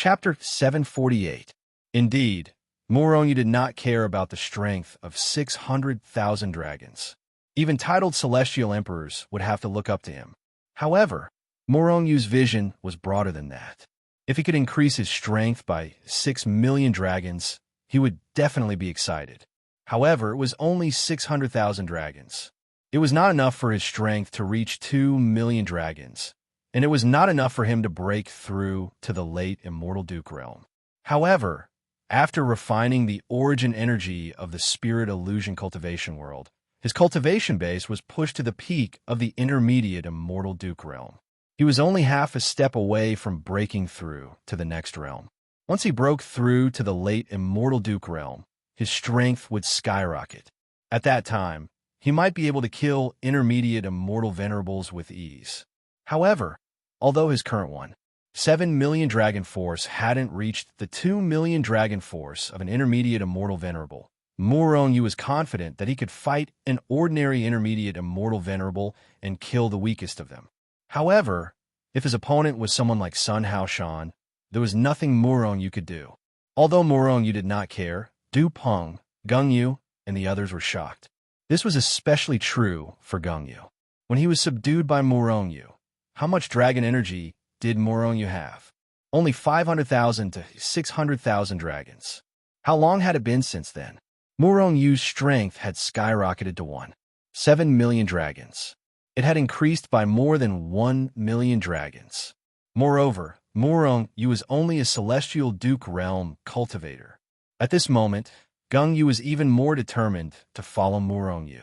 Chapter 748. Indeed, Moroni did not care about the strength of 600,000 dragons. Even titled celestial emperors would have to look up to him. However, Moroni's vision was broader than that. If he could increase his strength by 6 million dragons, he would definitely be excited. However, it was only 600,000 dragons. It was not enough for his strength to reach 2 million dragons, and it was not enough for him to break through to the late immortal Duke realm. However, after refining the origin energy of the spirit illusion cultivation world, his cultivation base was pushed to the peak of the intermediate immortal Duke realm. He was only half a step away from breaking through to the next realm. Once he broke through to the late immortal Duke realm, his strength would skyrocket. At that time, he might be able to kill intermediate immortal venerables with ease. However, although his current 7 million dragon force hadn't reached the 2 million dragon force of an intermediate immortal venerable, Moroni was confident that he could fight an ordinary intermediate immortal venerable and kill the weakest of them. However, if his opponent was someone like Sun Haoshan, there was nothing Moroni could do. Although Moroni did not care, Du Peng, Gung Yu, and the others were shocked. This was especially true for Gung Yu. When he was subdued by Moroni, how much dragon energy did Moroni have? Only 500,000 to 600,000 dragons. How long had it been since then? Moroni's strength had skyrocketed to 7 million dragons. It had increased by more than 1 million dragons. Moreover, Moroni was only a celestial Duke realm cultivator. At this moment, Gung Yu was even more determined to follow Moroni.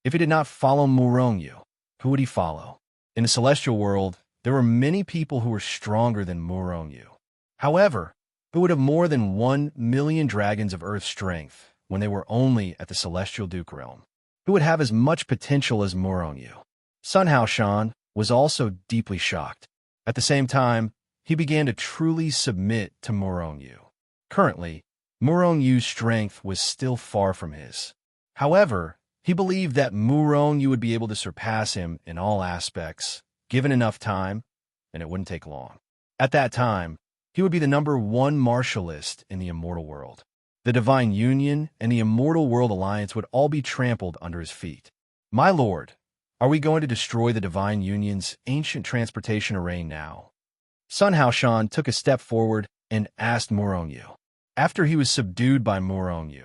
If he did not follow Moroni, who would he follow? In the celestial world, there were many people who were stronger than Moroni. However, who would have more than 1 million dragons of Earth strength when they were only at the celestial Duke realm? Who would have as much potential as Moroni? Sun Haoshan was also deeply shocked. At the same time, he began to truly submit to Moroni. Currently, Moroni's strength was still far from his. However, he believed that Moroni would be able to surpass him in all aspects, given enough time, and it wouldn't take long. At that time, he would be the #1 martialist in the immortal world. The Divine Union and the Immortal World Alliance would all be trampled under his feet. My lord, are we going to destroy the Divine Union's ancient transportation array now? Sun Haoshan took a step forward and asked Moroni. After he was subdued by Moroni,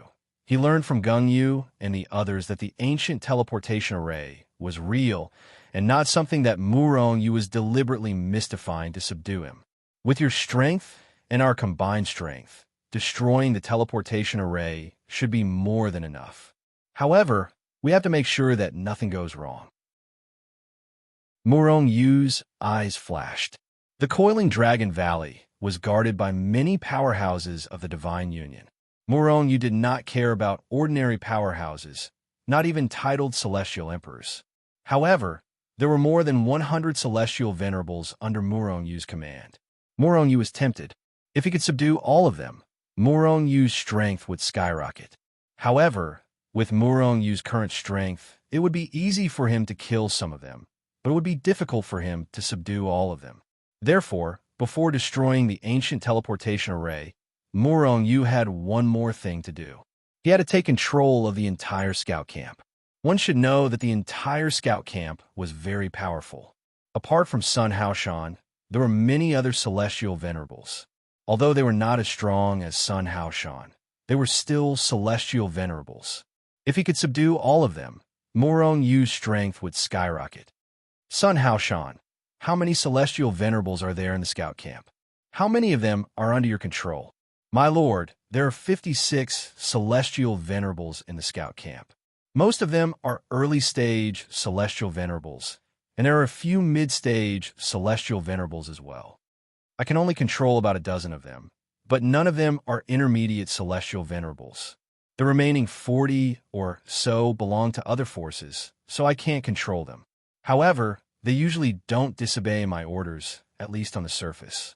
he learned from Gung Yu and the others that the ancient teleportation array was real and not something that Moroni was deliberately mystifying to subdue him. With your strength and our combined strength, destroying the teleportation array should be more than enough. However, we have to make sure that nothing goes wrong. Moroni's eyes flashed. The coiling Dragon Valley was guarded by many powerhouses of the Divine Union. Moroni did not care about ordinary powerhouses, not even titled celestial emperors. However, there were more than 100 celestial venerables under Moroni's command. Moroni was tempted. If he could subdue all of them, Moroni's strength would skyrocket. However, with Moroni's current strength, it would be easy for him to kill some of them, but it would be difficult for him to subdue all of them. Therefore, before destroying the ancient teleportation array, Moroni had one more thing to do. He had to take control of the entire scout camp. One should know that the entire scout camp was very powerful. Apart from Sun Haoshan, there were many other celestial venerables. Although they were not as strong as Sun Haoshan, they were still celestial venerables. If he could subdue all of them, Moroni's strength would skyrocket. Sun Haoshan, how many celestial venerables are there in the scout camp? How many of them are under your control? My lord, there are 56 celestial venerables in the scout camp. Most of them are early-stage celestial venerables, and there are a few mid-stage celestial venerables as well. I can only control about a dozen of them, but none of them are intermediate celestial venerables. The remaining 40 or so belong to other forces, so I can't control them. However, they usually don't disobey my orders, at least on the surface.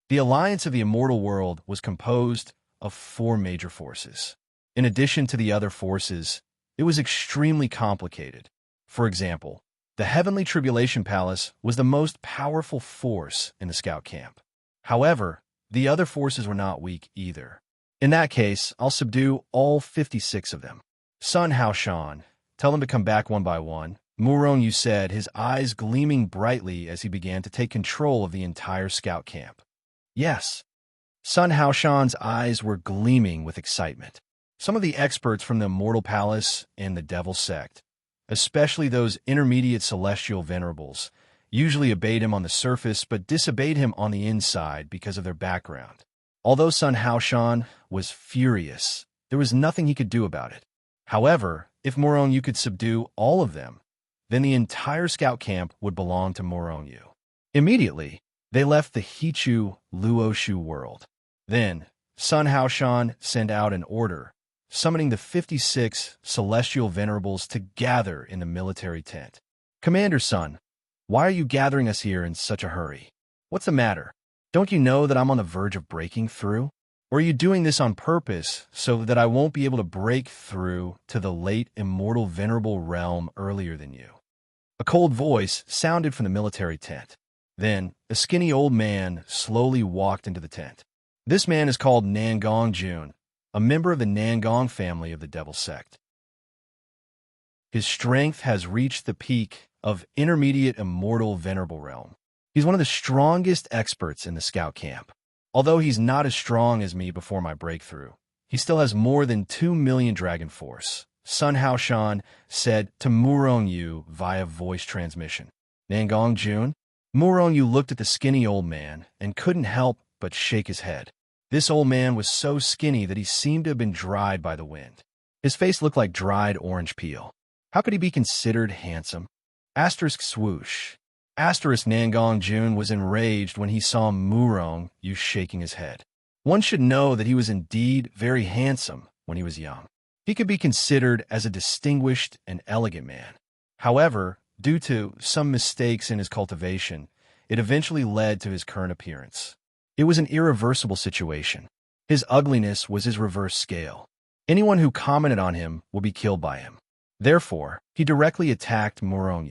The Alliance of the Immortal World was composed of 4 major forces. In addition to the other forces, it was extremely complicated. For example, the Heavenly Tribulation Palace was the most powerful force in the scout camp. However, the other forces were not weak either. In that case, I'll subdue all 56 of them. Sun Haoshan, tell them to come back one by one. Murong said, his eyes gleaming brightly as he began to take control of the entire scout camp. Yes. Sun Haoshan's eyes were gleaming with excitement. Some of the experts from the Immortal Palace and the Devil Sect, especially those intermediate celestial venerables, usually obeyed him on the surface but disobeyed him on the inside because of their background. Although Sun Haoshan was furious, there was nothing he could do about it. However, if Murong could subdue all of them, then the entire scout camp would belong to Murong. Immediately, they left the Hichu Luoshu world. Then, Sun Haoshan sent out an order, summoning the 56 celestial venerables to gather in the military tent. Commander Sun, why are you gathering us here in such a hurry? What's the matter? Don't you know that I'm on the verge of breaking through? Or are you doing this on purpose so that I won't be able to break through to the late immortal venerable realm earlier than you? A cold voice sounded from the military tent. Then, a skinny old man slowly walked into the tent. This man is called Nangong Jun, a member of the Nangong family of the Devil Sect. His strength has reached the peak of intermediate immortal venerable realm. He's one of the strongest experts in the scout camp. Although he's not as strong as me before my breakthrough, he still has more than 2 million dragon force, Sun Haoshan said to Murong via voice transmission. Nangong Jun? Murong looked at the skinny old man and couldn't help but shake his head. This old man was so skinny that he seemed to have been dried by the wind. His face looked like dried orange peel. How could he be considered handsome? Asterisk swoosh. Asterisk Nangong Jun was enraged when he saw Murong shaking his head. One should know that he was indeed very handsome when he was young. He could be considered as a distinguished and elegant man. However, due to some mistakes in his cultivation, it eventually led to his current appearance. It was an irreversible situation. His ugliness was his reverse scale. Anyone who commented on him would be killed by him. Therefore, he directly attacked Murong.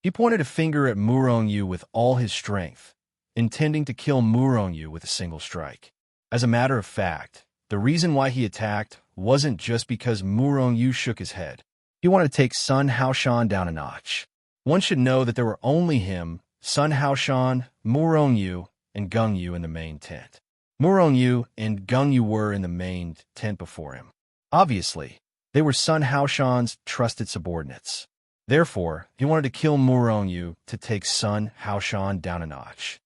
He pointed a finger at Murong with all his strength, intending to kill Murong with a single strike. As a matter of fact, the reason why he attacked wasn't just because Murong shook his head. He wanted to take Sun Haoshan down a notch. One should know that there were only him, Sun Haoshan, Murong and Gung Yu in the main tent. Murong and Gung Yu were in the main tent before him. Obviously, they were Sun Haoshan's trusted subordinates. Therefore, he wanted to kill Murong to take Sun Haoshan down a notch.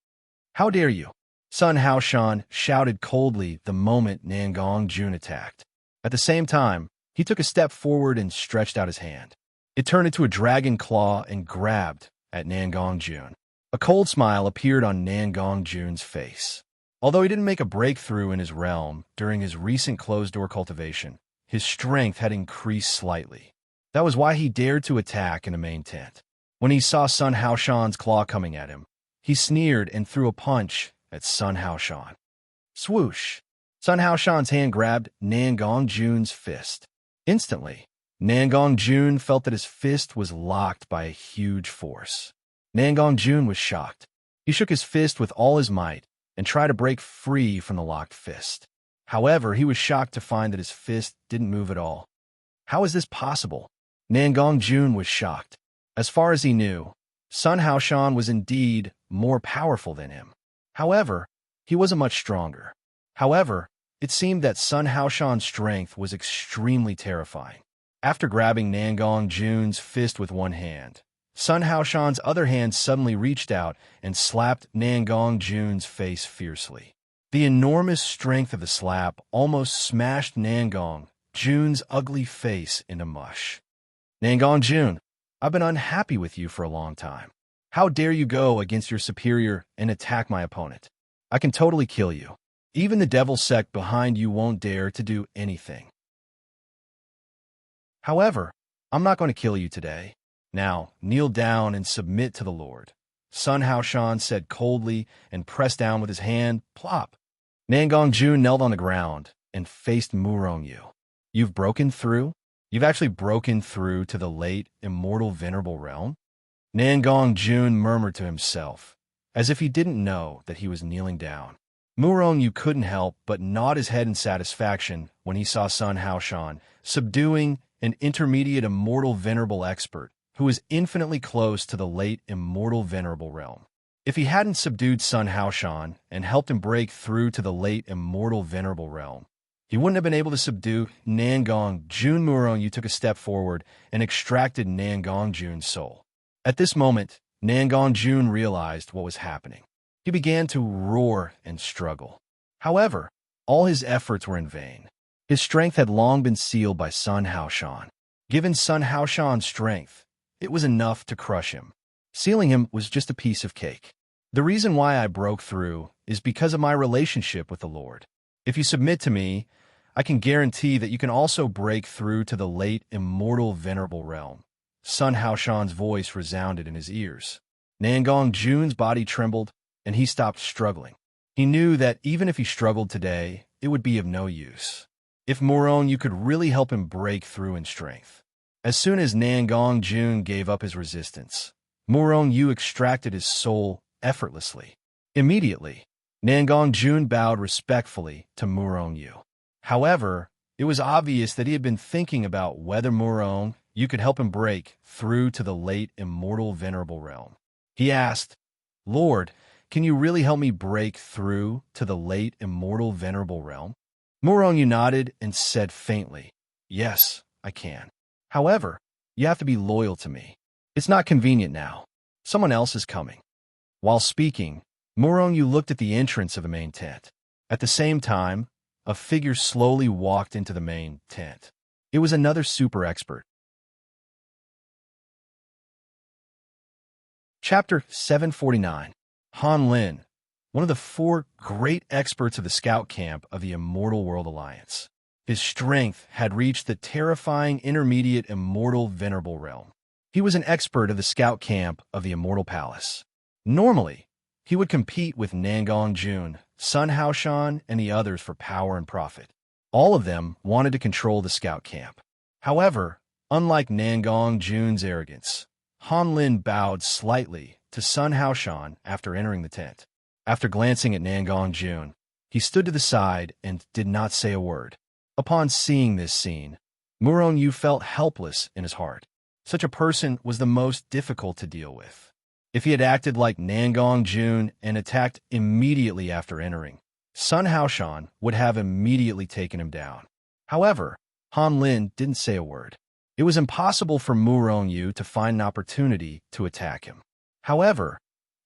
How dare you? Sun Haoshan shouted coldly the moment Nangong Jun attacked. At the same time, he took a step forward and stretched out his hand. It turned into a dragon claw and grabbed at Nangong Jun. A cold smile appeared on Nangong Jun's face. Although he didn't make a breakthrough in his realm during his recent closed-door cultivation, his strength had increased slightly. That was why he dared to attack in the main tent. When he saw Sun Haoshan's claw coming at him, he sneered and threw a punch at Sun Haoshan. Swoosh! Sun Haoshan's hand grabbed Nangong Jun's fist. Instantly, Nangong Jun felt that his fist was locked by a huge force. Nangong Jun was shocked. He shook his fist with all his might and tried to break free from the locked fist. However, he was shocked to find that his fist didn't move at all. How is this possible? Nangong Jun was shocked. As far as he knew, Sun Haoshan was indeed more powerful than him. However, he wasn't much stronger. However, it seemed that Sun Haoshan's strength was extremely terrifying. After grabbing Nangong Jun's fist with one hand, Sun Haoshan's other hand suddenly reached out and slapped Nangong Jun's face fiercely. The enormous strength of the slap almost smashed Nangong Jun's ugly face into mush. Nangong Jun, I've been unhappy with you for a long time. How dare you go against your superior and attack my opponent? I can totally kill you. Even the devil sect behind you won't dare to do anything. However, I'm not going to kill you today. Now, kneel down and submit to the Lord. Sun Haoshan said coldly and pressed down with his hand, plop. Nangong Jun knelt on the ground and faced Murong. You've broken through? You've actually broken through to the late, immortal, venerable realm? Nangong Jun murmured to himself, as if he didn't know that he was kneeling down. Murong couldn't help but nod his head in satisfaction when he saw Sun Haoshan subduing an intermediate immortal venerable expert who was infinitely close to the late immortal venerable realm. If he hadn't subdued Sun Haoshan and helped him break through to the late immortal venerable realm, he wouldn't have been able to subdue Nangong Jun. Murong took a step forward and extracted Nangong Jun's soul. At this moment, Nangong Jun realized what was happening. He began to roar and struggle. However, all his efforts were in vain. His strength had long been sealed by Sun Haoshan. Given Sun Haoshan's strength, it was enough to crush him. Sealing him was just a piece of cake. The reason why I broke through is because of my relationship with the Lord. If you submit to me, I can guarantee that you can also break through to the late immortal venerable realm. Sun Haoshan's voice resounded in his ears. Nangong Jun's body trembled, and he stopped struggling. He knew that even if he struggled today, it would be of no use. If Murong could really help him break through in strength. As soon as Nangong Jun gave up his resistance, Murong extracted his soul effortlessly. Immediately, Nangong Jun bowed respectfully to Murong. However, it was obvious that he had been thinking about whether Murong could help him break through to the late immortal venerable realm. He asked, "Lord, can you really help me break through to the late immortal venerable realm?" Murong nodded and said faintly, "Yes, I can. However, you have to be loyal to me. It's not convenient now. Someone else is coming." While speaking, Murong looked at the entrance of the main tent. At the same time, a figure slowly walked into the main tent. It was another super expert. Chapter 749. Han Lin, one of the 4 great experts of the scout camp of the Immortal World Alliance. His strength had reached the terrifying intermediate immortal venerable realm. He was an expert of the scout camp of the Immortal Palace. Normally, he would compete with Nangong Jun, Sun Haoshan, and the others for power and profit. All of them wanted to control the scout camp. However, unlike Nangong Jun's arrogance, Han Lin bowed slightly to Sun Haoshan after entering the tent. After glancing at Nangong Jun, he stood to the side and did not say a word. Upon seeing this scene, Murong felt helpless in his heart. Such a person was the most difficult to deal with. If he had acted like Nangong Jun and attacked immediately after entering, Sun Haoshan would have immediately taken him down. However, Han Lin didn't say a word. It was impossible for Murong to find an opportunity to attack him. However,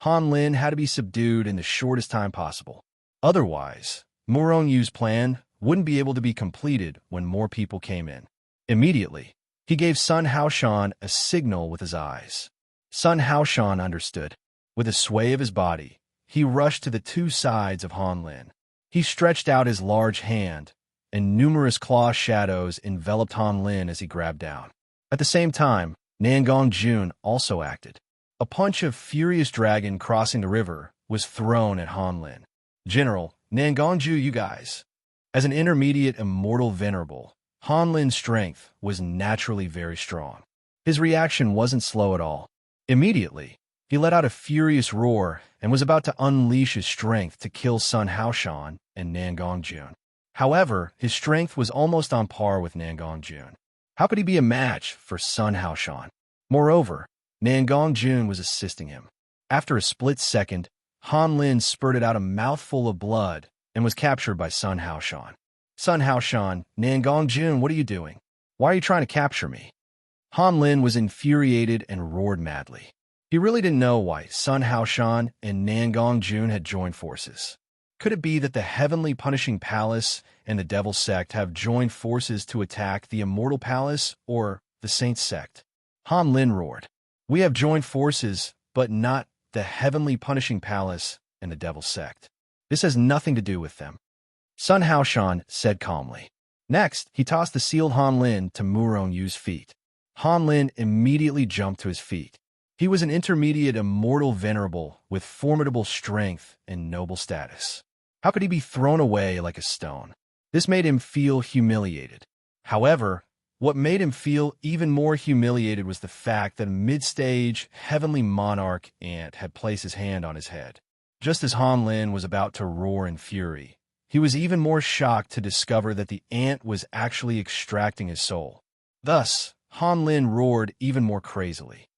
Han Lin had to be subdued in the shortest time possible. Otherwise, Murong plan wouldn't be able to be completed when more people came in. Immediately, he gave Sun Haoshan a signal with his eyes. Sun Haoshan understood. With a sway of his body, he rushed to the 2 sides of Han Lin. He stretched out his large hand, and numerous claw shadows enveloped Han Lin as he grabbed down. At the same time, Nangong Jun also acted. A punch of furious dragon crossing the river was thrown at Han Lin. "General, Nangong Jun, you guys." As an intermediate immortal venerable, Han Lin's strength was naturally very strong. His reaction wasn't slow at all. Immediately, he let out a furious roar and was about to unleash his strength to kill Sun Haoshan and Nangong Jun. However, his strength was almost on par with Nangong Jun. How could he be a match for Sun Haoshan? Moreover, Nangong Jun was assisting him. After a split second, Han Lin spurted out a mouthful of blood and was captured by Sun Haoshan. "Sun Haoshan, Nangong Jun, what are you doing? Why are you trying to capture me?" Han Lin was infuriated and roared madly. He really didn't know why Sun Haoshan and Nangong Jun had joined forces. Could it be that the Heavenly Punishing Palace and the Devil Sect have joined forces to attack the Immortal Palace or the Saint Sect? Han Lin roared. "We have joined forces, but not the Heavenly Punishing Palace and the Devil Sect. This has nothing to do with them," Sun Haoshan said calmly. Next, he tossed the sealed Han Lin to Murong feet. Han Lin immediately jumped to his feet. He was an intermediate immortal venerable with formidable strength and noble status. How could he be thrown away like a stone? This made him feel humiliated. However, what made him feel even more humiliated was the fact that a mid-stage heavenly monarch ant had placed his hand on his head. Just as Han Lin was about to roar in fury, he was even more shocked to discover that the ant was actually extracting his soul. Thus, Han Lin roared even more crazily.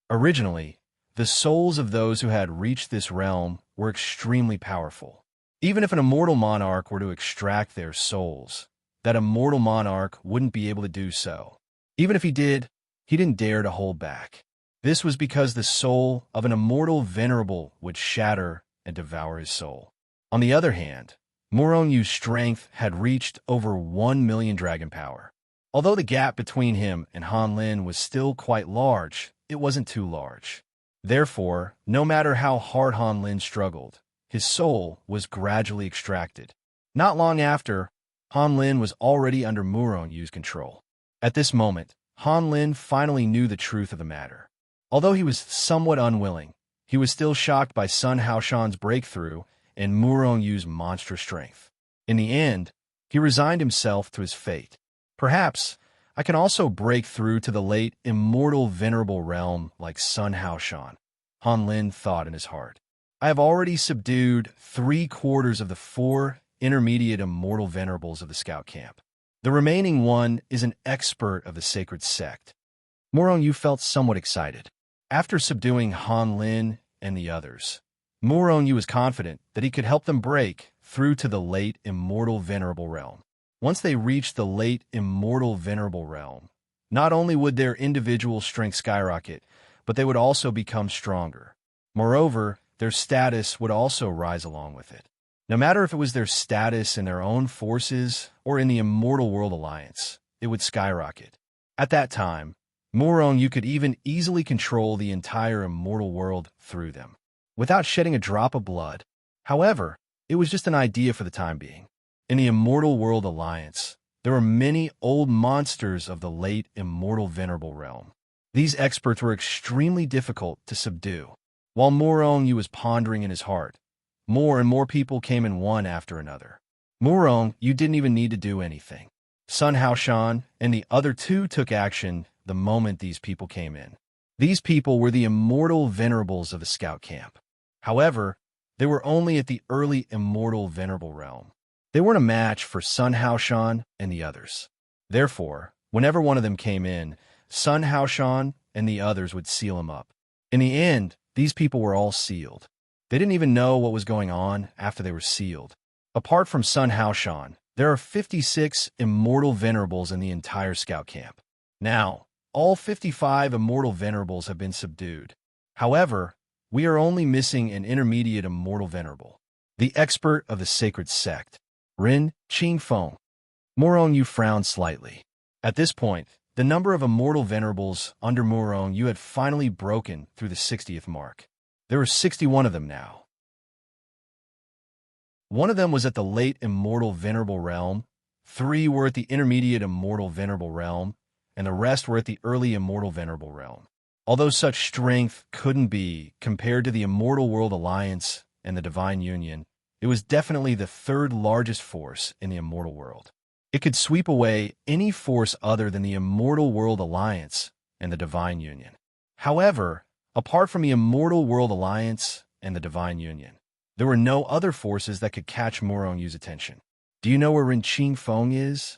Originally, the souls of those who had reached this realm were extremely powerful. Even if an immortal monarch were to extract their souls, that immortal monarch wouldn't be able to do so. Even if he did, he didn't dare to hold back. This was because the soul of an immortal venerable would shatter and devour his soul. On the other hand, Murong-Yu's strength had reached over 1 million dragon power. Although the gap between him and Han Lin was still quite large, it wasn't too large. Therefore, no matter how hard Han Lin struggled, his soul was gradually extracted. Not long after, Han Lin was already under Murong-Yu's control. At this moment, Han Lin finally knew the truth of the matter. Although he was somewhat unwilling, he was still shocked by Sun Haoshan's breakthrough and Murong-Yu's monstrous strength. In the end, he resigned himself to his fate. Perhaps I can also break through to the late immortal venerable realm like Sun Haoshan, Han Lin thought in his heart. I have already subdued 3/4 of the 4 intermediate immortal venerables of the scout camp. The remaining one is an expert of the sacred sect. Murong-Yu felt somewhat excited. After subduing Han Lin and the others, Murong-Yu was confident that he could help them break through to the late immortal venerable realm. Once they reached the late immortal venerable realm, not only would their individual strength skyrocket, but they would also become stronger. Moreover, their status would also rise along with it. No matter if it was their status in their own forces or in the Immortal World Alliance, it would skyrocket. At that time, Murong-Yu could even easily control the entire immortal world through them, without shedding a drop of blood. However, it was just an idea for the time being. In the Immortal World Alliance, there were many old monsters of the late immortal venerable realm. These experts were extremely difficult to subdue. While Murong-Yu was pondering in his heart, more and more people came in one after another. Murong-Yu didn't even need to do anything. Sun Haoshan and the other two took action the moment these people came in. These people were the immortal venerables of the scout camp. However, they were only at the early immortal venerable realm. They weren't a match for Sun Haoshan and the others. Therefore, whenever one of them came in, Sun Haoshan and the others would seal him up. In the end, these people were all sealed. They didn't even know what was going on after they were sealed. Apart from Sun Haoshan, there are 56 immortal venerables in the entire scout camp. Now, all 55 immortal venerables have been subdued. However, we are only missing an intermediate immortal venerable, the expert of the sacred sect, Ren Qingfeng. Murong-Yu frowned slightly. At this point, the number of immortal venerables under Murong-Yu had finally broken through the 60th mark. There were 61 of them now. One of them was at the late immortal venerable realm, 3 were at the intermediate immortal venerable realm, and the rest were at the early immortal venerable realm. Although such strength couldn't be compared to the Immortal World Alliance and the Divine Union, it was definitely the 3rd largest force in the immortal world. It could sweep away any force other than the Immortal World Alliance and the Divine Union. However, apart from the Immortal World Alliance and the Divine Union, there were no other forces that could catch Murong-Yu's attention. Do you know where Ren Qingfeng is?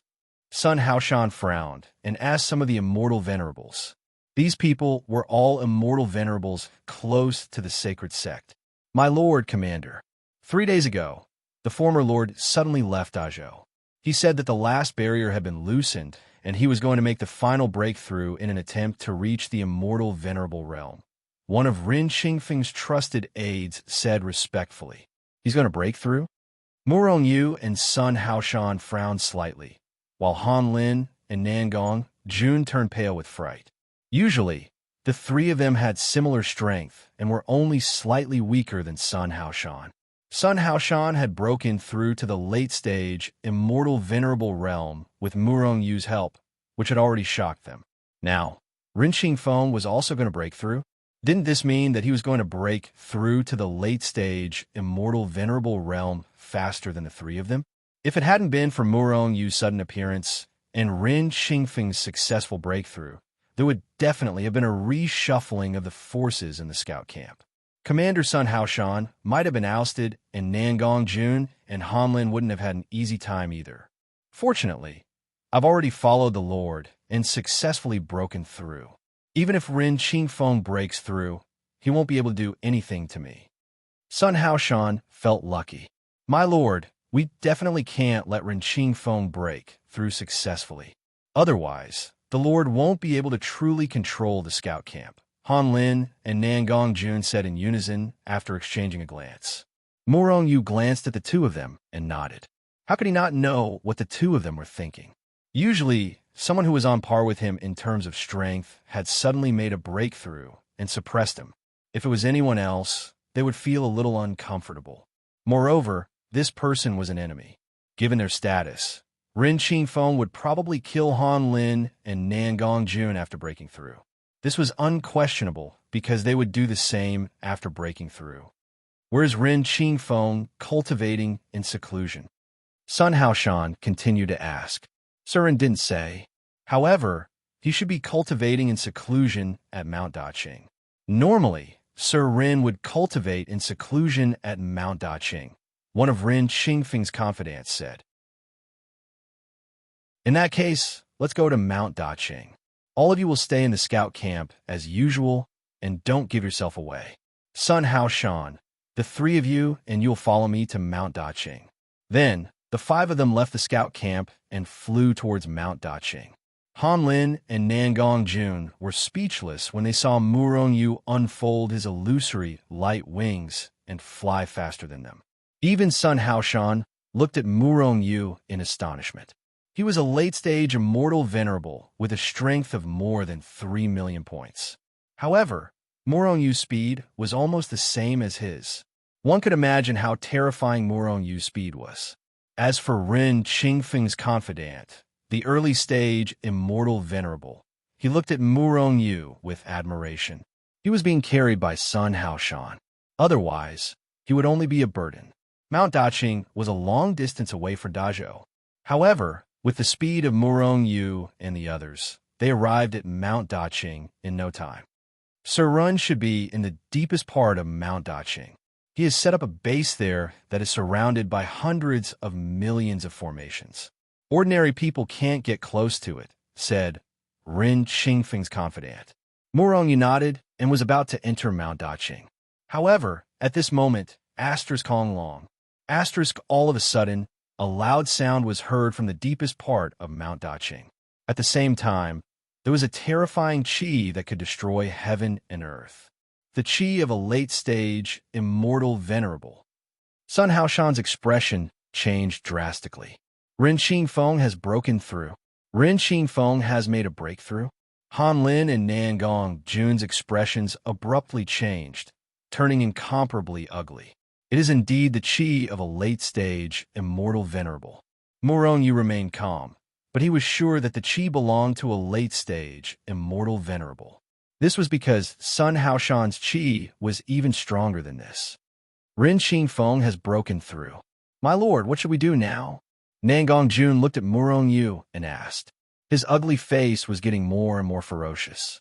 Sun Haoshan frowned and asked some of the immortal venerables. These people were all immortal venerables close to the sacred sect. My lord, commander. 3 days ago, the former lord suddenly left Dazhou. He said that the last barrier had been loosened and he was going to make the final breakthrough in an attempt to reach the immortal venerable realm. One of Ren Qingfeng's trusted aides said respectfully. He's going to break through? Murong-Yu and Sun Haoshan frowned slightly, while Han Lin and Nangong Jun turned pale with fright. Usually, the 3 of them had similar strength and were only slightly weaker than Sun Haoshan. Sun Haoshan had broken through to the late-stage immortal venerable realm with Murong-Yu's help, which had already shocked them. Now, Ren Qingfeng was also going to break through? Didn't this mean that he was going to break through to the late-stage immortal venerable realm faster than the 3 of them? If it hadn't been for Murong-Yu's sudden appearance and Ren Qingfeng's successful breakthrough, there would definitely have been a reshuffling of the forces in the scout camp. Commander Sun Haoshan might have been ousted, and Nangong Jun and Han Lin wouldn't have had an easy time either. Fortunately, I've already followed the Lord and successfully broken through. Even if Rin Qingfeng breaks through, he won't be able to do anything to me. Sun Haoshan felt lucky. My lord, we definitely can't let Rin Qingfeng break through successfully. Otherwise, the Lord won't be able to truly control the scout camp, Han Lin and Nangong Jun said in unison after exchanging a glance. Murong Yu glanced at the two of them and nodded. How could he not know what the two of them were thinking? Usually, someone who was on par with him in terms of strength had suddenly made a breakthrough and suppressed him. If it was anyone else, they would feel a little uncomfortable. Moreover, this person was an enemy. Given their status, Rin Qingfeng would probably kill Han Lin and Nangong Jun after breaking through. This was unquestionable because they would do the same after breaking through. Whereas Rin Qingfeng cultivating in seclusion? Sun Haoshan continued to ask. Serene didn't say. However, he should be cultivating in seclusion at Mount Daqing. Normally, Sir Rin would cultivate in seclusion at Mount Daqing, one of Rin Qingfeng's confidants said. In that case, let's go to Mount Daqing. All of you will stay in the scout camp as usual and don't give yourself away. Sun Haoshan, the three of you and you'll follow me to Mount Daqing. Then, the five of them left the scout camp and flew towards Mount Daqing. Han Lin and Nangong Jun were speechless when they saw Murong Yu unfold his illusory light wings and fly faster than them. Even Sun Haoshan looked at Murong Yu in astonishment. He was a late-stage immortal venerable with a strength of more than 3 million points. However, Murong Yu's speed was almost the same as his. One could imagine how terrifying Murong Yu's speed was. As for Rin Qingfeng's confidant, the early-stage immortal venerable, he looked at Murong Yu with admiration. He was being carried by Sun Haoshan. Otherwise, he would only be a burden. Mount Daqing was a long distance away from Dazhou. However, with the speed of Murong Yu and the others, they arrived at Mount Daqing in no time. Sir Run should be in the deepest part of Mount Daqing. He has set up a base there that is surrounded by hundreds of millions of formations. Ordinary people can't get close to it, said Rin Qingfeng's confidant. Murong Yu nodded and was about to enter Mount Daqing. However, at this moment, all of a sudden, a loud sound was heard from the deepest part of Mount Daqing. At the same time, there was a terrifying qi that could destroy heaven and earth. The qi of a late-stage, immortal venerable. Sun Haoshan's expression changed drastically. Rin Qingfeng has broken through. Rin Qingfeng has made a breakthrough. Han Lin and Nangong Jun's expressions abruptly changed, turning incomparably ugly. It is indeed the qi of a late-stage, immortal venerable. Murong Yu remained calm, but he was sure that the qi belonged to a late-stage, immortal venerable. This was because Sun Haoshan's qi was even stronger than this. Rin Qingfeng has broken through. My lord, what should we do now? Nangong Jun looked at Murong Yu and asked. His ugly face was getting more and more ferocious.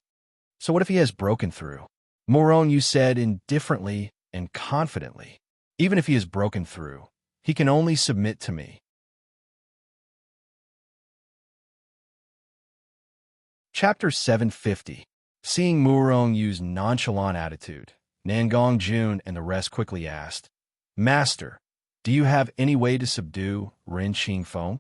So what if he has broken through? Murong Yu said indifferently and confidently. Even if he has broken through, he can only submit to me. Chapter 750. Seeing Murong Yu's nonchalant attitude, Nangong Jun and the rest quickly asked, Master, do you have any way to subdue Rin Qingfeng?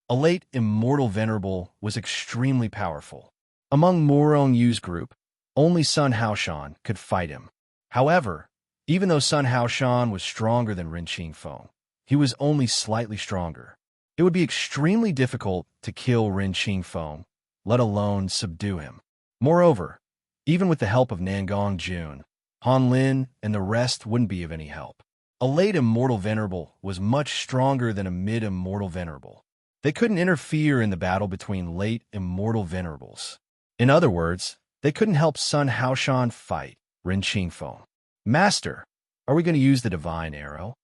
A late immortal venerable was extremely powerful. Among Murong Yu's group, only Sun Haoshan could fight him. However, even though Sun Haoshan was stronger than Rin Qingfeng, he was only slightly stronger. It would be extremely difficult to kill Rin Qingfeng, let alone subdue him. Moreover, even with the help of Nangong Jun, Han Lin and the rest wouldn't be of any help. A late immortal venerable was much stronger than a mid-immortal venerable. They couldn't interfere in the battle between late immortal venerables. In other words, they couldn't help Sun Haoshan fight Rin Qingfeng. Master, are we going to use the divine arrow?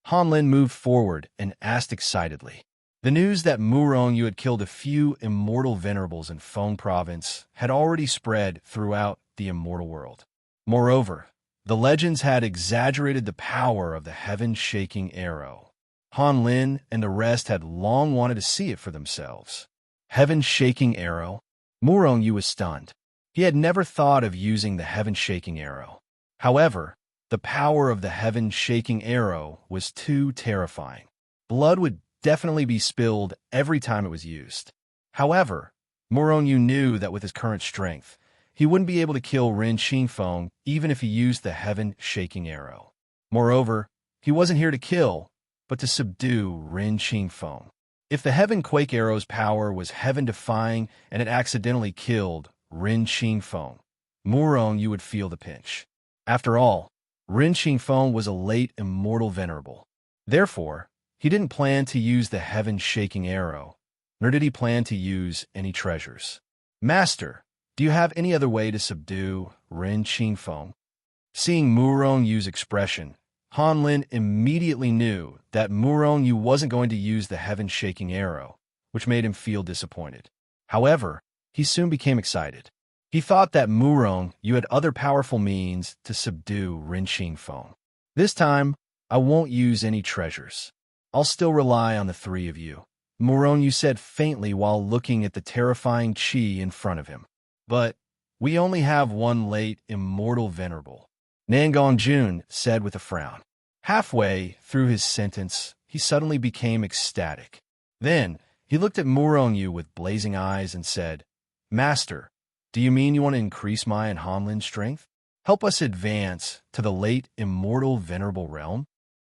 Han Lin moved forward and asked excitedly. The news that Murong Yu had killed a few immortal venerables in Feng Province had already spread throughout the immortal world. Moreover, The legends had exaggerated the power of the heaven-shaking arrow. Han Lin and the rest had long wanted to see it for themselves. Heaven-shaking arrow? Murong Yu was stunned. He had never thought of using the heaven-shaking arrow. However, the power of the heaven-shaking arrow was too terrifying. Blood would definitely be spilled every time it was used. However, Murong Yu knew that with his current strength, he wouldn't be able to kill Ren Qingfeng even if he used the heaven-shaking arrow. Moreover, he wasn't here to kill, but to subdue Ren Qingfeng. If the Heaven Quake Arrow's power was heaven-defying and it accidentally killed Ren Qingfeng, Murong Yu would feel the pinch. After all, Ren Qingfeng was a late immortal venerable. Therefore, he didn't plan to use the heaven-shaking arrow, nor did he plan to use any treasures. Master, do you have any other way to subdue Ren Qingfeng? Seeing Murong Yu's expression, Han Lin immediately knew that Murong Yu wasn't going to use the heaven-shaking arrow, which made him feel disappointed. However, he soon became excited. He thought that Murong Yu had other powerful means to subdue Ren Qingfeng. This time, I won't use any treasures. I'll still rely on the three of you, Murong Yu said faintly while looking at the terrifying Qi in front of him. But we only have one late immortal venerable, Nangong Jun said with a frown. Halfway through his sentence, he suddenly became ecstatic. Then, he looked at Murong Yu with blazing eyes and said, Master, do you mean you want to increase my and Han Lin's strength? Help us advance to the late immortal venerable realm?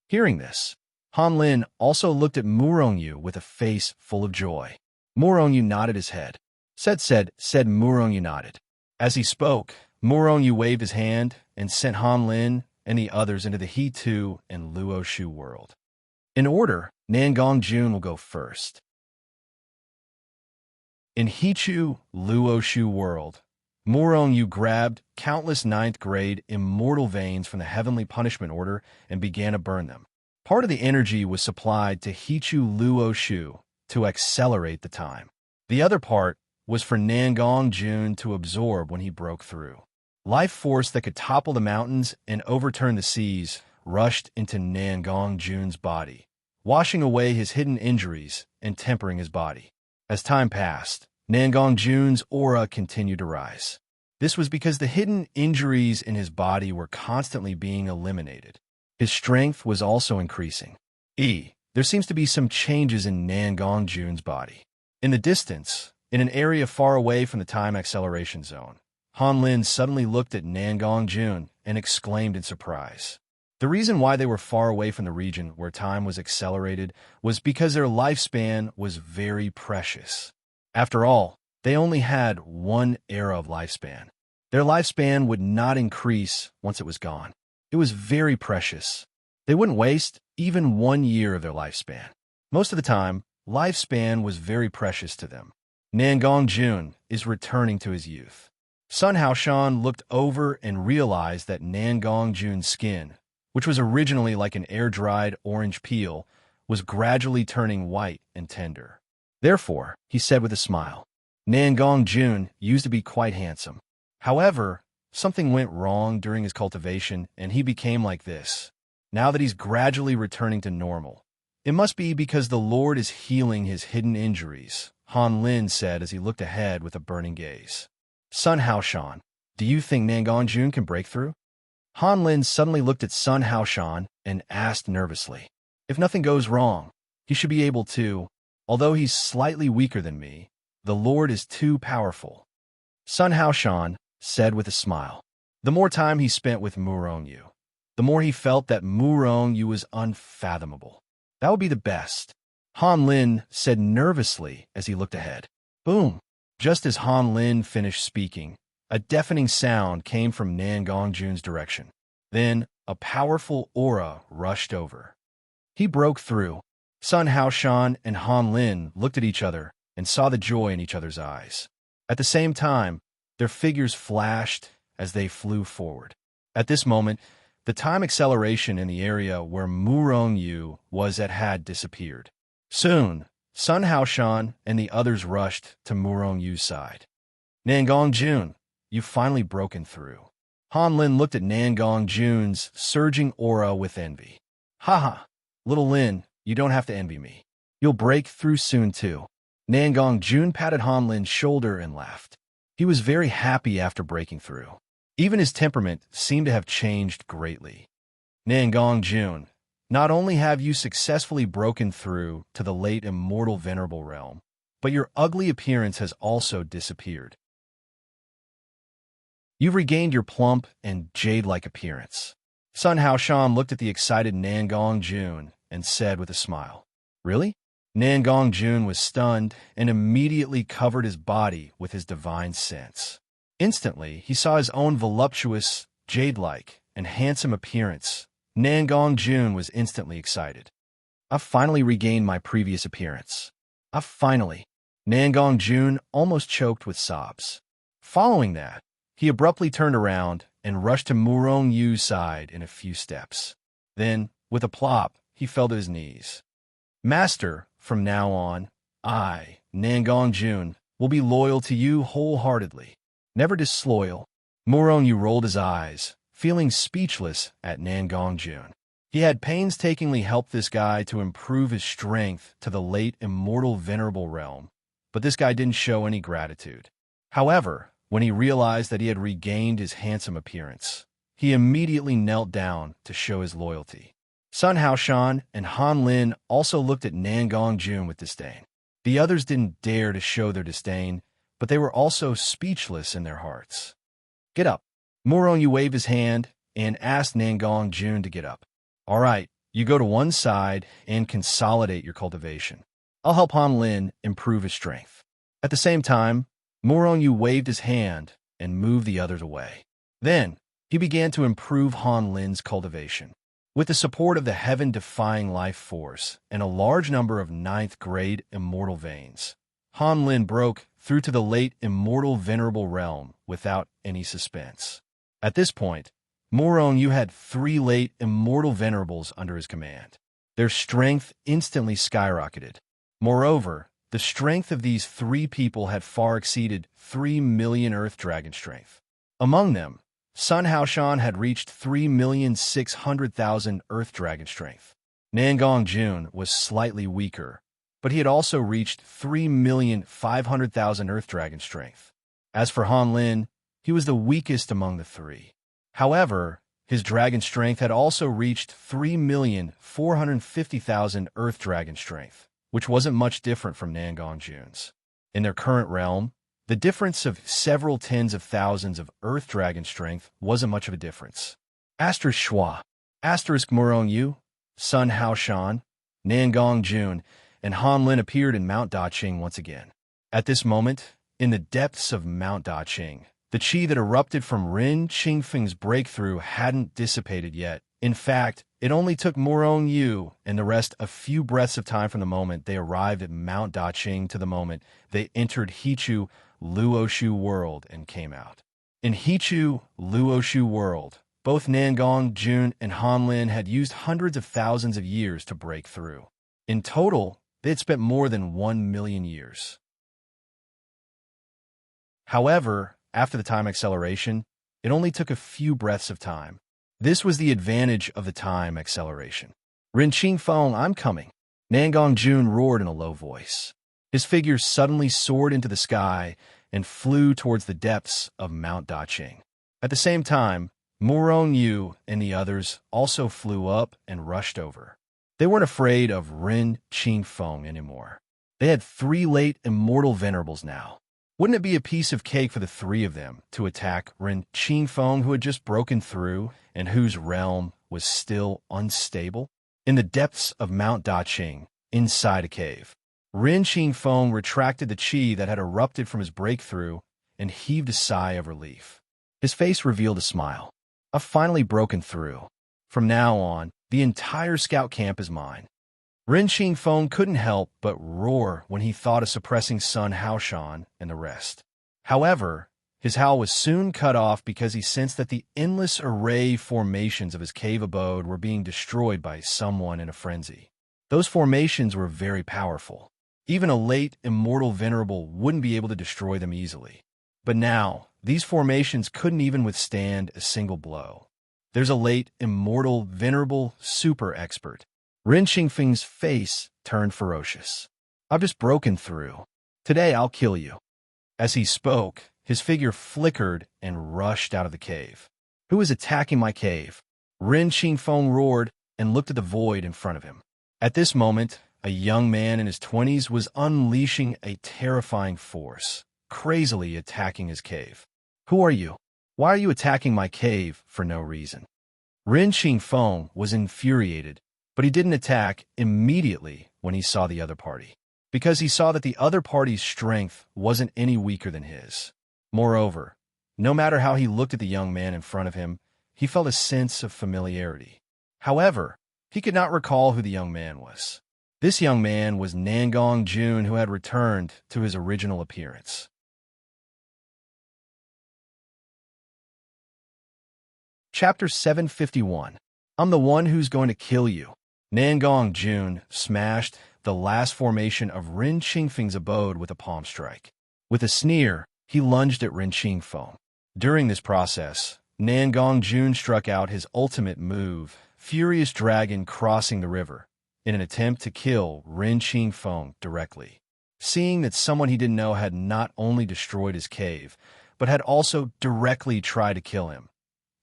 Hearing this, Han Lin also looked at Murong Yu with a face full of joy. Murong Yu nodded his head. Said Murong Yu nodded. As he spoke, Murong Yu waved his hand and sent Han Lin and the others into the He Tu and Luo Shu world. In order, Nangong Jun will go first. In He Tu Luo Shu world, Murong Yu grabbed countless ninth-grade immortal veins from the Heavenly Punishment Order and began to burn them. Part of the energy was supplied to He Tu Luo Shu to accelerate the time. The other part was for Nangong Jun to absorb when he broke through. Life force that could topple the mountains and overturn the seas rushed into Nangong Jun's body, washing away his hidden injuries and tempering his body. As time passed, Nangong Jun's aura continued to rise. This was because the hidden injuries in his body were constantly being eliminated. His strength was also increasing. There seems to be some changes in Nangong Jun's body. In the distance, in an area far away from the time acceleration zone, Han Lin suddenly looked at Nangong Jun and exclaimed in surprise. The reason why they were far away from the region where time was accelerated was because their lifespan was very precious. After all, they only had one era of lifespan. Their lifespan would not increase once it was gone. It was very precious. They wouldn't waste even 1 year of their lifespan. Most of the time, lifespan was very precious to them. Nangong Jun is returning to his youth. Sun Haoshan looked over and realized that Nangong Jun's skin, which was originally like an air-dried orange peel, was gradually turning white and tender. Therefore, he said with a smile, Nangong Jun used to be quite handsome. However, something went wrong during his cultivation and he became like this. Now that he's gradually returning to normal, it must be because the Lord is healing his hidden injuries, Han Lin said as he looked ahead with a burning gaze. Sun Haoshan, do you think Nangong Jun can break through? Han Lin suddenly looked at Sun Haoshan and asked nervously. If nothing goes wrong, he should be able to. Although he's slightly weaker than me, the Lord is too powerful. Sun Haoshan said with a smile. The more time he spent with Murong Yu, the more he felt that Murong Yu was unfathomable. That would be the best. Han Lin said nervously as he looked ahead. Boom! Just as Han Lin finished speaking, a deafening sound came from Nangong Jun's direction. Then, a powerful aura rushed over. He broke through. Sun Haoshan and Han Lin looked at each other and saw the joy in each other's eyes. At the same time, their figures flashed as they flew forward. At this moment, the time acceleration in the area where Murong Yu was at had disappeared. Soon, Sun Haoshan and the others rushed to Murong Yu's side. Nangong Jun, you've finally broken through. Han Lin looked at Nangong Jun's surging aura with envy. Haha, little Lin, you don't have to envy me. You'll break through soon too. Nangong Jun patted Han Lin's shoulder and laughed. He was very happy after breaking through. Even his temperament seemed to have changed greatly. Nangong Jun, not only have you successfully broken through to the late immortal venerable realm, but your ugly appearance has also disappeared. You've regained your plump and jade-like appearance. Sun Haoshan looked at the excited Nangong Jun and said with a smile, Really? Nangong Jun was stunned and immediately covered his body with his divine sense. Instantly, he saw his own voluptuous, jade-like, and handsome appearance. Nangong Jun was instantly excited. I've finally regained my previous appearance. I've finally. Nangong Jun almost choked with sobs. Following that, he abruptly turned around and rushed to Murong Yu's side in a few steps. Then, with a plop, he fell to his knees. Master, from now on, I, Nangong Jun, will be loyal to you wholeheartedly. Never disloyal. Murong Yu rolled his eyes, feeling speechless at Nangong Jun. He had painstakingly helped this guy to improve his strength to the late immortal venerable realm, but this guy didn't show any gratitude. However, when he realized that he had regained his handsome appearance, he immediately knelt down to show his loyalty. Sun Haoshan and Han Lin also looked at Nangong Jun with disdain. The others didn't dare to show their disdain, but they were also speechless in their hearts. Get up. Murong Yu waved his hand and asked Nangong Jun to get up. All right, you go to one side and consolidate your cultivation. I'll help Han Lin improve his strength. At the same time, Murong Yu waved his hand and moved the others away. Then, he began to improve Han Lin's cultivation. With the support of the heaven-defying life force and a large number of ninth-grade immortal veins, Han Lin broke through to the late immortal venerable realm without any suspense. At this point, Murong Yu had 3 late immortal venerables under his command. Their strength instantly skyrocketed. Moreover, the strength of these 3 people had far exceeded 3 million Earth Dragon strength. Among them, Sun Haoshan had reached 3,600,000 Earth Dragon strength. Nangong Jun was slightly weaker, but he had also reached 3,500,000 Earth Dragon strength. As for Han Lin, he was the weakest among the 3. However, his dragon strength had also reached 3,450,000 Earth Dragon strength, which wasn't much different from Nangong Jun's. In their current realm, the difference of several tens of thousands of Earth Dragon strength wasn't much of a difference. Asterisk Schwa, asterisk Murong Yu, Sun Haoshan, Nangong Jun, and Han Lin appeared in Mount Daqing once again. At this moment, in the depths of Mount Daqing, the qi that erupted from Ren Qingfeng's breakthrough hadn't dissipated yet. In fact, it only took Murong Yu and the rest a few breaths of time from the moment they arrived at Mount Daqing to the moment they entered Hichu Luoshu world and came out. In Hichu Luoshu world, both Nangong Jun and Han Lin had used hundreds of thousands of years to break through. In total, they had spent more than 1 million years. However, after the time acceleration, it only took a few breaths of time. This was the advantage of the time acceleration. Ren Qingfeng, I'm coming. Nangong Jun roared in a low voice. His figure suddenly soared into the sky and flew towards the depths of Mount Daqing. At the same time, Murong Yu and the others also flew up and rushed over. They weren't afraid of Ren Qingfeng anymore. They had 3 late immortal venerables now. Wouldn't it be a piece of cake for the 3 of them to attack Ren Qingfeng, who had just broken through and whose realm was still unstable? In the depths of Mount Daqing, inside a cave, Ren Qingfeng retracted the qi that had erupted from his breakthrough and heaved a sigh of relief. His face revealed a smile. I've finally broken through. From now on, the entire scout camp is mine. Ren Qingfeng couldn't help but roar when he thought of suppressing Sun Haoshan and the rest. However, his howl was soon cut off because he sensed that the endless array formations of his cave abode were being destroyed by someone in a frenzy. Those formations were very powerful. Even a late immortal venerable wouldn't be able to destroy them easily. But now, these formations couldn't even withstand a single blow. There's a late, immortal, venerable, super expert. Ren Qingfeng's face turned ferocious. I've just broken through. Today I'll kill you. As he spoke, his figure flickered and rushed out of the cave. Who is attacking my cave? Ren Qingfeng roared and looked at the void in front of him. At this moment, a young man in his 20s was unleashing a terrifying force, crazily attacking his cave. Who are you? Why are you attacking my cave for no reason? Ren Qingfeng was infuriated, but he didn't attack immediately when he saw the other party, because he saw that the other party's strength wasn't any weaker than his. Moreover, no matter how he looked at the young man in front of him, he felt a sense of familiarity. However, he could not recall who the young man was. This young man was Nangong Jun, who had returned to his original appearance. Chapter 751. I'm the one who's going to kill you. Nangong Jun smashed the last formation of Ren Qingfeng's abode with a palm strike. With a sneer, he lunged at Ren Qingfeng. During this process, Nangong Jun struck out his ultimate move, Furious Dragon Crossing the River, in an attempt to kill Ren Qingfeng directly. Seeing that someone he didn't know had not only destroyed his cave, but had also directly tried to kill him.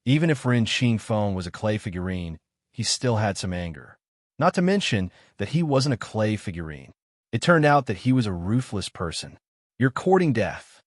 Even if Ren Qingfeng was a clay figurine, he still had some anger. Not to mention that he wasn't a clay figurine. It turned out that he was a ruthless person. You're courting death.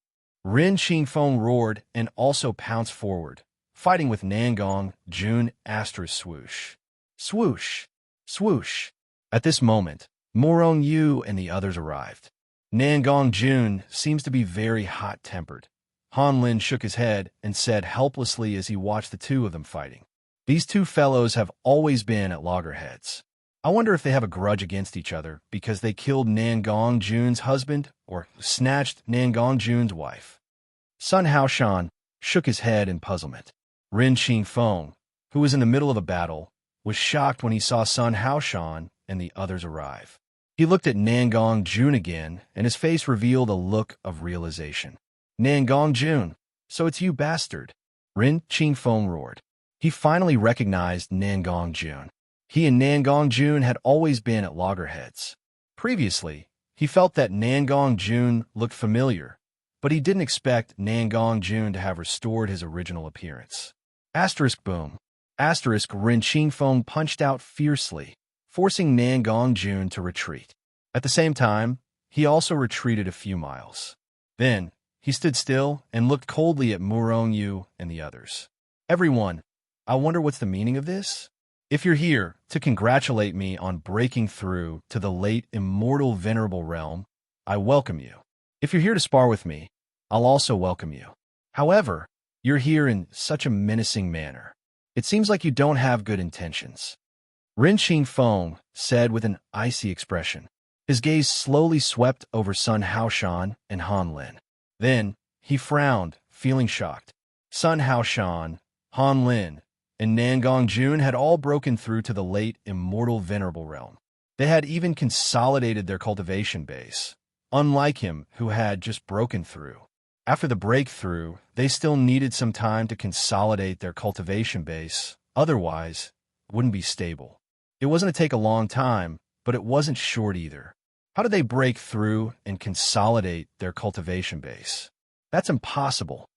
Ren Qingfeng roared and also pounced forward, fighting with Nangong Jun asterisk swoosh. Swoosh. Swoosh. At this moment, Morong Yu and the others arrived. Nangong Jun seems to be very hot-tempered. Han Lin shook his head and said helplessly as he watched the two of them fighting. These two fellows have always been at loggerheads. I wonder if they have a grudge against each other because they killed Nangong Jun's husband or snatched Nangong Jun's wife. Sun Haoshan shook his head in puzzlement. Ren Qingfeng, who was in the middle of a battle, was shocked when he saw Sun Haoshan and the others arrive. He looked at Nangong Jun again, and his face revealed a look of realization. Nangong Jun, so it's you, bastard. Ren Qingfeng roared. He finally recognized Nangong Jun. He and Nangong Jun had always been at loggerheads. Previously, he felt that Nangong Jun looked familiar, but he didn't expect Nangong Jun to have restored his original appearance. Asterisk boom. Asterisk Ren Qingfeng punched out fiercely, forcing Nangong Jun to retreat. At the same time, he also retreated a few miles. Then, he stood still and looked coldly at Morong Yu and the others. Everyone, I wonder what's the meaning of this? If you're here to congratulate me on breaking through to the late immortal venerable realm, I welcome you. If you're here to spar with me, I'll also welcome you. However, you're here in such a menacing manner. It seems like you don't have good intentions. Ren Qingfeng said with an icy expression. His gaze slowly swept over Sun Haoshan and Han Lin. Then, he frowned, feeling shocked. Sun Haoshan, Han Lin, and Nangong Jun had all broken through to the late immortal venerable realm. They had even consolidated their cultivation base, unlike him who had just broken through. After the breakthrough, they still needed some time to consolidate their cultivation base, otherwise, it wouldn't be stable. It wasn't to take a long time, but it wasn't short either. How did they break through and consolidate their cultivation base? That's impossible.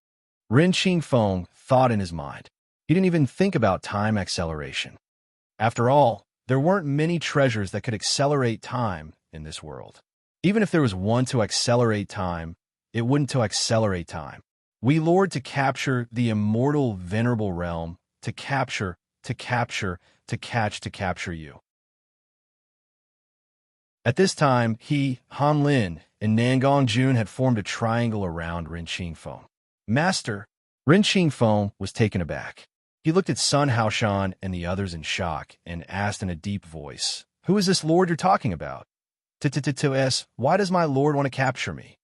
Ren Qingfeng thought in his mind. He didn't even think about time acceleration. After all, there weren't many treasures that could accelerate time in this world. Even if there was one to accelerate time, it wouldn't to accelerate time. We lured to capture the immortal venerable realm, to catch, to capture you. At this time, he, Han Lin, and Nangong Jun had formed a triangle around Ren Qingfeng. Master, Ren Qingfeng was taken aback. He looked at Sun Haoshan and the others in shock and asked in a deep voice, "Who is this lord you're talking about?" Why does my lord want to capture me?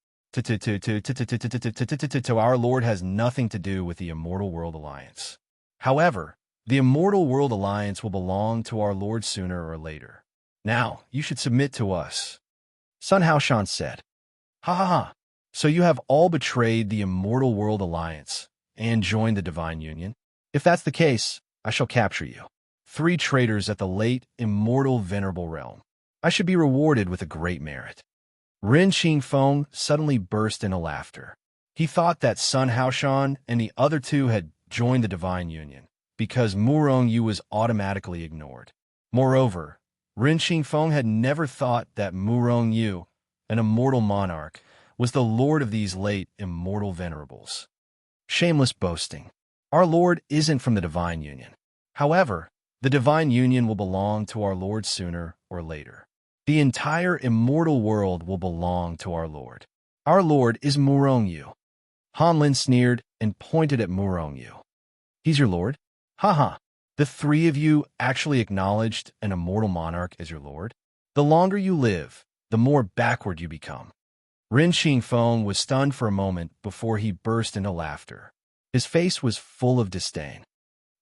Our lord has nothing to do with the Immortal World Alliance. However, the Immortal World Alliance will belong to our lord sooner or later. Now, you should submit to us. Sun Haoshan said. Ha ha ha. So you have all betrayed the immortal world alliance and joined the divine union? If that's the case, I shall capture you. 3 traitors at the late immortal venerable realm. I should be rewarded with a great merit. Ren Qingfeng suddenly burst into laughter. He thought that Sun Haoshan and the other 2 had joined the divine union because Murong Yu was automatically ignored. Moreover, Ren Qingfeng had never thought that Murong Yu, an immortal monarch, was the lord of these late immortal venerables. Shameless boasting. Our Lord isn't from the divine union. However, the divine union will belong to our Lord sooner or later. The entire immortal world will belong to our Lord. Our Lord is Murong Yu. Han Lin sneered and pointed at Murong Yu. He's your Lord? Haha. The 3 of you actually acknowledged an immortal monarch as your Lord? The longer you live, the more backward you become. Ren Qingfeng was stunned for a moment before he burst into laughter. His face was full of disdain.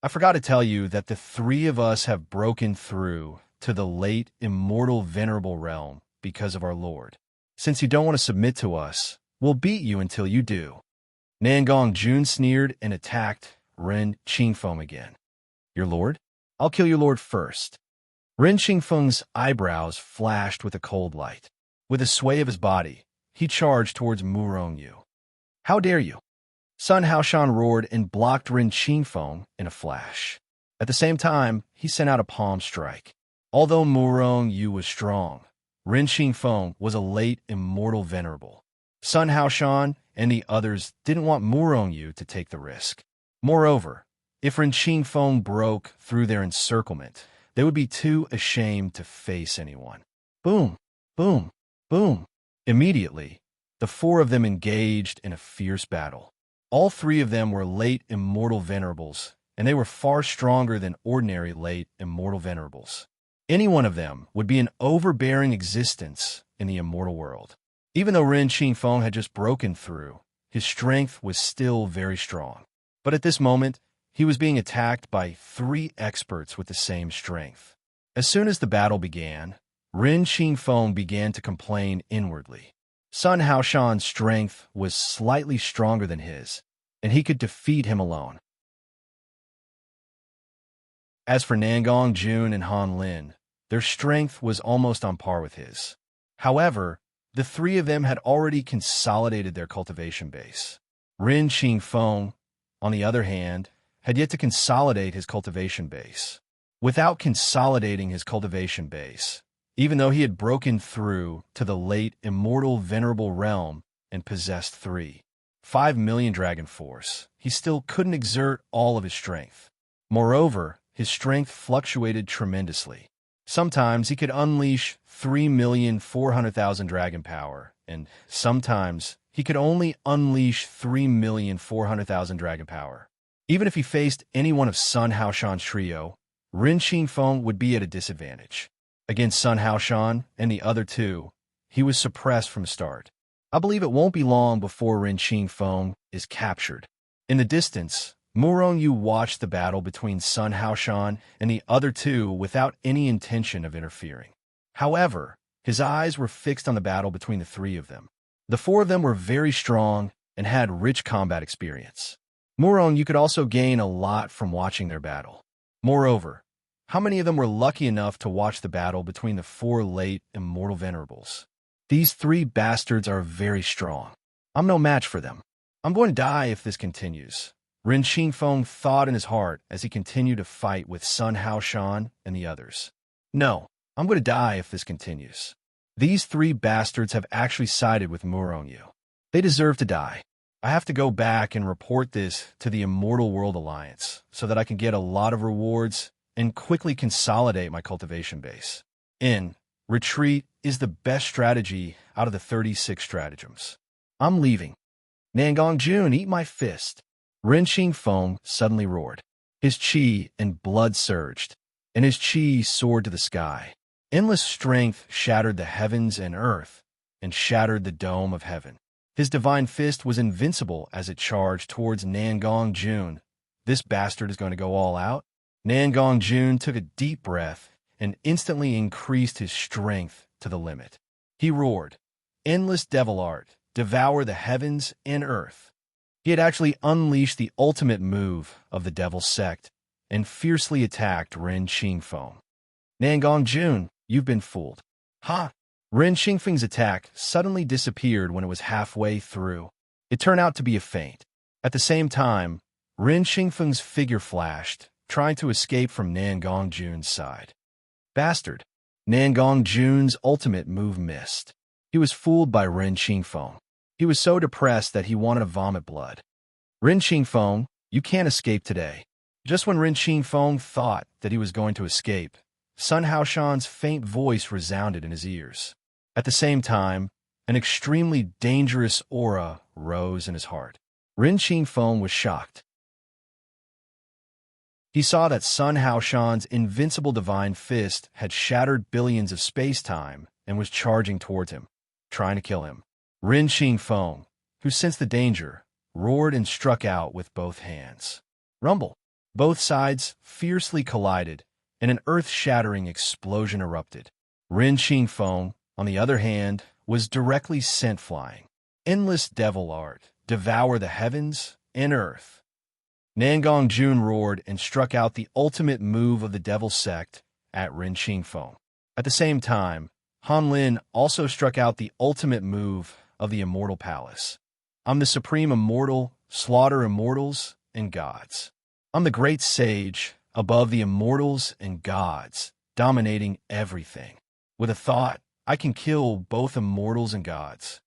I forgot to tell you that the 3 of us have broken through to the late immortal venerable realm because of our Lord. Since you don't want to submit to us, we'll beat you until you do. Nangong Jun sneered and attacked Ren Qingfeng again. Your Lord? I'll kill your Lord first. Ren Qingfeng's eyebrows flashed with a cold light. With a sway of his body, he charged towards Murong Yu. How dare you? Sun Haoshan roared and blocked Ren Qingfeng in a flash. At the same time, he sent out a palm strike. Although Murong Yu was strong, Ren Qingfeng was a late immortal venerable. Sun Haoshan and the others didn't want Murong Yu to take the risk. Moreover, if Ren Qingfeng broke through their encirclement, they would be too ashamed to face anyone. Boom, boom, boom. Immediately, the 4 of them engaged in a fierce battle. All 3 of them were late immortal venerables, and they were far stronger than ordinary late immortal venerables. Any one of them would be an overbearing existence in the immortal world. Even though Ren Qingfeng had just broken through, his strength was still very strong. But at this moment, he was being attacked by 3 experts with the same strength. As soon as the battle began, Ren Qingfeng began to complain inwardly. Sun Haoshan's strength was slightly stronger than his, and he could defeat him alone. As for Nangong Jun and Han Lin, their strength was almost on par with his. However, the 3 of them had already consolidated their cultivation base. Ren Qingfeng, on the other hand, had yet to consolidate his cultivation base. Without consolidating his cultivation base, even though he had broken through to the late immortal venerable realm and possessed 5 million dragon force, he still couldn't exert all of his strength. Moreover, his strength fluctuated tremendously. Sometimes he could unleash 3,400,000 dragon power, and sometimes he could only unleash 3,400,000 dragon power. Even if he faced any one of Sun Haoshan's trio, Ren Qingfeng would be at a disadvantage. Against Sun Haoshan and the other 2, he was suppressed from the start. I believe it won't be long before Ren Qingfeng is captured. In the distance, Murong Yu watched the battle between Sun Haoshan and the other 2 without any intention of interfering. However, his eyes were fixed on the battle between the 3 of them. The 4 of them were very strong and had rich combat experience. Murong Yu could also gain a lot from watching their battle. Moreover, how many of them were lucky enough to watch the battle between the 4 late immortal venerables? These 3 bastards are very strong. I'm no match for them. I'm going to die if this continues. Ren Qingfeng thought in his heart as he continued to fight with Sun Haoshan and the others. No, I'm going to die if this continues. These 3 bastards have actually sided with Murong Yu. They deserve to die. I have to go back and report this to the Immortal World Alliance so that I can get a lot of rewards and quickly consolidate my cultivation base. Retreat is the best strategy out of the 36 stratagems. I'm leaving. Nangong Jun, eat my fist. Ren Qingfeng suddenly roared. His qi and blood surged, and his qi soared to the sky. Endless strength shattered the heavens and earth, and shattered the dome of heaven. His divine fist was invincible as it charged towards Nangong Jun. This bastard is going to go all out? Nangong Jun took a deep breath and instantly increased his strength to the limit. He roared, "Endless devil art, devour the heavens and earth. He had actually unleashed the ultimate move of the devil's sect and fiercely attacked Ren Qingfeng. Nangong Jun, you've been fooled. Ha! Ren Qingfeng's attack suddenly disappeared when it was halfway through. It turned out to be a feint. At the same time, Ren Qingfeng's figure flashed, trying to escape from Nangong Jun's side. Bastard! Nangong Jun's ultimate move missed. He was fooled by Ren Qingfeng. He was so depressed that he wanted to vomit blood. Ren Qingfeng, you can't escape today. Just when Ren Qingfeng thought that he was going to escape, Sun Haoshan's faint voice resounded in his ears. At the same time, an extremely dangerous aura rose in his heart. Ren Qingfeng was shocked. He saw that Sun Haoshan's invincible divine fist had shattered billions of space-time and was charging towards him, trying to kill him. Ren Qingfeng, who sensed the danger, roared and struck out with both hands. Rumble! Both sides fiercely collided, and an earth-shattering explosion erupted. Ren Qingfeng, on the other hand, was directly sent flying. Endless devil art, devour the heavens and earth. Nangong Jun roared and struck out the ultimate move of the devil sect at Ren Qingfeng. At the same time, Han Lin also struck out the ultimate move of the Immortal Palace. I'm the supreme immortal, slaughter immortals and gods. I'm the great sage, above the immortals and gods, dominating everything. With a thought, I can kill both immortals and gods.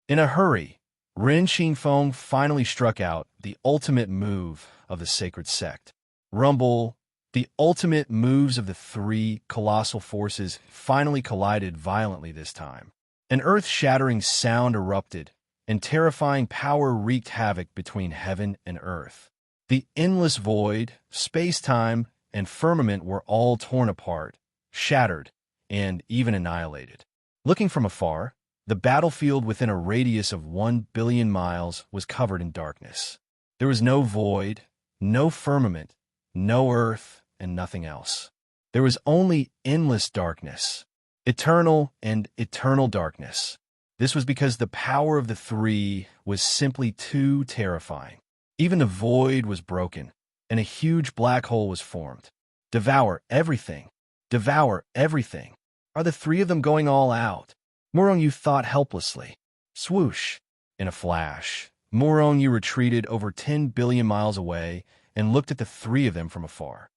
In a hurry, Ren Qingfeng finally struck out the ultimate move of the sacred sect. Rumble! The ultimate moves of the three colossal forces finally collided violently this time. An earth-shattering sound erupted, and terrifying power wreaked havoc between heaven and earth. The endless void, space-time, and firmament were all torn apart, shattered, and even annihilated. Looking from afar, the battlefield within a radius of 1 billion miles was covered in darkness. There was no void, no firmament, no earth, and nothing else. There was only endless darkness, eternal and eternal darkness. This was because the power of the three was simply too terrifying. Even the void was broken, and a huge black hole was formed. Devour everything. Devour everything. Are the three of them going all out? Murong thought helplessly. Swoosh! In a flash, Murong retreated over 10 billion miles away and looked at the three of them from afar.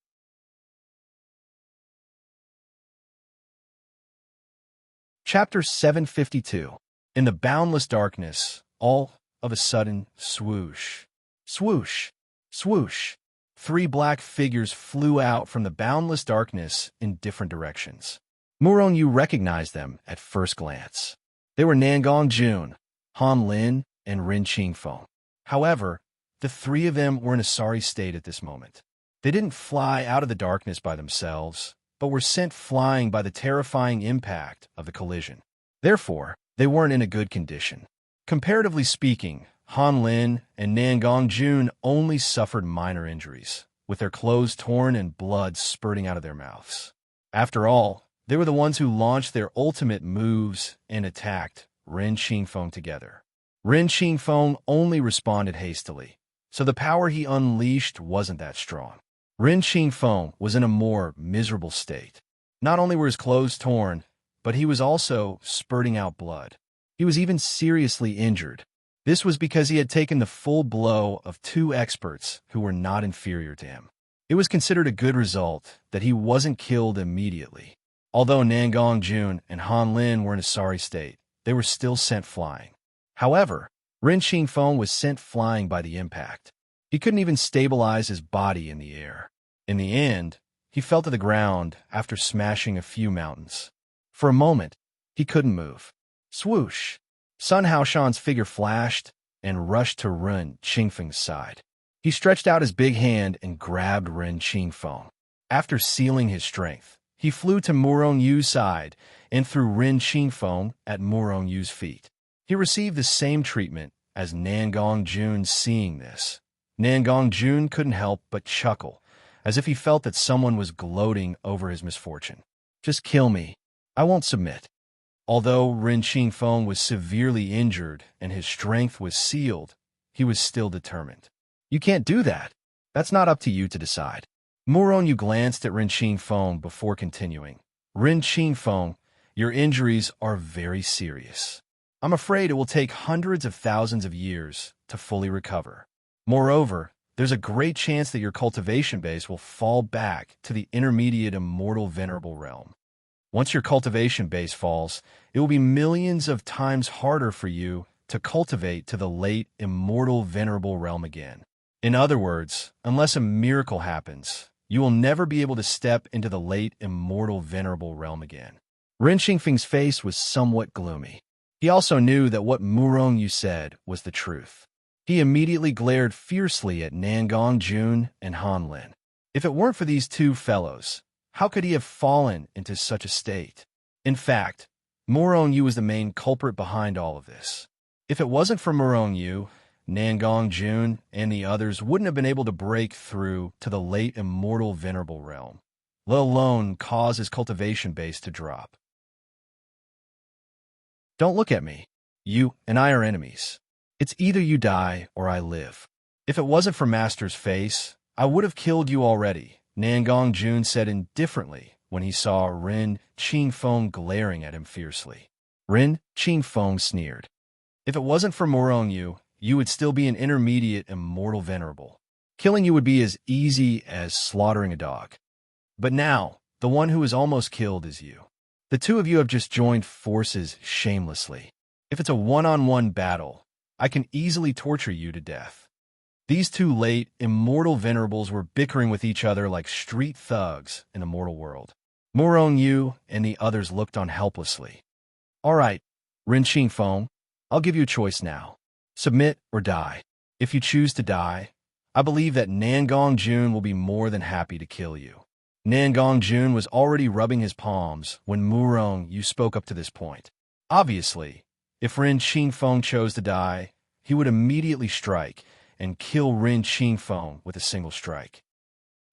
Chapter 752. In the boundless darkness, all of a sudden, swoosh. Swoosh! Swoosh! 3 black figures flew out from the boundless darkness in different directions. Murong recognized them at first glance. They were Nangong Jun, Han Lin, and Ren Qingfeng. However, the three of them were in a sorry state at this moment. They didn't fly out of the darkness by themselves, but were sent flying by the terrifying impact of the collision. Therefore, they weren't in a good condition. Comparatively speaking, Han Lin and Nangong Jun only suffered minor injuries, with their clothes torn and blood spurting out of their mouths. After all, they were the ones who launched their ultimate moves and attacked Ren Qingfeng together. Ren Qingfeng only responded hastily, so the power he unleashed wasn't that strong. Ren Qingfeng was in a more miserable state. Not only were his clothes torn, but he was also spurting out blood. He was even seriously injured. This was because he had taken the full blow of 2 experts who were not inferior to him. It was considered a good result that he wasn't killed immediately. Although Nangong Jun and Han Lin were in a sorry state, they were still sent flying. However, Ren Qingfeng was sent flying by the impact. He couldn't even stabilize his body in the air. In the end, he fell to the ground after smashing a few mountains. For a moment, he couldn't move. Swoosh! Sun Haoshan's figure flashed and rushed to Ren Qingfeng's side. He stretched out his big hand and grabbed Ren Qingfeng. After sealing his strength, he flew to Murong Yu's side and threw Ren Qingfeng at Murong Yu's feet. He received the same treatment as Nangong Jun. Seeing this, Nangong Jun couldn't help but chuckle, as if he felt that someone was gloating over his misfortune. Just kill me. I won't submit. Although Ren Qingfeng was severely injured and his strength was sealed, he was still determined. You can't do that. That's not up to you to decide. Muronyu glanced at Ren Qingfeng before continuing. Ren Qingfeng, your injuries are very serious. I'm afraid it will take hundreds of thousands of years to fully recover. Moreover, there's a great chance that your cultivation base will fall back to the intermediate immortal venerable realm. Once your cultivation base falls, it will be millions of times harder for you to cultivate to the late immortal venerable realm again. In other words, unless a miracle happens, you will never be able to step into the late immortal venerable realm again. Ren Qingfeng's face was somewhat gloomy. He also knew that what Muronyu said was the truth. He immediately glared fiercely at Nangong Jun and Han Lin. If it weren't for these two fellows, how could he have fallen into such a state? In fact, Muronyu was the main culprit behind all of this. If it wasn't for Muronyu, Nangong Jun and the others wouldn't have been able to break through to the late immortal venerable realm, let alone cause his cultivation base to drop. Don't look at me. You and I are enemies. It's either you die or I live. If it wasn't for Master's face, I would have killed you already, Nangong Jun said indifferently when he saw Ren Qingfeng glaring at him fiercely. Ren Qingfeng sneered. If it wasn't for Muronyu, you would still be an intermediate immortal venerable. Killing you would be as easy as slaughtering a dog. But now, the one who is almost killed is you. The two of you have just joined forces shamelessly. If it's a one-on-one battle, I can easily torture you to death. These two late, immortal venerables were bickering with each other like street thugs in the mortal world. Muronyu and the others looked on helplessly. All right, Ren Qingfeng, I'll give you a choice now. Submit or die. If you choose to die, I believe that Nangong Jun will be more than happy to kill you. Nangong Jun was already rubbing his palms when Muronyu spoke up to this point. Obviously, if Ren Qingfeng chose to die, he would immediately strike and kill Ren Qingfeng with a single strike.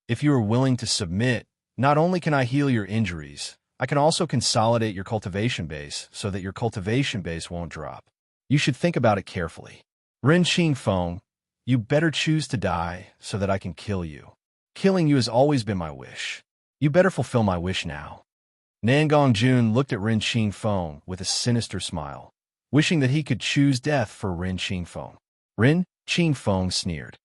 If you are willing to submit, not only can I heal your injuries, I can also consolidate your cultivation base so that your cultivation base won't drop. You should think about it carefully. Ren Qingfeng, you better choose to die so that I can kill you. Killing you has always been my wish. You better fulfill my wish now. Nangong Jun looked at Ren Qingfeng with a sinister smile, wishing that he could choose death for Ren Qingfeng. Ren Qingfeng sneered.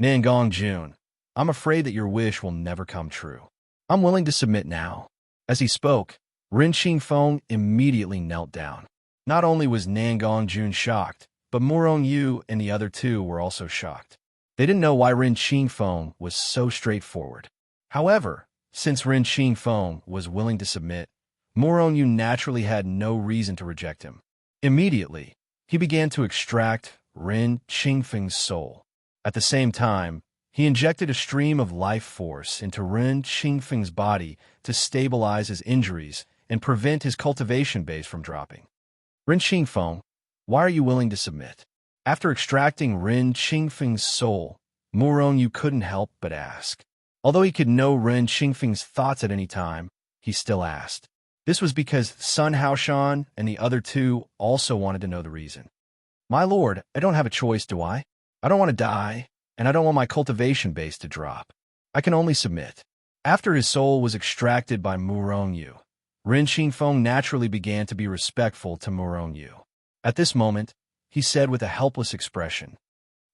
Nangong Jun, I'm afraid that your wish will never come true. I'm willing to submit now. As he spoke, Ren Qingfeng immediately knelt down. Not only was Nangong Jun shocked, but Muronyu and the other two were also shocked. They didn't know why Ren Qingfeng was so straightforward. However, since Ren Qingfeng was willing to submit, Muronyu naturally had no reason to reject him. Immediately, he began to extract Ren Qingfeng's soul. At the same time, he injected a stream of life force into Ren Qingfeng's body to stabilize his injuries and prevent his cultivation base from dropping. Ren Qingfeng, why are you willing to submit? After extracting Ren Qingfeng's soul, Muronyu couldn't help but ask. Although he could know Ren Qingfeng's thoughts at any time, he still asked. This was because Sun Haoshan and the other two also wanted to know the reason. My lord, I don't have a choice, do I? I don't want to die, and I don't want my cultivation base to drop. I can only submit. After his soul was extracted by Muronyu, Ren Qingfeng naturally began to be respectful to Muronyu. At this moment, he said with a helpless expression,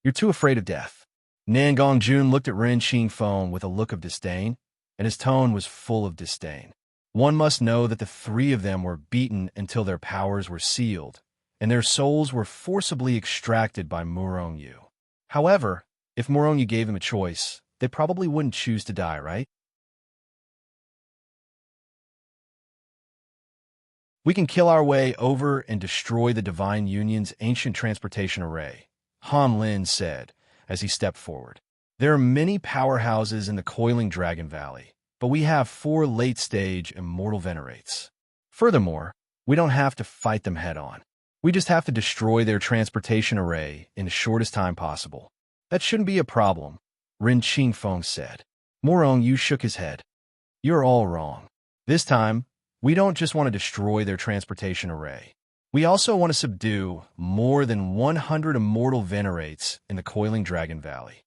You're too afraid of death. Nangong Jun looked at Ren Qingfeng with a look of disdain, and his tone was full of disdain. One must know that the three of them were beaten until their powers were sealed, and their souls were forcibly extracted by Muronyu. However, if Muronyu gave them a choice, they probably wouldn't choose to die, right? We can kill our way over and destroy the Divine Union's ancient transportation array, Han Lin said as he stepped forward. There are many powerhouses in the Coiling Dragon Valley, but we have 4 late-stage immortal venerates. Furthermore, we don't have to fight them head-on. We just have to destroy their transportation array in the shortest time possible. That shouldn't be a problem, Ren Qingfeng said. Muronyu shook his head. You're all wrong. This time, We don't just want to destroy their transportation array. We also want to subdue more than 100 immortal venerates in the Coiling Dragon Valley.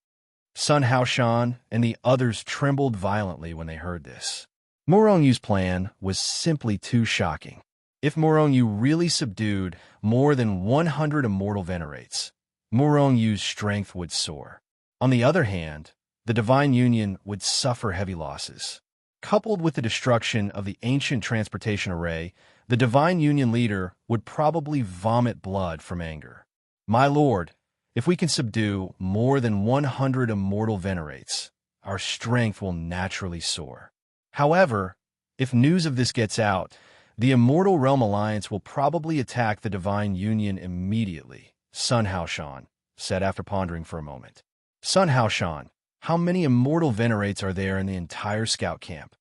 Sun Haoshan and the others trembled violently when they heard this. Murongyu's plan was simply too shocking. If Murongyu really subdued more than 100 immortal venerates, Murongyu's strength would soar. On the other hand, the Divine Union would suffer heavy losses. Coupled with the destruction of the ancient transportation array, the Divine Union leader would probably vomit blood from anger. My lord, if we can subdue more than 100 immortal venerates, our strength will naturally soar. However, if news of this gets out, the Immortal Realm Alliance will probably attack the Divine Union immediately, Sun Haoshan said after pondering for a moment. Sun Haoshan, how many immortal venerates are there in the entire scout camp?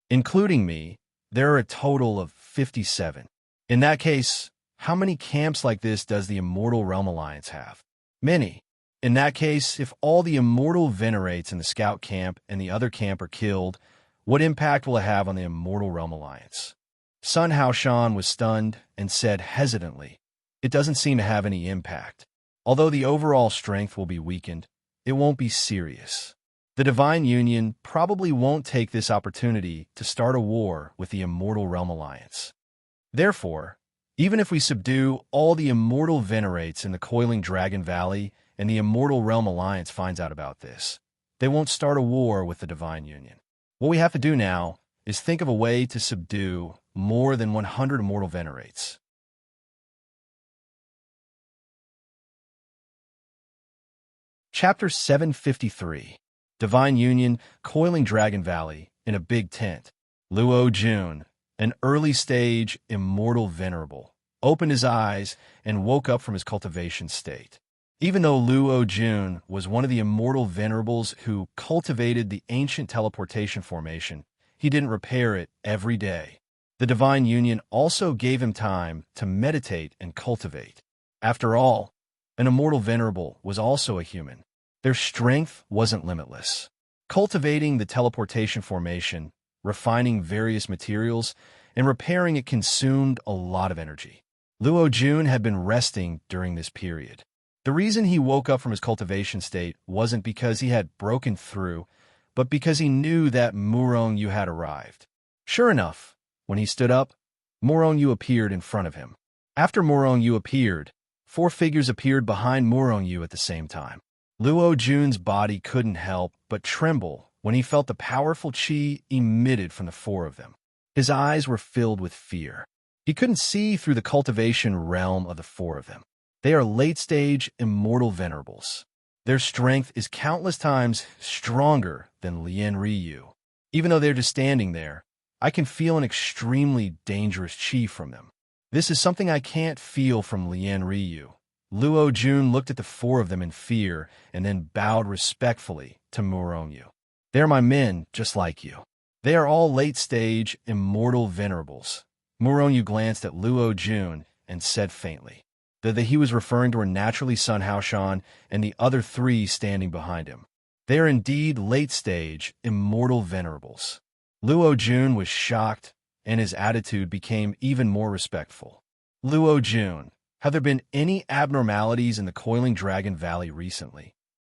Including me, there are a total of 57. In that case, how many camps like this does the Immortal Realm Alliance have? Many. In that case, if all the immortal venerates in the scout camp and the other camp are killed, what impact will it have on the Immortal Realm Alliance? Sun Haoshan was stunned and said hesitantly, "It doesn't seem to have any impact. Although the overall strength will be weakened, it won't be serious. The Divine Union probably won't take this opportunity to start a war with the Immortal Realm Alliance. Therefore, even if we subdue all the immortal venerates in the Coiling Dragon Valley and the Immortal Realm Alliance finds out about this, they won't start a war with the Divine Union. What we have to do now is think of a way to subdue more than 100 immortal venerates." Chapter 753. Divine Union, Coiling Dragon Valley, in a big tent. Luo Jun, an early-stage immortal venerable, opened his eyes and woke up from his cultivation state. Even though Luo Jun was one of the immortal venerables who cultivated the ancient teleportation formation, he didn't repair it every day. The Divine Union also gave him time to meditate and cultivate. After all, an immortal venerable was also a human. Their strength wasn't limitless. Cultivating the teleportation formation, refining various materials, and repairing it consumed a lot of energy. Luo Jun had been resting during this period. The reason he woke up from his cultivation state wasn't because he had broken through, but because he knew that Murongyu had arrived. Sure enough, when he stood up, Murongyu appeared in front of him. After Murongyu appeared, 4 figures appeared behind Murongyu at the same time. Luo Jun's body couldn't help but tremble when he felt the powerful qi emitted from the 4 of them. His eyes were filled with fear. He couldn't see through the cultivation realm of the 4 of them. They are late-stage immortal venerables. Their strength is countless times stronger than Lien Ryu. Even though they're just standing there, I can feel an extremely dangerous qi from them. This is something I can't feel from Lien Ryu. Luo Jun looked at the 4 of them in fear and then bowed respectfully to Murongyu. "They are my men, just like you. They are all late-stage immortal venerables." Murongyu glanced at Luo Jun and said faintly that he was referring to her naturally Sun Haoshan and the other 3 standing behind him. They are indeed late-stage immortal venerables. Luo Jun was shocked, and his attitude became even more respectful. "Luo Jun, have there been any abnormalities in the Coiling Dragon Valley recently?"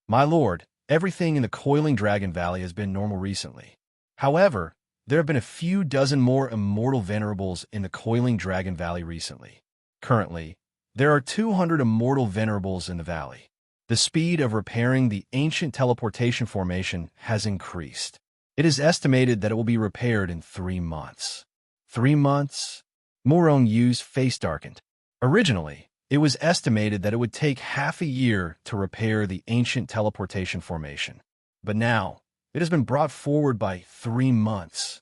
"My lord, everything in the Coiling Dragon Valley has been normal recently. However, there have been a few dozen more immortal venerables in the Coiling Dragon Valley recently. Currently, there are 200 immortal venerables in the valley. The speed of repairing the ancient teleportation formation has increased. It is estimated that it will be repaired in 3 months. 3 months? Murongyu's face darkened. Originally, it was estimated that it would take half a year to repair the ancient teleportation formation. But now, it has been brought forward by 3 months.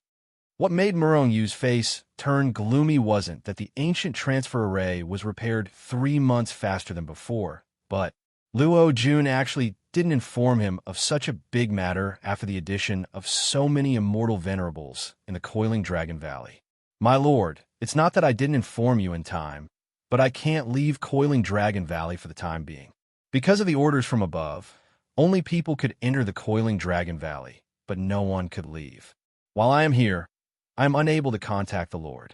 What made Murongyu's face turn gloomy wasn't that the ancient transfer array was repaired 3 months faster than before, but Luo Jun actually didn't inform him of such a big matter after the addition of so many immortal venerables in the Coiling Dragon Valley. "My lord, it's not that I didn't inform you in time, but I can't leave Coiling Dragon Valley for the time being. Because of the orders from above, only people could enter the Coiling Dragon Valley, but no one could leave. While I am here, I am unable to contact the Lord.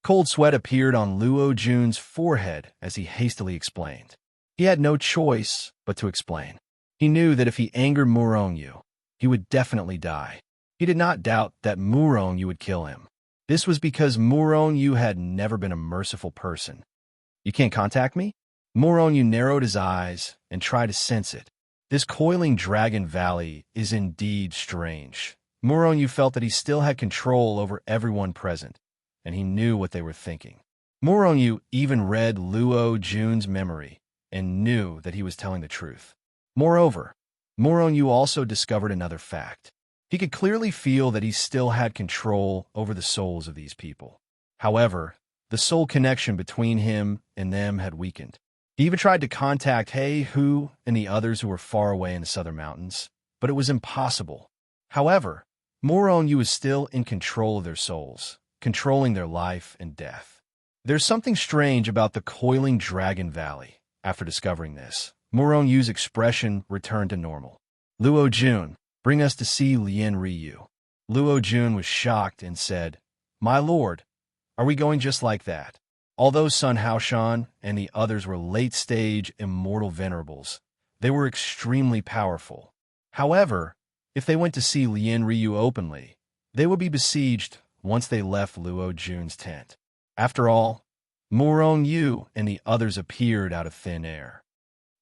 Cold sweat appeared on Luo Jun's forehead as he hastily explained. He had no choice but to explain. He knew that if he angered Murongyu, he would definitely die. He did not doubt that Murongyu would kill him. This was because Murongyu had never been a merciful person. You can't contact me? Murongyu narrowed his eyes and tried to sense it. This coiling dragon valley is indeed strange. Murongyu felt that he still had control over everyone present, and he knew what they were thinking. Murongyu even read Luo Jun's memory and knew that he was telling the truth. Moreover, Murongyu also discovered another fact. He could clearly feel that he still had control over the souls of these people. However, the soul connection between him and them had weakened. He even tried to contact He Hu and the others who were far away in the southern mountains, but it was impossible. However, Murongyu was still in control of their souls, controlling their life and death. There's something strange about the coiling dragon valley. After discovering this, Murongyu's expression returned to normal. Luo Jun, bring us to see Lien Ryu. Luo Jun was shocked and said, My lord, are we going just like that? Although Sun Haoshan and the others were late-stage immortal venerables, they were extremely powerful. However, if they went to see Lien Ryu openly, they would be besieged once they left Luo Jun's tent. After all, Murongyu and the others appeared out of thin air.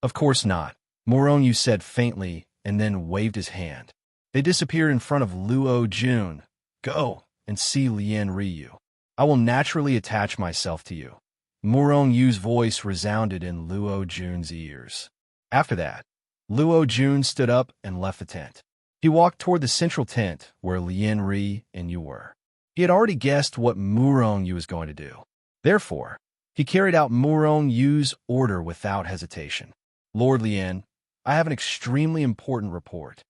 Of course not, Murongyu said faintly and then waved his hand. They disappeared in front of Luo Jun. Go and see Lien Ryu. I will naturally attach myself to you. Murongyu's voice resounded in Luo Jun's ears. After that, Luo Jun stood up and left the tent. He walked toward the central tent where Lien Ryu were. He had already guessed what Murongyu was going to do. Therefore, he carried out Murongyu's order without hesitation. Lord Lien, I have an extremely important report.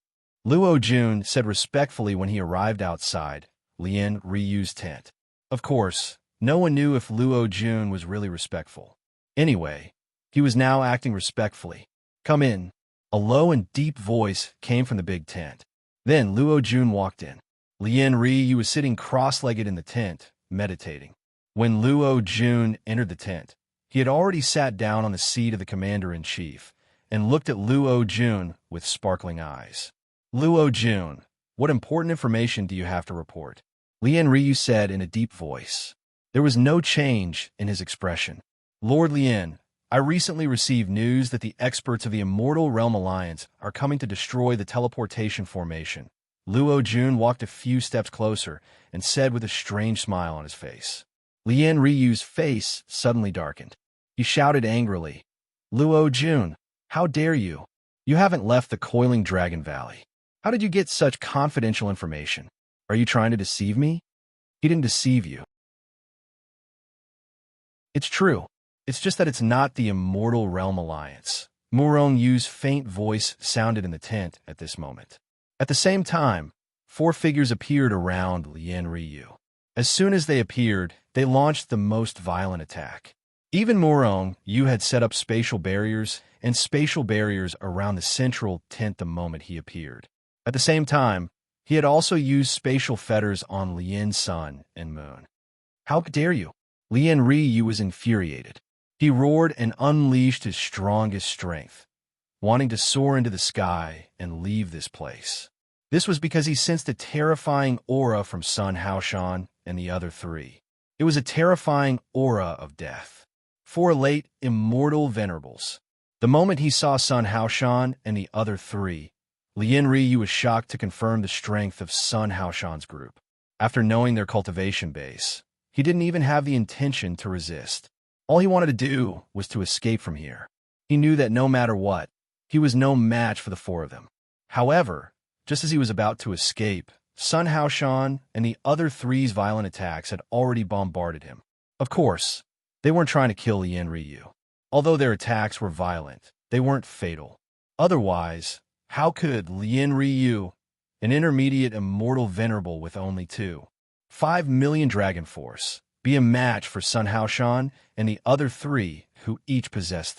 Luo Jun said respectfully when he arrived outside Lien Ryu's tent. Of course, no one knew if Luo Jun was really respectful. Anyway, he was now acting respectfully. Come in. A low and deep voice came from the big tent. Then Luo Jun walked in. Lien Ryu was sitting cross-legged in the tent, meditating. When Luo Jun entered the tent, he had already sat down on the seat of the commander-in-chief and looked at Luo Jun with sparkling eyes. Luo Jun, what important information do you have to report? Lien Ryu said in a deep voice. There was no change in his expression. Lord Lien, I recently received news that the experts of the Immortal Realm Alliance are coming to destroy the teleportation formation. Luo Jun walked a few steps closer and said with a strange smile on his face. Lien Ryu's face suddenly darkened. He shouted angrily, Luo Jun, how dare you? You haven't left the coiling dragon valley. How did you get such confidential information? Are you trying to deceive me? He didn't deceive you. It's true. It's just that it's not the Immortal Realm Alliance. Murongyu's faint voice sounded in the tent at this moment. At the same time, 4 figures appeared around Lien Ryu. As soon as they appeared, they launched the most violent attack. Even Murongyu had set up spatial barriers around the central tent the moment he appeared. At the same time, he had also used spatial fetters on Lien's sun and moon. How dare you? Lien Ryu was infuriated. He roared and unleashed his strongest strength, wanting to soar into the sky and leave this place. This was because he sensed a terrifying aura from Sun Haoshan and the other 3. It was a terrifying aura of death. 4 late immortal venerables. The moment he saw Sun Haoshan and the other 3, Lien Ryu was shocked to confirm the strength of Sun Haoshan's group. After knowing their cultivation base, he didn't even have the intention to resist. All he wanted to do was to escape from here. He knew that no matter what, he was no match for the 4 of them. However, just as he was about to escape, Sun Haoshan and the other 3's violent attacks had already bombarded him. Of course, they weren't trying to kill Lien Ryu. Although their attacks were violent, they weren't fatal. Otherwise, how could Lien Ryu, an intermediate immortal venerable with only 5 million dragon force, be a match for Sun Haoshan and the other 3 who each possess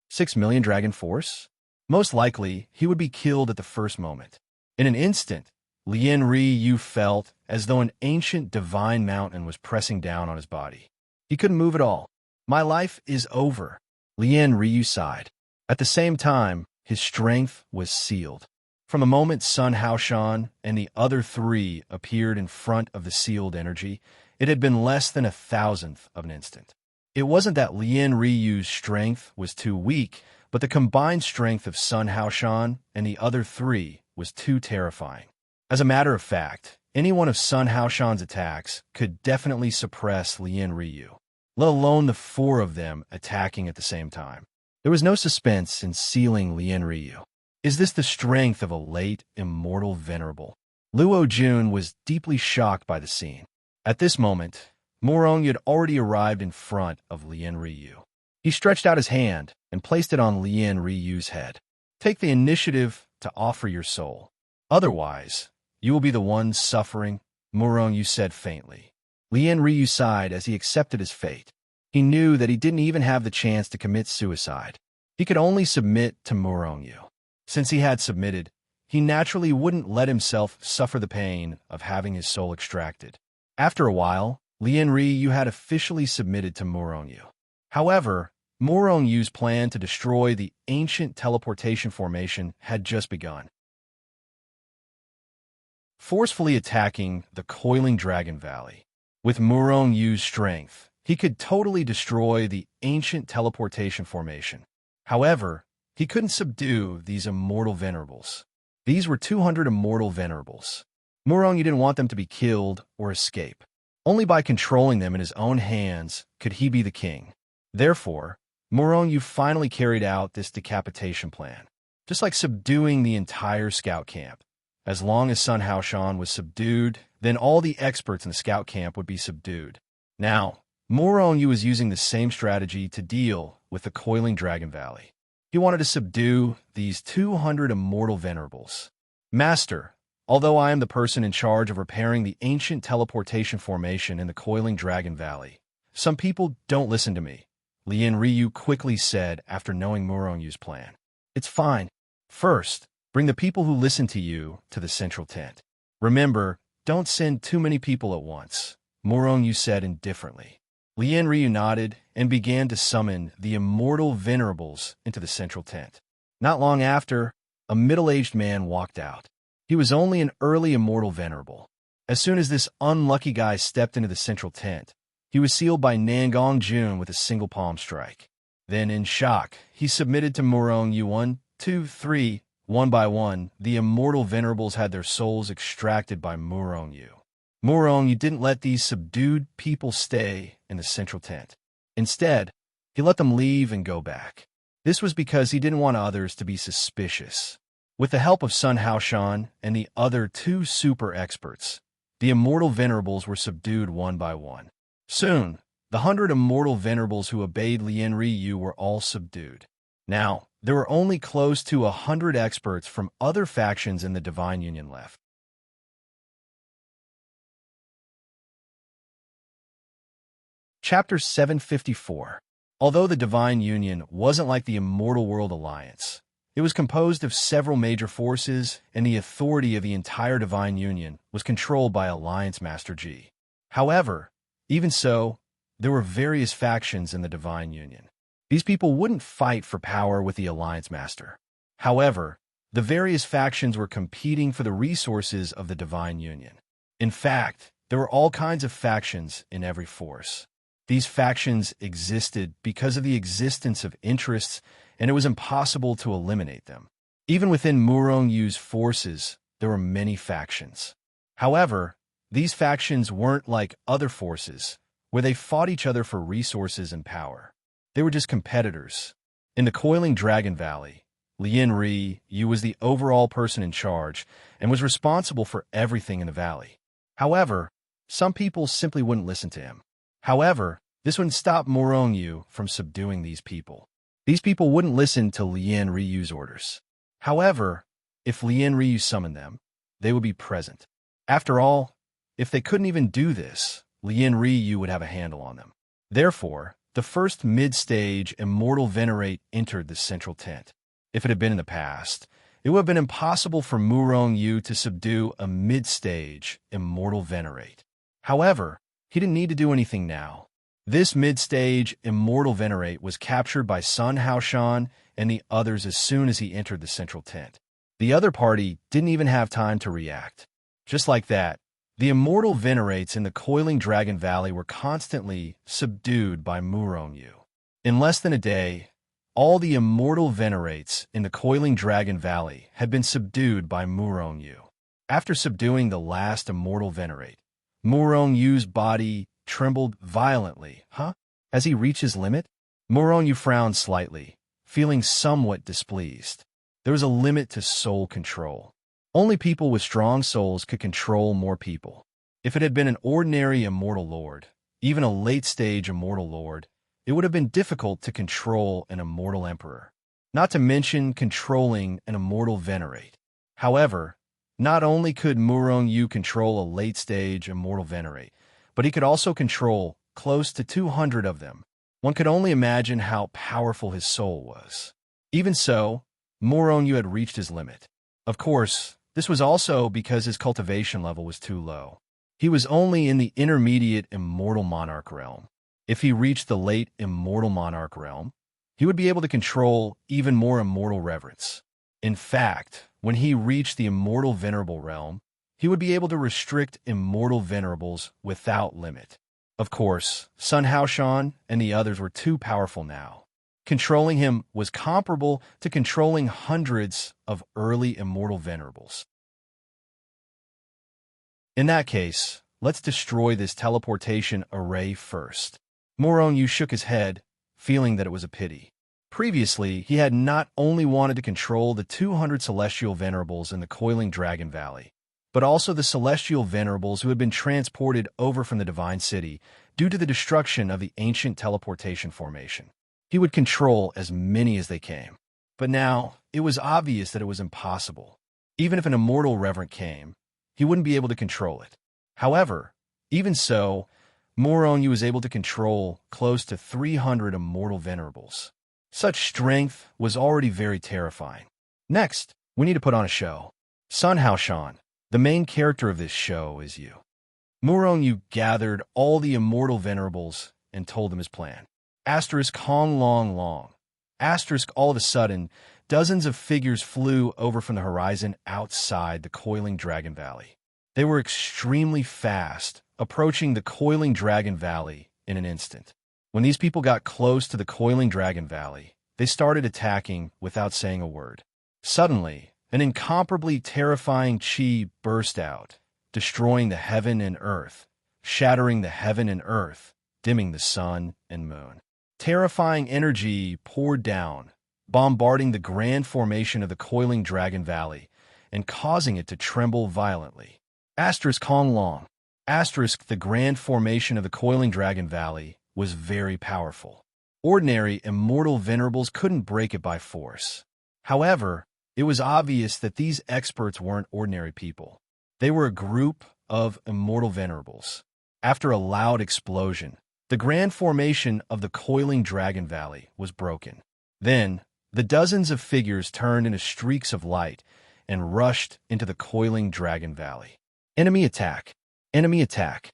6 million dragon force? Most likely, he would be killed at the first moment. In an instant, Lien Ryu felt as though an ancient divine mountain was pressing down on his body. He couldn't move at all. My life is over. Lien Ryu sighed. At the same time, his strength was sealed. From the moment Sun Haoshan and the other three appeared in front of the sealed energy, it had been less than 1,000th of an instant. It wasn't that Lien Ryu's strength was too weak, but the combined strength of Sun Haoshan and the other three was too terrifying. As a matter of fact, any one of Sun Haoshan's attacks could definitely suppress Lien Ryu, let alone the four of them attacking at the same time. There was no suspense in sealing Lien Ryu. Is this the strength of a late, immortal venerable? Luo Jun was deeply shocked by the scene. At this moment, Morong had already arrived in front of Lien Ryu. He stretched out his hand and placed it on Lien Ryu's head. Take the initiative to offer your soul. Otherwise, you will be the one suffering, Morong said faintly. Lien Ryu sighed as he accepted his fate. He knew that he didn't even have the chance to commit suicide. He could only submit to Morong. Since he had submitted, he naturally wouldn't let himself suffer the pain of having his soul extracted. After a while, Lien Ryu had officially submitted to Morong. However, Morong-Yu's plan to destroy the ancient teleportation formation had just begun. Forcefully attacking the coiling Dragon Valley. With Morong-Yu's strength, he could totally destroy the ancient teleportation formation. However, he couldn't subdue these immortal venerables. These were 200 immortal venerables. Morong didn't want them to be killed or escape. Only by controlling them in his own hands could he be the king. Therefore, Morong finally carried out this decapitation plan, just like subduing the entire scout camp. As long as Sun Haoshan was subdued, then all the experts in the scout camp would be subdued. Now, Morong was using the same strategy to deal with the coiling Dragon Valley. He wanted to subdue these 200 immortal venerables. Master, although I am the person in charge of repairing the ancient teleportation formation in the coiling Dragon Valley, some people don't listen to me, Lien Ryu quickly said after knowing Morong plan. It's fine. First, bring the people who listen to you to the central tent. Remember, don't send too many people at once, Morong said indifferently. Lien Ryu nodded and began to summon the immortal venerables into the central tent. Not long after, a middle-aged man walked out. He was only an early immortal venerable. As soon as this unlucky guy stepped into the central tent, he was sealed by Nangong Jun with a single palm strike. Then, in shock, he submitted to Morong 1, 2, 3, one by one. The immortal venerables had their souls extracted by Morong. Morong didn't let these subdued people stay in the central tent. Instead, he let them leave and go back. This was because he didn't want others to be suspicious. With the help of Sun Haoshan and the other two super experts, the immortal venerables were subdued one by one. Soon, the 100 immortal venerables who obeyed Lien Ryu were all subdued. Now, there were only close to 100 experts from other factions in the Divine Union left. Chapter 754. Although the Divine Union wasn't like the Immortal World Alliance, it was composed of several major forces, and the authority of the entire Divine Union was controlled by Alliance Master G. However, even so, there were various factions in the Divine Union. These people wouldn't fight for power with the Alliance Master. However, the various factions were competing for the resources of the Divine Union. In fact, there were all kinds of factions in every force. These factions existed because of the existence of interests, and it was impossible to eliminate them. Even within Morong-Yu's forces, there were many factions. However, these factions weren't like other forces, where they fought each other for resources and power. They were just competitors. In the coiling Dragon Valley, Lien Ryu was the overall person in charge and was responsible for everything in the valley. However, some people simply wouldn't listen to him. However, this wouldn't stop Morong from subduing these people. These people wouldn't listen to Lien Ryu's orders. However, if Lien Ryu summoned them, they would be present. After all, if they couldn't even do this, Lien Ryu would have a handle on them. Therefore, the first mid-stage immortal venerate entered the central tent. If it had been in the past, it would have been impossible for Murong Yu to subdue a mid-stage immortal venerate. However, he didn't need to do anything now. This mid-stage immortal venerate was captured by Sun Haoshan and the others as soon as he entered the central tent. The other party didn't even have time to react. Just like that, the immortal venerates in the Coiling Dragon Valley were constantly subdued by Murong Yu. In less than a day, all the immortal venerates in the Coiling Dragon Valley had been subdued by Murong Yu. After subduing the last immortal venerate, Murong Yu's body trembled violently. As he reached his limit? Murong Yu frowned slightly, feeling somewhat displeased. There was a limit to soul control. Only people with strong souls could control more people. If it had been an ordinary immortal lord, even a late-stage immortal lord, it would have been difficult to control an immortal emperor, not to mention controlling an immortal venerate. However, not only could Murong Yu control a late-stage immortal venerate, but he could also control close to 200 of them. One could only imagine how powerful his soul was. Even so, Murong Yu had reached his limit. Of course, this was also because his cultivation level was too low. He was only in the intermediate immortal monarch realm. If he reached the late immortal monarch realm, he would be able to control even more immortal reverence. In fact, when he reached the immortal venerable realm, he would be able to restrict immortal venerables without limit. Of course, Sun Haoshan and the others were too powerful now. Controlling him was comparable to controlling hundreds of early immortal venerables. In that case, let's destroy this teleportation array first. Murong Yu shook his head, feeling that it was a pity. Previously, he had not only wanted to control the 200 celestial venerables in the Coiling Dragon Valley, but also the celestial venerables who had been transported over from the Divine City due to the destruction of the ancient teleportation formation. He would control as many as they came. But now, it was obvious that it was impossible. Even if an immortal reverend came, he wouldn't be able to control it. However, even so, Murong Yu was able to control close to 300 immortal venerables. Such strength was already very terrifying. Next, we need to put on a show. Sun Haoshan, the main character of this show, is you. Murong Yu gathered all the immortal venerables and told them his plan. Asterisk Hong Long Long. Asterisk all of a sudden, dozens of figures flew over from the horizon outside the Coiling Dragon Valley. They were extremely fast, approaching the Coiling Dragon Valley in an instant. When these people got close to the Coiling Dragon Valley, they started attacking without saying a word. Suddenly, an incomparably terrifying chi burst out, destroying the heaven and earth, shattering the heaven and earth, dimming the sun and moon. Terrifying energy poured down, bombarding the grand formation of the Coiling Dragon Valley and causing it to tremble violently. Asterisk Hong Long. Asterisk the grand formation of the Coiling Dragon Valley was very powerful. Ordinary immortal venerables couldn't break it by force. However, it was obvious that these experts weren't ordinary people. They were a group of immortal venerables. After a loud explosion, the grand formation of the Coiling Dragon Valley was broken. Then, the dozens of figures turned into streaks of light and rushed into the Coiling Dragon Valley. Enemy attack! Enemy attack!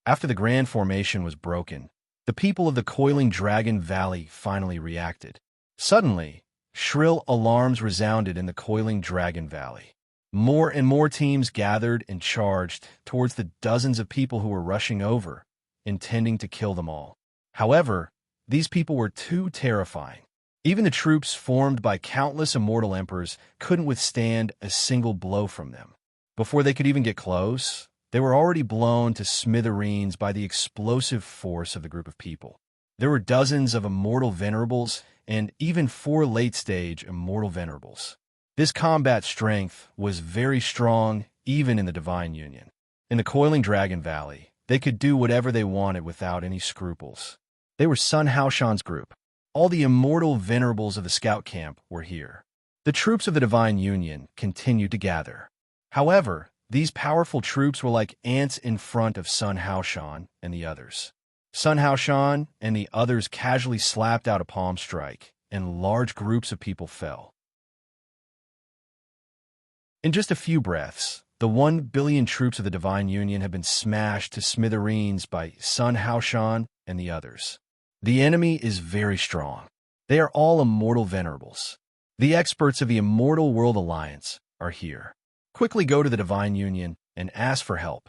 After the grand formation was broken, the people of the Coiling Dragon Valley finally reacted. Suddenly, shrill alarms resounded in the Coiling Dragon Valley. More and more teams gathered and charged towards the dozens of people who were rushing over, intending to kill them all. However, these people were too terrifying. Even the troops formed by countless immortal emperors couldn't withstand a single blow from them. Before they could even get close, they were already blown to smithereens by the explosive force of the group of people. There were dozens of immortal venerables and even 4 late-stage immortal venerables. This combat strength was very strong even in the Divine Union. In the Coiling Dragon Valley, they could do whatever they wanted without any scruples. They were Sun Haoshan's group. All the immortal venerables of the scout camp were here. The troops of the Divine Union continued to gather. However, these powerful troops were like ants in front of Sun Haoshan and the others. Sun Haoshan and the others casually slapped out a palm strike, and large groups of people fell. In just a few breaths, the 1 billion troops of the Divine Union had been smashed to smithereens by Sun Haoshan and the others. The enemy is very strong. They are all immortal venerables. The experts of the Immortal World Alliance are here. Quickly go to the Divine Union and ask for help.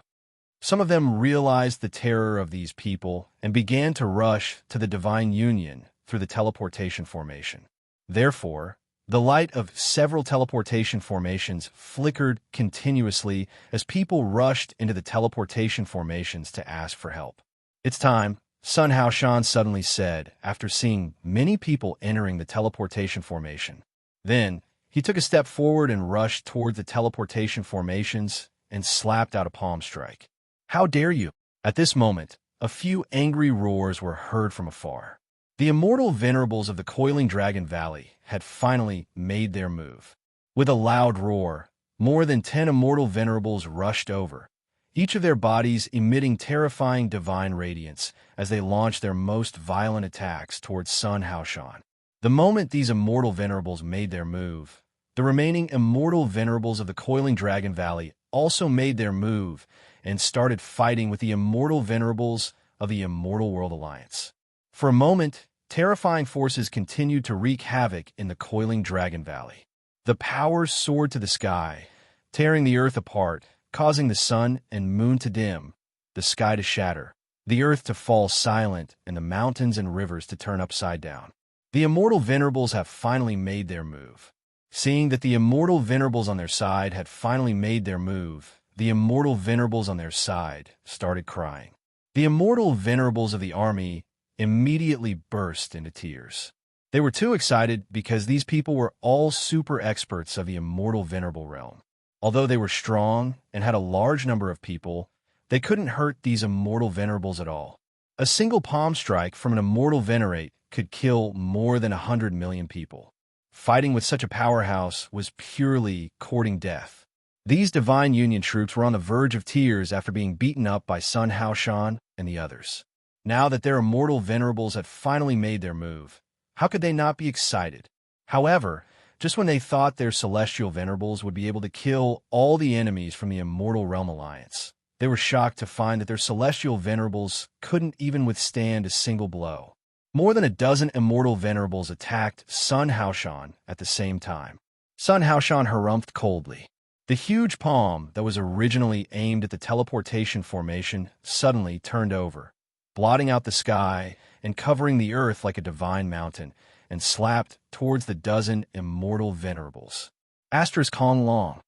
Some of them realized the terror of these people and began to rush to the Divine Union through the teleportation formation. Therefore, the light of several teleportation formations flickered continuously as people rushed into the teleportation formations to ask for help. "It's time," Sun Haoshan suddenly said after seeing many people entering the teleportation formation. Then, he took a step forward and rushed toward the teleportation formations and slapped out a palm strike. "How dare you!" At this moment, a few angry roars were heard from afar. The immortal venerables of the Coiling Dragon Valley had finally made their move. With a loud roar, more than 10 immortal venerables rushed over, each of their bodies emitting terrifying divine radiance as they launched their most violent attacks towards Sun Haoshan. The moment these immortal venerables made their move, the remaining immortal venerables of the Coiling Dragon Valley also made their move and started fighting with the immortal venerables of the Immortal World Alliance. For a moment, terrifying forces continued to wreak havoc in the Coiling Dragon Valley. The powers soared to the sky, tearing the earth apart, causing the sun and moon to dim, the sky to shatter, the earth to fall silent, and the mountains and rivers to turn upside down. The immortal venerables have finally made their move. Seeing that the immortal venerables on their side had finally made their move, the immortal venerables on their side started crying. The immortal venerables of the army immediately burst into tears. They were too excited because these people were all super experts of the immortal venerable realm. Although they were strong and had a large number of people, they couldn't hurt these immortal venerables at all. A single palm strike from an immortal venerate could kill more than 100 million people. Fighting with such a powerhouse was purely courting death. These Divine Union troops were on the verge of tears after being beaten up by Sun Haoshan and the others. Now that their immortal venerables had finally made their move, how could they not be excited? However, just when they thought their celestial venerables would be able to kill all the enemies from the Immortal Realm Alliance, they were shocked to find that their celestial venerables couldn't even withstand a single blow. More than a dozen immortal venerables attacked Sun Haoshan at the same time. Sun Haoshan harumphed coldly. The huge palm that was originally aimed at the teleportation formation suddenly turned over, blotting out the sky and covering the earth like a divine mountain, and slapped towards the dozen immortal venerables. Asterisk Hong Long.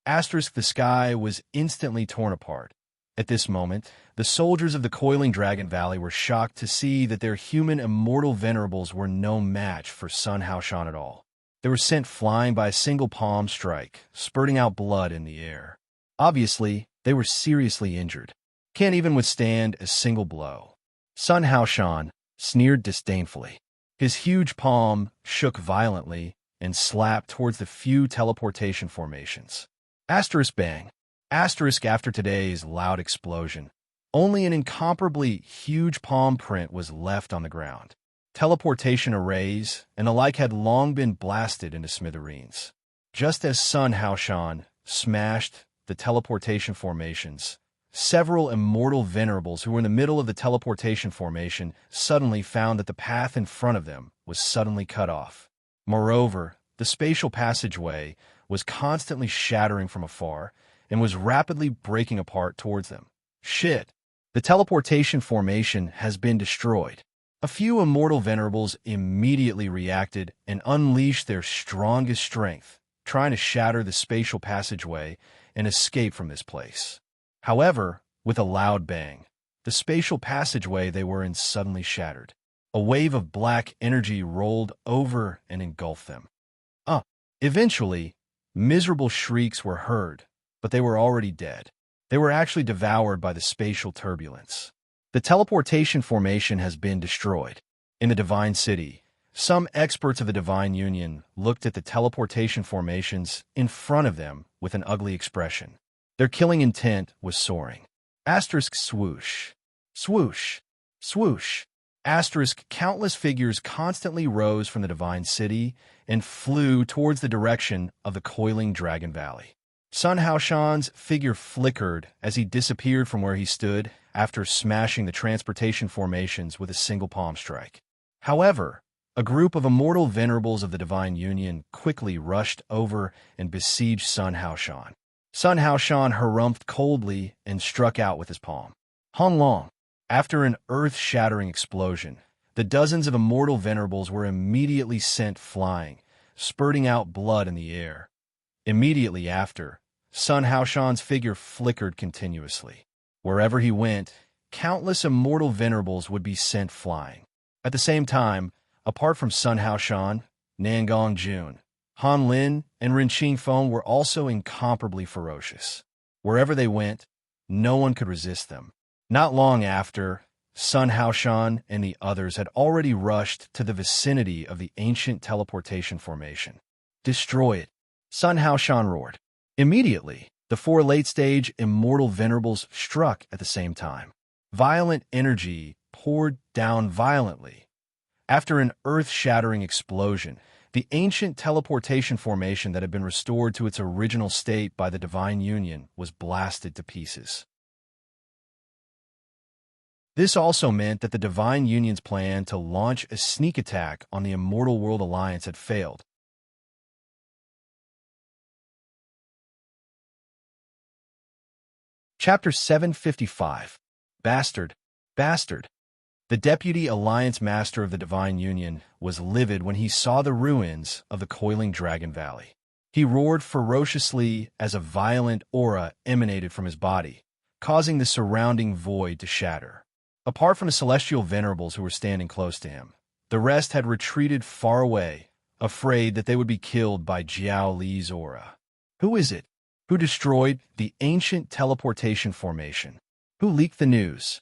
Asterisk the sky was instantly torn apart. At this moment, the soldiers of the Coiling Dragon Valley were shocked to see that their human immortal venerables were no match for Sun Haoshan at all. They were sent flying by a single palm strike, spurting out blood in the air. Obviously, they were seriously injured. Can't even withstand a single blow. Sun Haoshan sneered disdainfully. His huge palm shook violently and slapped towards the few teleportation formations. Asterisk bang. Asterisk after today's loud explosion. Only an incomparably huge palm print was left on the ground. Teleportation arrays and the like had long been blasted into smithereens. Just as Sun Haoshan smashed the teleportation formations, several immortal venerables who were in the middle of the teleportation formation suddenly found that the path in front of them was suddenly cut off. Moreover, the spatial passageway was constantly shattering from afar and was rapidly breaking apart towards them. Shit! The teleportation formation has been destroyed. A few immortal venerables immediately reacted and unleashed their strongest strength, trying to shatter the spatial passageway and escape from this place. However, with a loud bang, the spatial passageway they were in suddenly shattered. A wave of black energy rolled over and engulfed them. Eventually, miserable shrieks were heard, but they were already dead. They were actually devoured by the spatial turbulence. The teleportation formation has been destroyed. In the Divine City, some experts of the Divine Union looked at the teleportation formations in front of them with an ugly expression. Their killing intent was soaring. Asterisk swoosh. Swoosh. Swoosh. Asterisk, countless figures constantly rose from the divine city and flew towards the direction of the coiling Dragon Valley. Sun Haoshan's figure flickered as he disappeared from where he stood after smashing the transportation formations with a single palm strike. However, a group of immortal venerables of the Divine Union quickly rushed over and besieged Sun Haoshan. Sun Haoshan harumphed coldly and struck out with his palm. Hung Long. After an earth-shattering explosion, the dozens of immortal venerables were immediately sent flying, spurting out blood in the air. Immediately after, Sun Haoshan's figure flickered continuously. Wherever he went, countless immortal venerables would be sent flying. At the same time, apart from Sun Haoshan, Nangong Jun, Han Lin, and Ren Qingfeng were also incomparably ferocious. Wherever they went, no one could resist them. Not long after, Sun Haoshan and the others had already rushed to the vicinity of the ancient teleportation formation. Destroy it, Sun Haoshan roared. Immediately, the four late-stage immortal venerables struck at the same time. Violent energy poured down violently. After an earth-shattering explosion, the ancient teleportation formation that had been restored to its original state by the Divine Union was blasted to pieces. This also meant that the Divine Union's plan to launch a sneak attack on the Immortal World Alliance had failed. Chapter 755. Bastard. Bastard. The Deputy Alliance Master of the Divine Union was livid when he saw the ruins of the coiling Dragon Valley. He roared ferociously as a violent aura emanated from his body, causing the surrounding void to shatter. Apart from the celestial venerables who were standing close to him, the rest had retreated far away, afraid that they would be killed by Jiao Li's aura. Who is it? Who destroyed the ancient teleportation formation? Who leaked the news?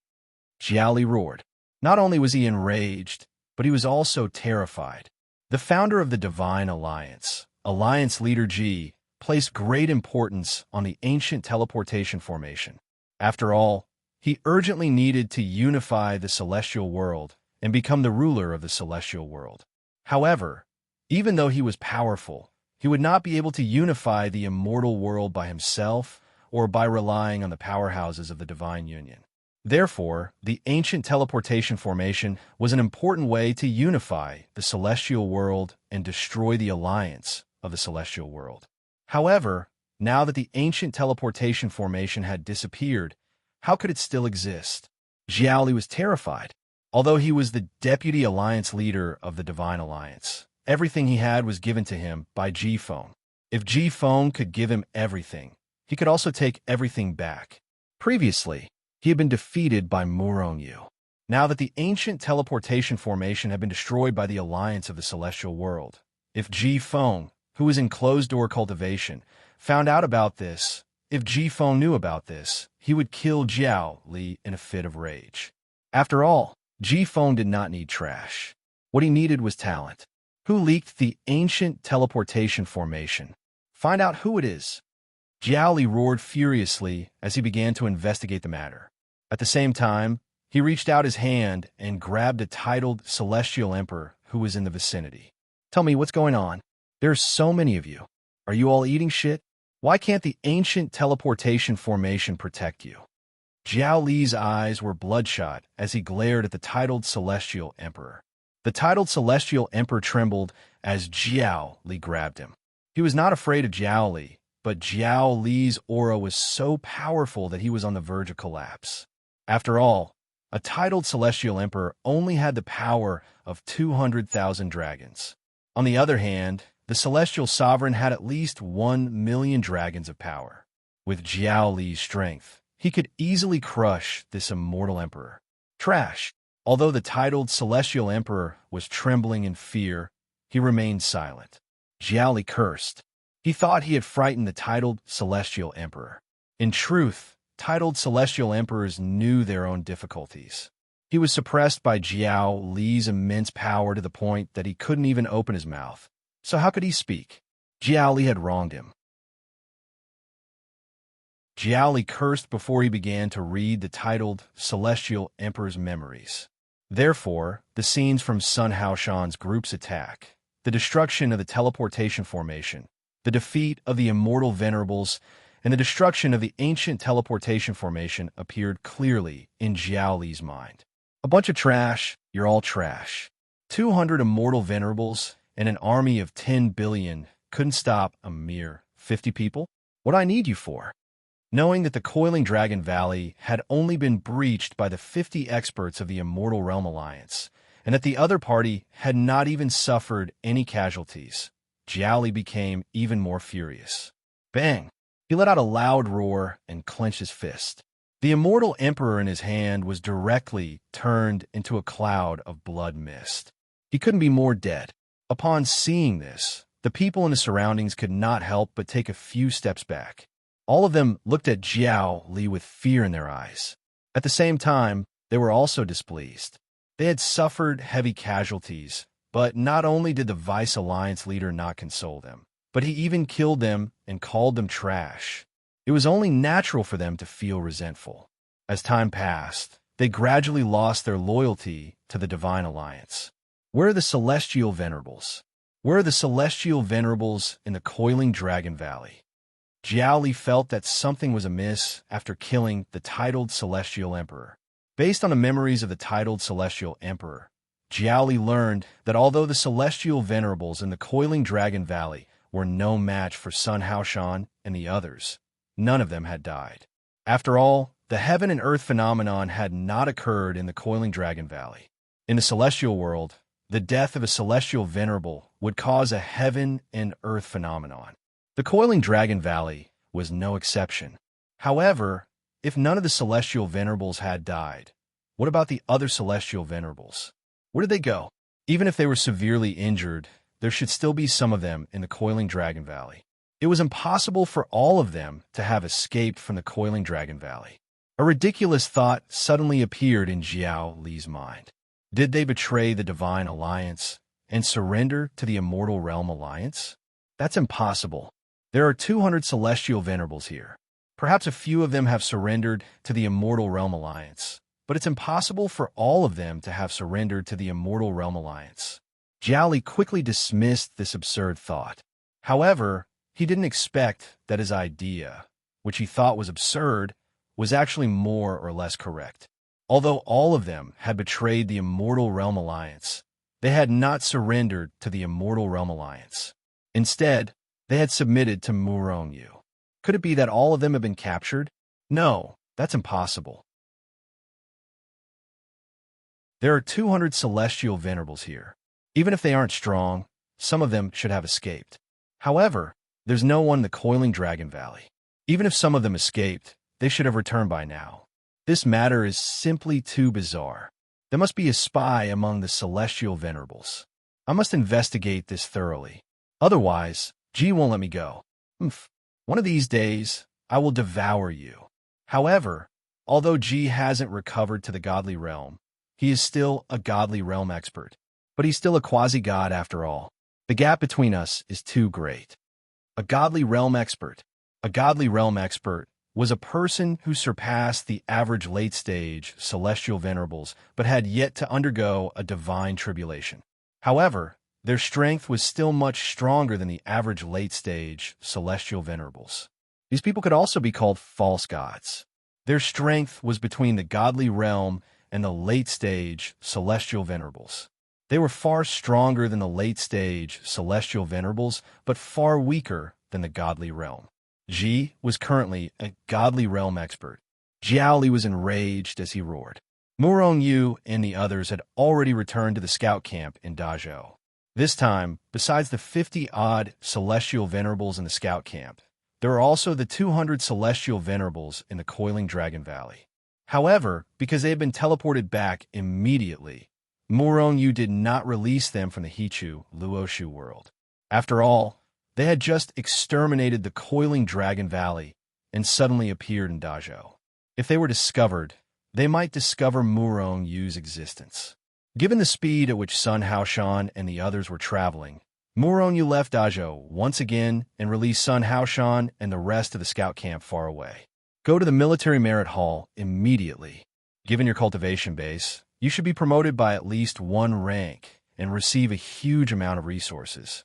Jiao Li roared. Not only was he enraged, but he was also terrified. The founder of the Divine Alliance, Alliance Leader Ji, placed great importance on the ancient teleportation formation. After all, he urgently needed to unify the celestial world and become the ruler of the celestial world. However, even though he was powerful, he would not be able to unify the immortal world by himself or by relying on the powerhouses of the Divine Union. Therefore, the ancient teleportation formation was an important way to unify the celestial world and destroy the alliance of the celestial world. However, now that the ancient teleportation formation had disappeared, how could it still exist? Jiao Li was terrified. Although he was the deputy alliance leader of the Divine Alliance, everything he had was given to him by Ji Feng. If Ji Feng could give him everything, he could also take everything back. Previously, he had been defeated by Murongyu. Now that the ancient teleportation formation had been destroyed by the alliance of the celestial world, if Ji Feng, who was in closed-door cultivation, found out about this, if Ji Feng knew about this, he would kill Jiao Li in a fit of rage. After all, Ji Feng did not need trash. What he needed was talent. Who leaked the ancient teleportation formation? Find out who it is. Jiao Li roared furiously as he began to investigate the matter. At the same time, he reached out his hand and grabbed a titled Celestial Emperor who was in the vicinity. Tell me what's going on. There are so many of you. Are you all eating shit? Why can't the ancient teleportation formation protect you? Jiao Li's eyes were bloodshot as he glared at the titled Celestial Emperor. The titled Celestial Emperor trembled as Jiao Li grabbed him. He was not afraid of Jiao Li, but Jiao Li's aura was so powerful that he was on the verge of collapse. After all, a titled Celestial Emperor only had the power of 200,000 dragons. On the other hand, the Celestial Sovereign had at least 1 million dragons of power. With Jiao Li's strength, he could easily crush this immortal emperor. Trash! Although the titled Celestial Emperor was trembling in fear, he remained silent. Jiao Li cursed. He thought he had frightened the titled Celestial Emperor. In truth, titled Celestial Emperors knew their own difficulties. He was suppressed by Jiao Li's immense power to the point that he couldn't even open his mouth. So how could he speak? Jiao Li had wronged him. Jiao Li cursed before he began to read the titled Celestial Emperor's memories. Therefore, the scenes from Sun Haoshan's group's attack, the destruction of the teleportation formation, the defeat of the immortal venerables, and the destruction of the ancient teleportation formation appeared clearly in Jiao Li's mind. A bunch of trash, you're all trash. 200 immortal venerables and an army of 10 billion couldn't stop a mere 50 people? What I need you for? Knowing that the Coiling Dragon Valley had only been breached by the 50 experts of the Immortal Realm Alliance, and that the other party had not even suffered any casualties, Jiao Li became even more furious. Bang! He let out a loud roar and clenched his fist. The Immortal Emperor in his hand was directly turned into a cloud of blood mist. He couldn't be more dead. Upon seeing this, the people in the surroundings could not help but take a few steps back. All of them looked at Jiao Li with fear in their eyes. At the same time, they were also displeased. They had suffered heavy casualties, but not only did the Vice Alliance leader not console them, but he even killed them and called them trash. It was only natural for them to feel resentful. As time passed, they gradually lost their loyalty to the Divine Alliance. Where are the Celestial Venerables? Where are the Celestial Venerables in the Coiling Dragon Valley? Jiao Li felt that something was amiss after killing the titled Celestial Emperor. Based on the memories of the titled Celestial Emperor, Jiao Li learned that although the Celestial Venerables in the Coiling Dragon Valley were no match for Sun Haoshan and the others, none of them had died. After all, the heaven and earth phenomenon had not occurred in the Coiling Dragon Valley. In the celestial world, the death of a celestial venerable would cause a heaven and earth phenomenon. The Coiling Dragon Valley was no exception. However, if none of the Celestial Venerables had died, what about the other Celestial Venerables? Where did they go? Even if they were severely injured, there should still be some of them in the Coiling Dragon Valley. It was impossible for all of them to have escaped from the Coiling Dragon Valley. A ridiculous thought suddenly appeared in Jiao Li's mind. Did they betray the Divine Alliance and surrender to the Immortal Realm Alliance? That's impossible. There are 200 Celestial Venerables here. Perhaps a few of them have surrendered to the Immortal Realm Alliance, but it's impossible for all of them to have surrendered to the Immortal Realm Alliance. Jiao Li quickly dismissed this absurd thought. However, he didn't expect that his idea, which he thought was absurd, was actually more or less correct. Although all of them had betrayed the Immortal Realm Alliance, they had not surrendered to the Immortal Realm Alliance. Instead, they had submitted to Murongyu. Could it be that all of them have been captured? No, that's impossible. There are 200 Celestial Venerables here. Even if they aren't strong, some of them should have escaped. However, there's no one in the Coiling Dragon Valley. Even if some of them escaped, they should have returned by now. This matter is simply too bizarre. There must be a spy among the Celestial Venerables. I must investigate this thoroughly. Otherwise, G won't let me go. One of these days, I will devour you. However, although G hasn't recovered to the godly realm, he is still a godly realm expert. But he's still a quasi-god after all. The gap between us is too great. A godly realm expert. A godly realm expert was a person who surpassed the average late-stage Celestial Venerables but had yet to undergo a divine tribulation. However, their strength was still much stronger than the average late-stage Celestial Venerables. These people could also be called false gods. Their strength was between the godly realm and the late-stage Celestial Venerables. They were far stronger than the late-stage Celestial Venerables, but far weaker than the godly realm. Ji was currently a godly realm expert. Jiao Li was enraged as he roared. Murongyu and the others had already returned to the scout camp in Dazhou. This time, besides the 50-odd Celestial Venerables in the scout camp, there are also the 200 Celestial Venerables in the Coiling Dragon Valley. However, because they had been teleported back immediately, Murongyu did not release them from the Hichu Luoshu world. After all, they had just exterminated the Coiling Dragon Valley and suddenly appeared in Dazhou. If they were discovered, they might discover Murongyu's existence. Given the speed at which Sun Haoshan and the others were traveling, Murongyu left Dazhou once again and released Sun Haoshan and the rest of the scout camp far away. Go to the military merit hall immediately. Given your cultivation base, You should be promoted by at least one rank and receive a huge amount of resources.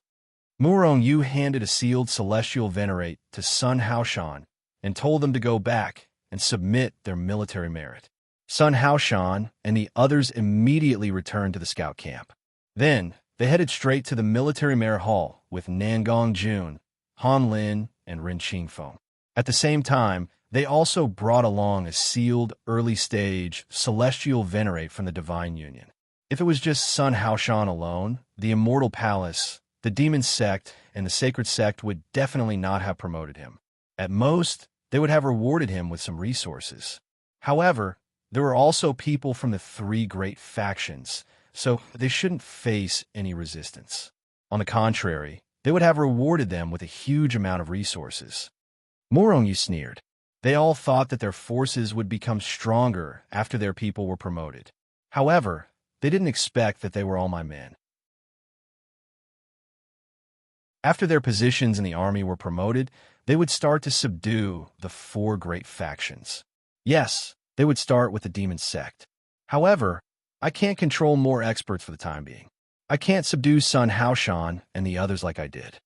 Murong Yu handed a sealed celestial venerate to Sun Haoshan and told them to go back and submit their military merit. Sun Haoshan and the others immediately returned to the scout camp. Then, they headed straight to the military merit hall with Nangong Jun, Han Lin, and Ren Qingfeng. At the same time, they also brought along a sealed, early-stage, celestial venerate from the Divine Union. If it was just Sun Haoshan alone, the Immortal Palace, the Demon Sect, and the Sacred Sect would definitely not have promoted him. At most, they would have rewarded him with some resources. However, there were also people from the three great factions, so they shouldn't face any resistance. On the contrary, they would have rewarded them with a huge amount of resources. Murong Yu sneered. They all thought that their forces would become stronger after their people were promoted. However, they didn't expect that they were all my men. After their positions in the army were promoted, they would start to subdue the four great factions. Yes, they would start with the Demon Sect. However, I can't control more experts for the time being. I can't subdue Sun Haoshan and the others like I did.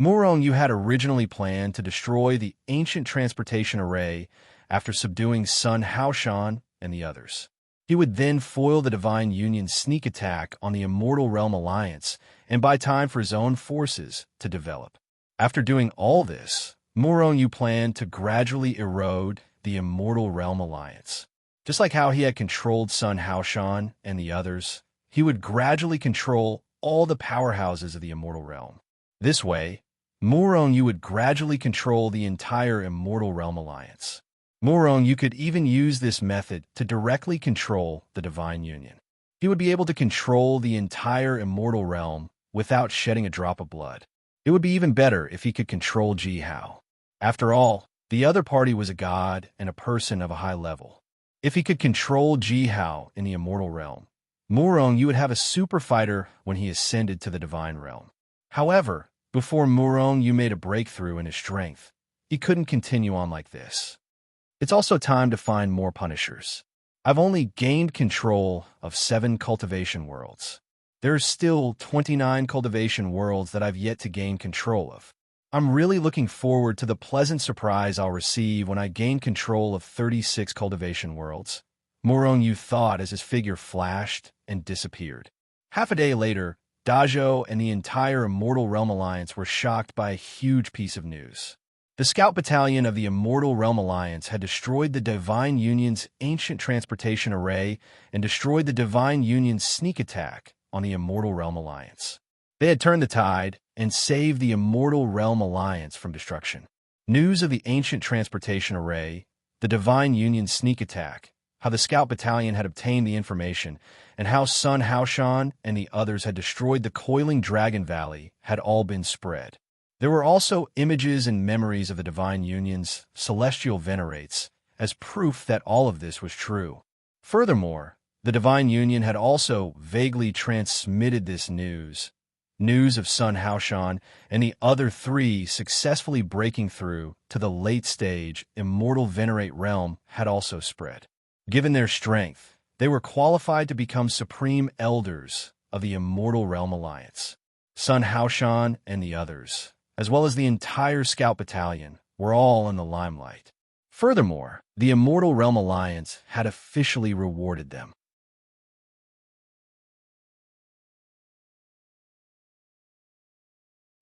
Murong Yu had originally planned to destroy the ancient transportation array after subduing Sun Haoshan and the others. He would then foil the Divine Union's sneak attack on the Immortal Realm Alliance and buy time for his own forces to develop. After doing all this, Murong Yu planned to gradually erode the Immortal Realm Alliance. Just like how he had controlled Sun Haoshan and the others, he would gradually control all the powerhouses of the Immortal Realm. This way, Murong Yu would gradually control the entire Immortal Realm Alliance. Murong Yu could even use this method to directly control the Divine Union. He would be able to control the entire Immortal Realm without shedding a drop of blood. It would be even better if he could control Ji Hao. After all, the other party was a god and a person of a high level. If he could control Ji Hao in the Immortal Realm, Murong Yu would have a super fighter when he ascended to the Divine Realm. However, before Murong Yu made a breakthrough in his strength, he couldn't continue on like this. It's also time to find more punishers. I've only gained control of 7 cultivation worlds. There are still 29 cultivation worlds that I've yet to gain control of. I'm really looking forward to the pleasant surprise I'll receive when I gain control of 36 cultivation worlds. Murong Yu thought as his figure flashed and disappeared. Half a day later, Dazhou and the entire Immortal Realm Alliance were shocked by a huge piece of news. The Scout Battalion of the Immortal Realm Alliance had destroyed the Divine Union's ancient transportation array and destroyed the Divine Union's sneak attack on the Immortal Realm Alliance. They had turned the tide and saved the Immortal Realm Alliance from destruction. News of the ancient transportation array, the Divine Union's sneak attack, how the Scout Battalion had obtained the information, and how Sun Haoshan and the others had destroyed the Coiling Dragon Valley had all been spread. There were also images and memories of the Divine Union's celestial venerates as proof that all of this was true. Furthermore, the Divine Union had also vaguely transmitted this news. News of Sun Haoshan and the other 3 successfully breaking through to the late-stage Immortal Venerate realm had also spread. Given their strength, they were qualified to become Supreme Elders of the Immortal Realm Alliance. Sun Haoshan and the others, as well as the entire Scout Battalion, were all in the limelight. Furthermore, the Immortal Realm Alliance had officially rewarded them.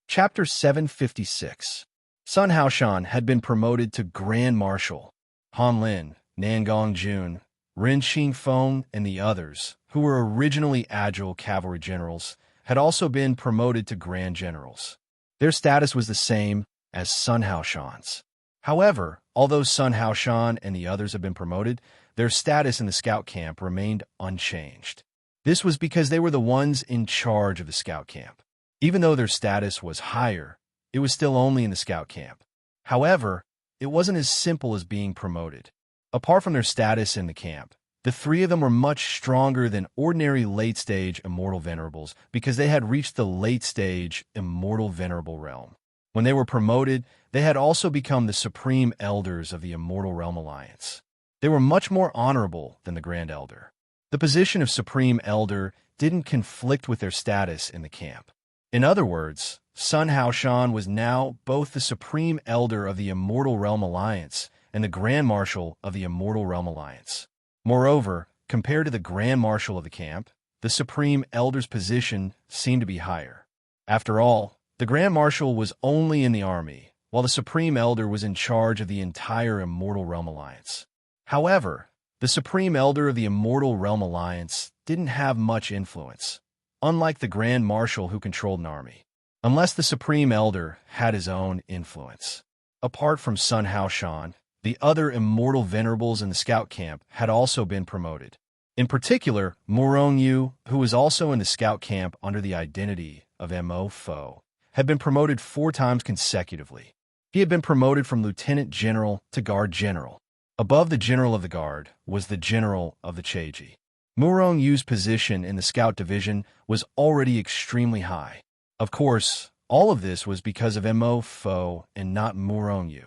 Chapter 756. Sun Haoshan had been promoted to Grand Marshal. Han Lin, Nangong Jun, Ren Qingfeng, and the others, who were originally agile cavalry generals, had also been promoted to Grand Generals. Their status was the same as Sun Haoshan's. However, although Sun Haoshan and the others had been promoted, their status in the scout camp remained unchanged. This was because they were the ones in charge of the scout camp. Even though their status was higher, it was still only in the scout camp. However, it wasn't as simple as being promoted. Apart from their status in the camp, the 3 of them were much stronger than ordinary late-stage Immortal Venerables because they had reached the late-stage Immortal Venerable realm. When they were promoted, they had also become the Supreme Elders of the Immortal Realm Alliance. They were much more honorable than the Grand Elder. The position of Supreme Elder didn't conflict with their status in the camp. In other words, Sun Haoshan was now both the Supreme Elder of the Immortal Realm Alliance and the Grand Marshal of the Immortal Realm Alliance. Moreover, compared to the Grand Marshal of the camp, the Supreme Elder's position seemed to be higher. After all, the Grand Marshal was only in the army, while the Supreme Elder was in charge of the entire Immortal Realm Alliance. However, the Supreme Elder of the Immortal Realm Alliance didn't have much influence, unlike the Grand Marshal who controlled an army, unless the Supreme Elder had his own influence. Apart from Sun Haoshan, the other Immortal Venerables in the scout camp had also been promoted. In particular, Murong Yu, who was also in the scout camp under the identity of Mo Fo, had been promoted 4 times consecutively. He had been promoted from Lieutenant General to Guard General. Above the General of the Guard was the General of the Cheji. Murong Yu's position in the Scout Division was already extremely high. Of course, all of this was because of Mo Fo and not Murong Yu.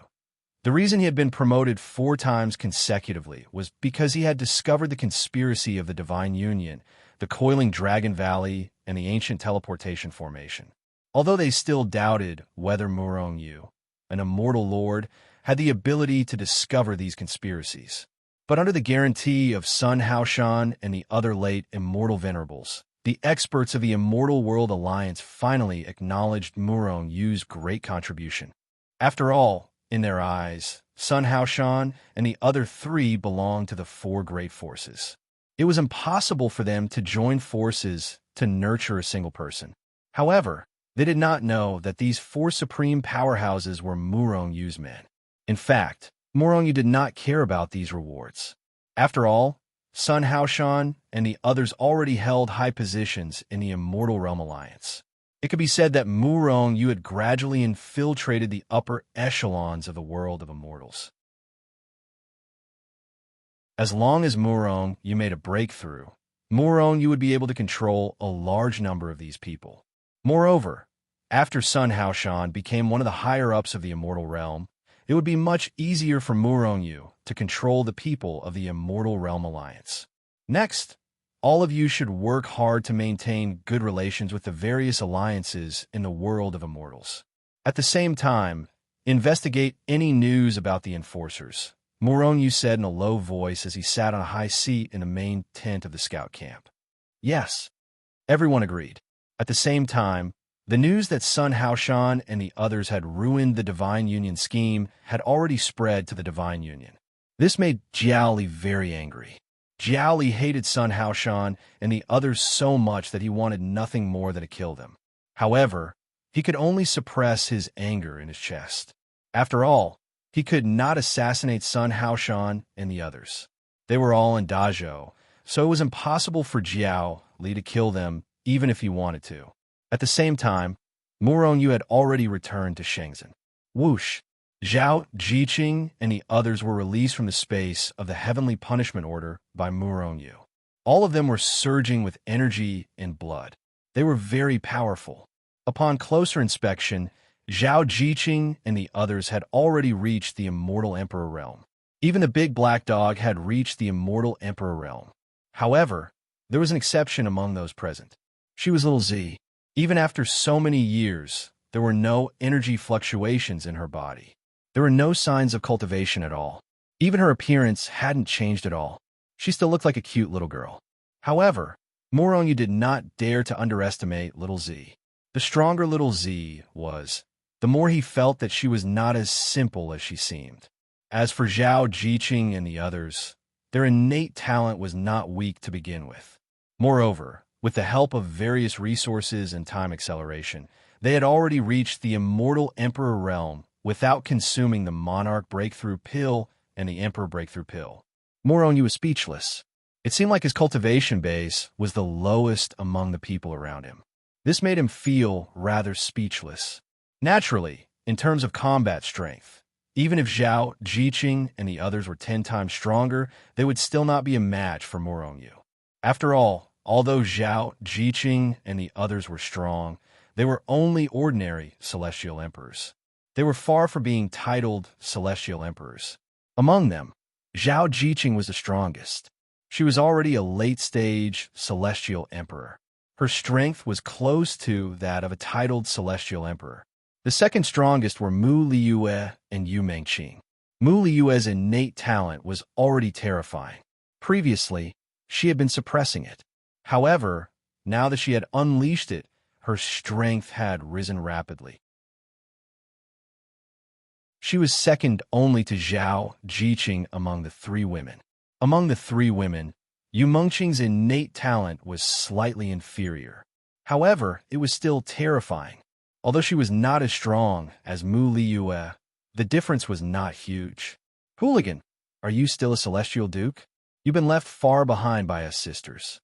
The reason he had been promoted 4 times consecutively was because he had discovered the conspiracy of the Divine Union, the Coiling Dragon Valley, and the Ancient Teleportation Formation. Although they still doubted whether Murong Yu, an immortal lord, had the ability to discover these conspiracies. But under the guarantee of Sun Haoshan and the other late Immortal Venerables, the experts of the Immortal World Alliance finally acknowledged Murong Yu's great contribution. After all, in their eyes, Sun Haoshan and the other 3 belonged to the 4 great forces. It was impossible for them to join forces to nurture a single person. However, they did not know that these 4 supreme powerhouses were Murong Yu's men. In fact, Murong Yu did not care about these rewards. After all, Sun Haoshan and the others already held high positions in the Immortal Realm Alliance. It could be said that Murong Yu had gradually infiltrated the upper echelons of the world of immortals. As long as Murong Yu made a breakthrough, Murong Yu would be able to control a large number of these people. Moreover, after Sun Haoshan became one of the higher-ups of the Immortal Realm, it would be much easier for Murong Yu to control the people of the Immortal Realm Alliance. Next, all of you should work hard to maintain good relations with the various alliances in the world of immortals. At the same time, investigate any news about the enforcers, Murong Yu said in a low voice as he sat on a high seat in the main tent of the scout camp. Yes, everyone agreed. At the same time, the news that Sun Haoshan and the others had ruined the Divine Union scheme had already spread to the Divine Union. This made Jiao Li very angry. Jiao Li hated Sun Haoshan and the others so much that he wanted nothing more than to kill them. However, he could only suppress his anger in his chest. After all, he could not assassinate Sun Haoshan and the others. They were all in Dazhou, so it was impossible for Jiao Li to kill them even if he wanted to. At the same time, Murong Yu had already returned to Shenzhen. Whoosh! Zhao Jiqing and the others were released from the space of the Heavenly Punishment Order by Murong Yu. All of them were surging with energy and blood. They were very powerful. Upon closer inspection, Zhao Jiqing and the others had already reached the Immortal Emperor realm. Even the big black dog had reached the Immortal Emperor realm. However, there was an exception among those present. She was little Z. Even after so many years, there were no energy fluctuations in her body. There were no signs of cultivation at all. Even her appearance hadn't changed at all. She still looked like a cute little girl. However, Murong Yu did not dare to underestimate little Z. The stronger little Z was, the more he felt that she was not as simple as she seemed. As for Zhao Jiqing and the others, their innate talent was not weak to begin with. Moreover, with the help of various resources and time acceleration, they had already reached the Immortal Emperor realm without consuming the Monarch Breakthrough Pill and the Emperor Breakthrough Pill. Murong Yu was speechless. It seemed like his cultivation base was the lowest among the people around him. This made him feel rather speechless. Naturally, in terms of combat strength, even if Zhao Jiqing and the others were 10 times stronger, they would still not be a match for Murong Yu. After all, although Zhao Jiqing and the others were strong, they were only ordinary Celestial Emperors. They were far from being titled Celestial Emperors. Among them, Zhao Jiqing was the strongest. She was already a late-stage celestial emperor. Her strength was close to that of a titled celestial emperor. The second strongest were Mu Liyue and Yu Mengqing. Mu Liyue's innate talent was already terrifying. Previously, she had been suppressing it. However, now that she had unleashed it, her strength had risen rapidly. She was second only to Zhao Jiqing among the three women. Among the three women, Yu Mengqing's innate talent was slightly inferior. However, it was still terrifying. Although she was not as strong as Mu Liyue, the difference was not huge. Hooligan, are you still a celestial duke? You've been left far behind by us sisters.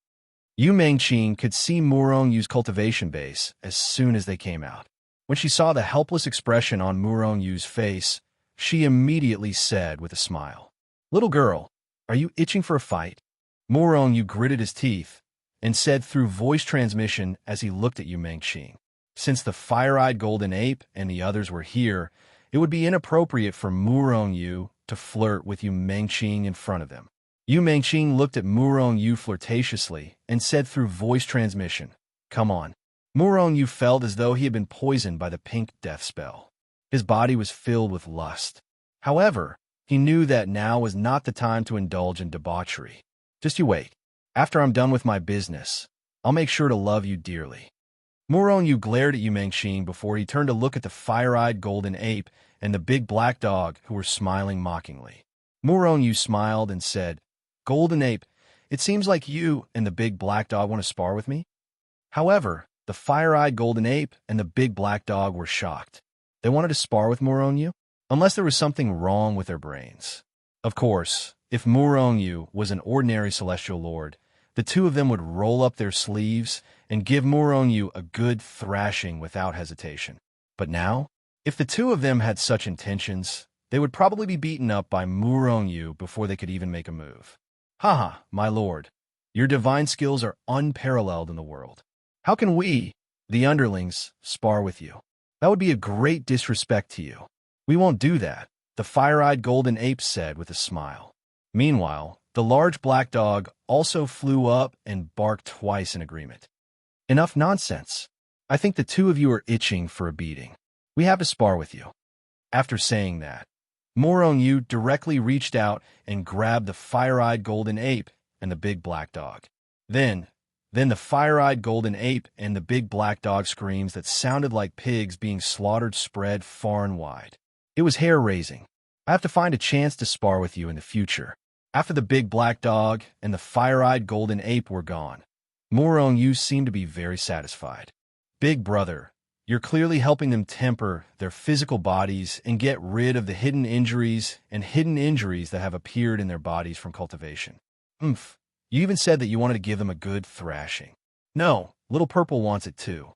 Yu Mengqing could see Murong-Yu's cultivation base as soon as they came out. When she saw the helpless expression on Murong-Yu's face, she immediately said with a smile, "Little girl, are you itching for a fight?" Murong-Yu gritted his teeth and said through voice transmission as he looked at Yu Mengqing, "Since the fire-eyed golden ape and the others were here, it would be inappropriate for Murong-Yu to flirt with Yu Mengqing in front of them." Yu Mengqing looked at Murong-Yu flirtatiously and said through voice transmission, "Come on." Murong-Yu felt as though he had been poisoned by the pink death spell. His body was filled with lust. However, he knew that now was not the time to indulge in debauchery. "Just you wait. After I'm done with my business, I'll make sure to love you dearly." Murong-Yu glared at Yu Mengqing before he turned to look at the fire-eyed golden ape and the big black dog who were smiling mockingly. Murong-Yu smiled and said, "Golden ape, it seems like you and the big black dog want to spar with me." However, the fire-eyed golden ape and the big black dog were shocked. They wanted to spar with Murong-Yu? Unless there was something wrong with their brains. Of course, if Murong-Yu was an ordinary celestial lord, the two of them would roll up their sleeves and give Murong-Yu a good thrashing without hesitation. But now, if the two of them had such intentions, they would probably be beaten up by Murong-Yu before they could even make a move. "Haha, my lord, your divine skills are unparalleled in the world. How can we, the underlings, spar with you? That would be a great disrespect to you. We won't do that," the fire-eyed golden ape said with a smile. Meanwhile, the large black dog also flew up and barked twice in agreement. "Enough nonsense. I think the two of you are itching for a beating. We have to spar with you." After saying that, Murong-Yu directly reached out and grabbed the fire-eyed golden ape and the big black dog. Then the fire-eyed golden ape and the big black dog screams that sounded like pigs being slaughtered spread far and wide. It was hair-raising. "I have to find a chance to spar with you in the future." After the big black dog and the fire-eyed golden ape were gone, Murong-Yu seemed to be very satisfied. "Big brother, you're clearly helping them temper their physical bodies and get rid of the hidden injuries that have appeared in their bodies from cultivation. Oomph. You even said that you wanted to give them a good thrashing." "No, Little Purple wants it too."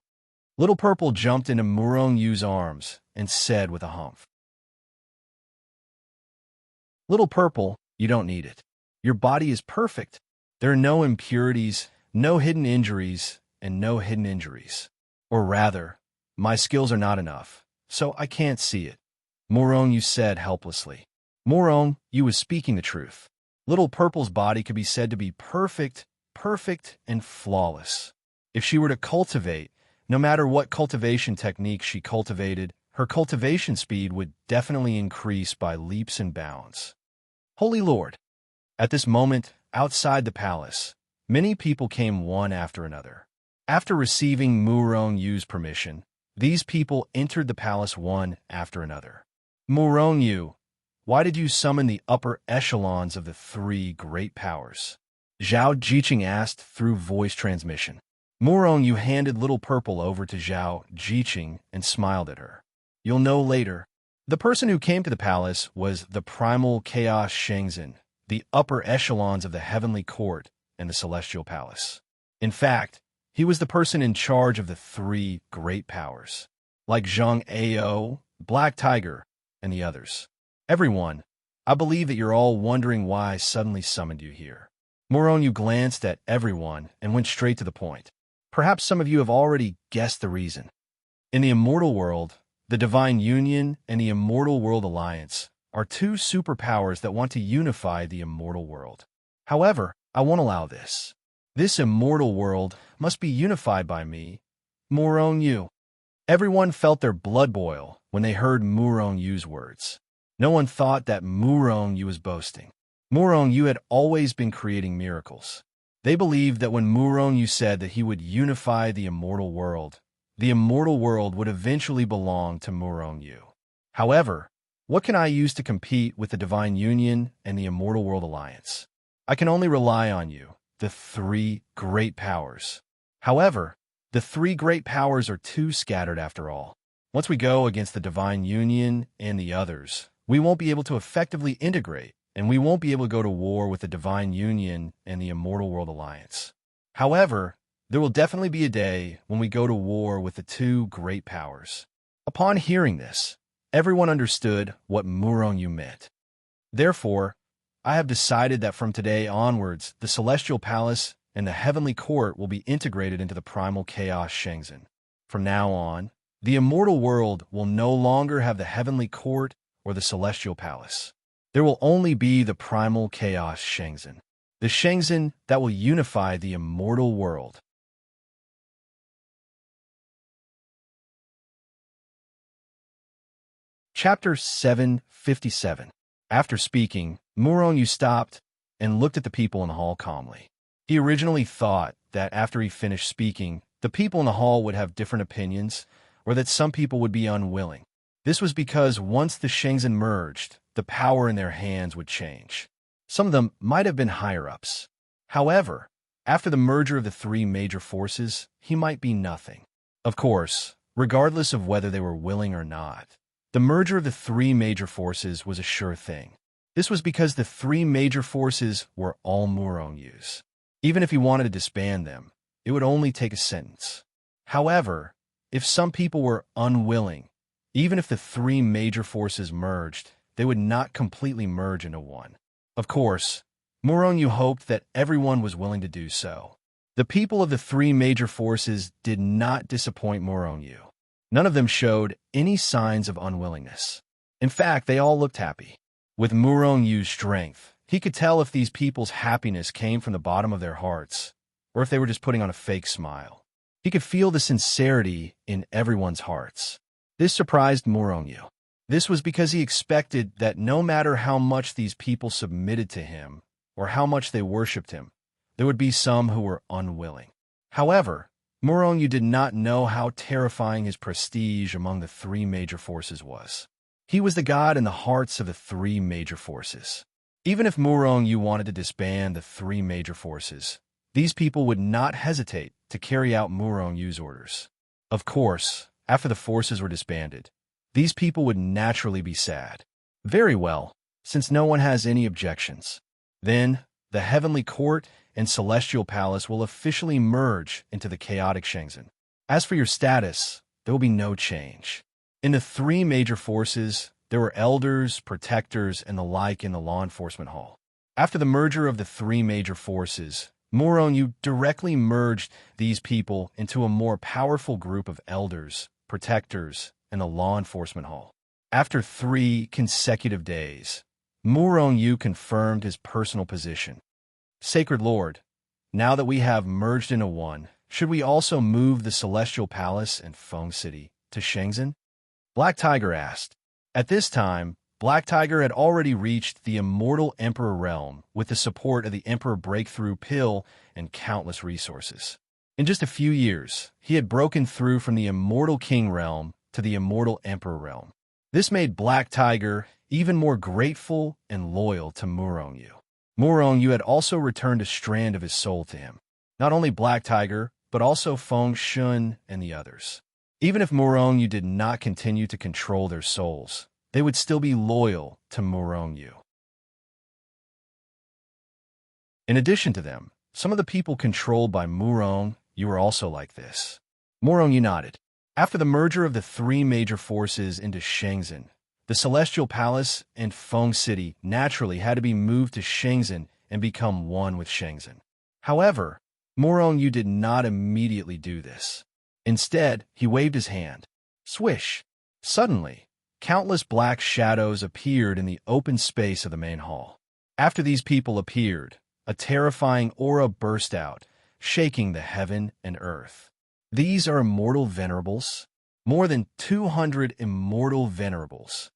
Little Purple jumped into Murong-Yu's arms and said with a humph, "Little Purple, you don't need it. Your body is perfect. There are no impurities, no hidden injuries, and no hidden injuries. Or rather, my skills are not enough, so I can't see it," Murong-Yu said helplessly. Murong-Yu was speaking the truth. Little Purple's body could be said to be perfect, and flawless. If she were to cultivate, no matter what cultivation technique she cultivated, her cultivation speed would definitely increase by leaps and bounds. Holy Lord! At this moment, outside the palace, many people came one after another. After receiving Murong-Yu's permission, these people entered the palace one after another. "Murong-Yu, why did you summon the upper echelons of the three great powers?" Zhao Jiqing asked through voice transmission. Murong-Yu handed Little Purple over to Zhao Jiqing and smiled at her. "You'll know later." The person who came to the palace was the primal chaos Shengzhen, the upper echelons of the heavenly court and the celestial palace. In fact, he was the person in charge of the three great powers, like Zhang Ao, Black Tiger, and the others. "Everyone, I believe that you're all wondering why I suddenly summoned you here." Murong-Yu glanced at everyone and went straight to the point. "Perhaps some of you have already guessed the reason. In the immortal world, the Divine Union and the Immortal World Alliance are two superpowers that want to unify the immortal world. However, I won't allow this. This immortal world must be unified by me, Murong Yu. Everyone felt their blood boil when they heard Murong Yu's words. No one thought that Murong Yu was boasting. Murong Yu had always been creating miracles. They believed that when Murong Yu said that he would unify the immortal world would eventually belong to Murong Yu. However, what can I use to compete with the Divine Union and the Immortal World Alliance? I can only rely on you, the three great powers. However, the three great powers are too scattered after all. Once we go against the Divine Union and the others, we won't be able to effectively integrate, and we won't be able to go to war with the Divine Union and the Immortal World Alliance. However, there will definitely be a day when we go to war with the two great powers. Upon hearing this, everyone understood what Murong Yu meant. Therefore, I have decided that from today onwards, the Celestial Palace and the Heavenly Court will be integrated into the Primal Chaos Shenzhen. From now on, the immortal world will no longer have the Heavenly Court or the Celestial Palace. There will only be the Primal Chaos Shenzhen, the Shenzhen that will unify the immortal world. Chapter 757. After speaking, Murong Yu stopped and looked at the people in the hall calmly. He originally thought that after he finished speaking, the people in the hall would have different opinions, or that some people would be unwilling. This was because once the Shenzhen merged, the power in their hands would change. Some of them might have been higher-ups. However, after the merger of the three major forces, he might be nothing. Of course, regardless of whether they were willing or not, the merger of the three major forces was a sure thing. This was because the three major forces were all Murong Yu's. Even if he wanted to disband them, it would only take a sentence. However, if some people were unwilling, even if the three major forces merged, they would not completely merge into one. Of course, Murong Yu hoped that everyone was willing to do so. The people of the three major forces did not disappoint Murong Yu. None of them showed any signs of unwillingness. In fact, they all looked happy. With Murong Yu's strength, he could tell if these people's happiness came from the bottom of their hearts, or if they were just putting on a fake smile. He could feel the sincerity in everyone's hearts. This surprised Murong Yu. This was because he expected that no matter how much these people submitted to him, or how much they worshipped him, there would be some who were unwilling. However, Murong Yu did not know how terrifying his prestige among the three major forces was. He was the god in the hearts of the three major forces. Even if Murong Yu wanted to disband the three major forces, these people would not hesitate to carry out Murong Yu's orders. Of course, after the forces were disbanded, these people would naturally be sad. Very well, since no one has any objections. Then, the Heavenly Court and Celestial Palace will officially merge into the chaotic Shenzhen. As for your status, there will be no change. In the three major forces, there were elders, protectors, and the like in the law enforcement hall. After the merger of the three major forces, Murong Yu directly merged these people into a more powerful group of elders, protectors, and the law enforcement hall. After 3 consecutive days, Murong Yu confirmed his personal position. Sacred Lord, now that we have merged into one, should we also move the Celestial Palace and Feng City to Shenzhen? Black Tiger asked. At this time, Black Tiger had already reached the Immortal Emperor realm with the support of the Emperor Breakthrough Pill and countless resources. In just a few years, he had broken through from the Immortal King realm to the Immortal Emperor realm. This made Black Tiger even more grateful and loyal to Murong Yu. Murong Yu had also returned a strand of his soul to him. Not only Black Tiger, but also Feng Shun and the others. Even if Murong Yu did not continue to control their souls, they would still be loyal to Murong Yu. In addition to them, some of the people controlled by Murong Yu were also like this. Murong Yu nodded. After the merger of the 3 major forces into Shenzhen, the Celestial Palace and Feng City naturally had to be moved to Shenzhen and become one with Shenzhen. However, Murong Yu did not immediately do this. Instead, he waved his hand. Swish! Suddenly, countless black shadows appeared in the open space of the main hall. After these people appeared, a terrifying aura burst out, shaking the heaven and earth. These are immortal venerables? More than 200 immortal venerables.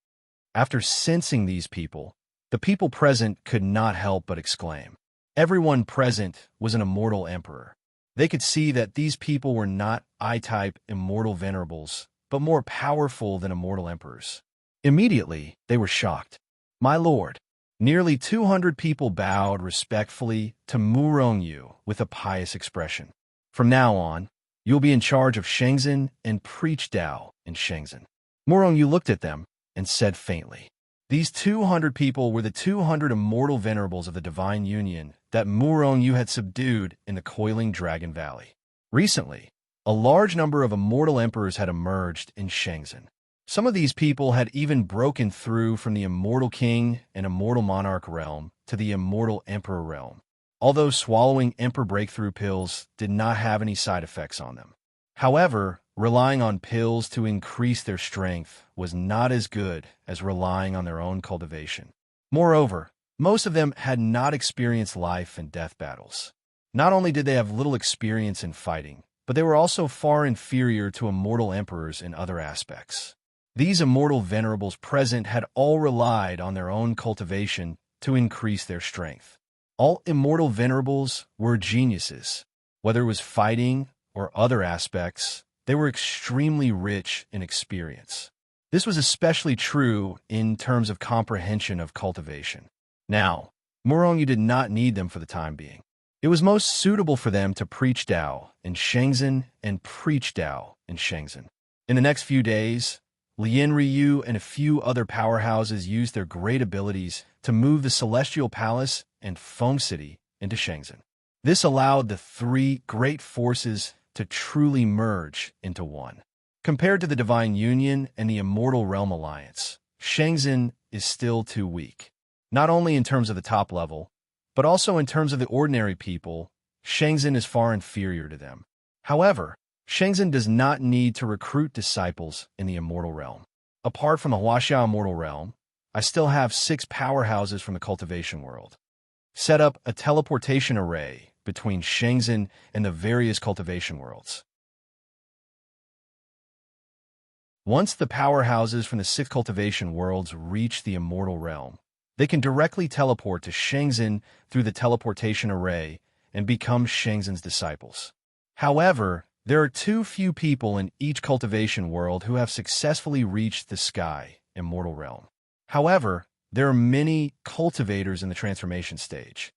After sensing these people, the people present could not help but exclaim. Everyone present was an immortal emperor. They could see that these people were not I-type immortal venerables, but more powerful than immortal emperors. Immediately, they were shocked. My lord, nearly 200 people bowed respectfully to Murongyu with a pious expression. From now on, you'll be in charge of Shenzhen and preach Tao in Shenzhen. Murongyu looked at them and said faintly, these 200 people were the 200 immortal venerables of the Divine Union that Murongyu had subdued in the coiling Dragon Valley. Recently, a large number of immortal emperors had emerged in Shenzhen. Some of these people had even broken through from the immortal king and immortal monarch realm to the immortal emperor realm, although swallowing emperor breakthrough pills did not have any side effects on them. However, relying on pills to increase their strength was not as good as relying on their own cultivation. Moreover, most of them had not experienced life and death battles. Not only did they have little experience in fighting, but they were also far inferior to immortal emperors in other aspects. These immortal venerables present had all relied on their own cultivation to increase their strength. All immortal venerables were geniuses. Whether it was fighting or other aspects, they were extremely rich in experience. This was especially true in terms of comprehension of cultivation. Now, Murongyu did not need them for the time being. It was most suitable for them to preach Tao in Shenzhen and preach Tao in Shenzhen. In the next few days, Lien Ryu and a few other powerhouses used their great abilities to move the Celestial Palace and Foam City into Shenzhen. This allowed the three great forces to truly merge into one. Compared to the Divine Union and the Immortal Realm Alliance, Shenzhen is still too weak. Not only in terms of the top level, but also in terms of the ordinary people, Shenzhen is far inferior to them. However, Shenzhen does not need to recruit disciples in the Immortal Realm. Apart from the Huaxiao Immortal Realm, I still have 6 powerhouses from the Cultivation World. Set up a teleportation array between Shenzhen and the various cultivation worlds. Once the powerhouses from the 6 cultivation worlds reach the Immortal Realm, they can directly teleport to Shenzhen through the teleportation array and become Shenzhen's disciples. However, there are too few people in each cultivation world who have successfully reached the Sky Immortal Realm. However, there are many cultivators in the transformation stage.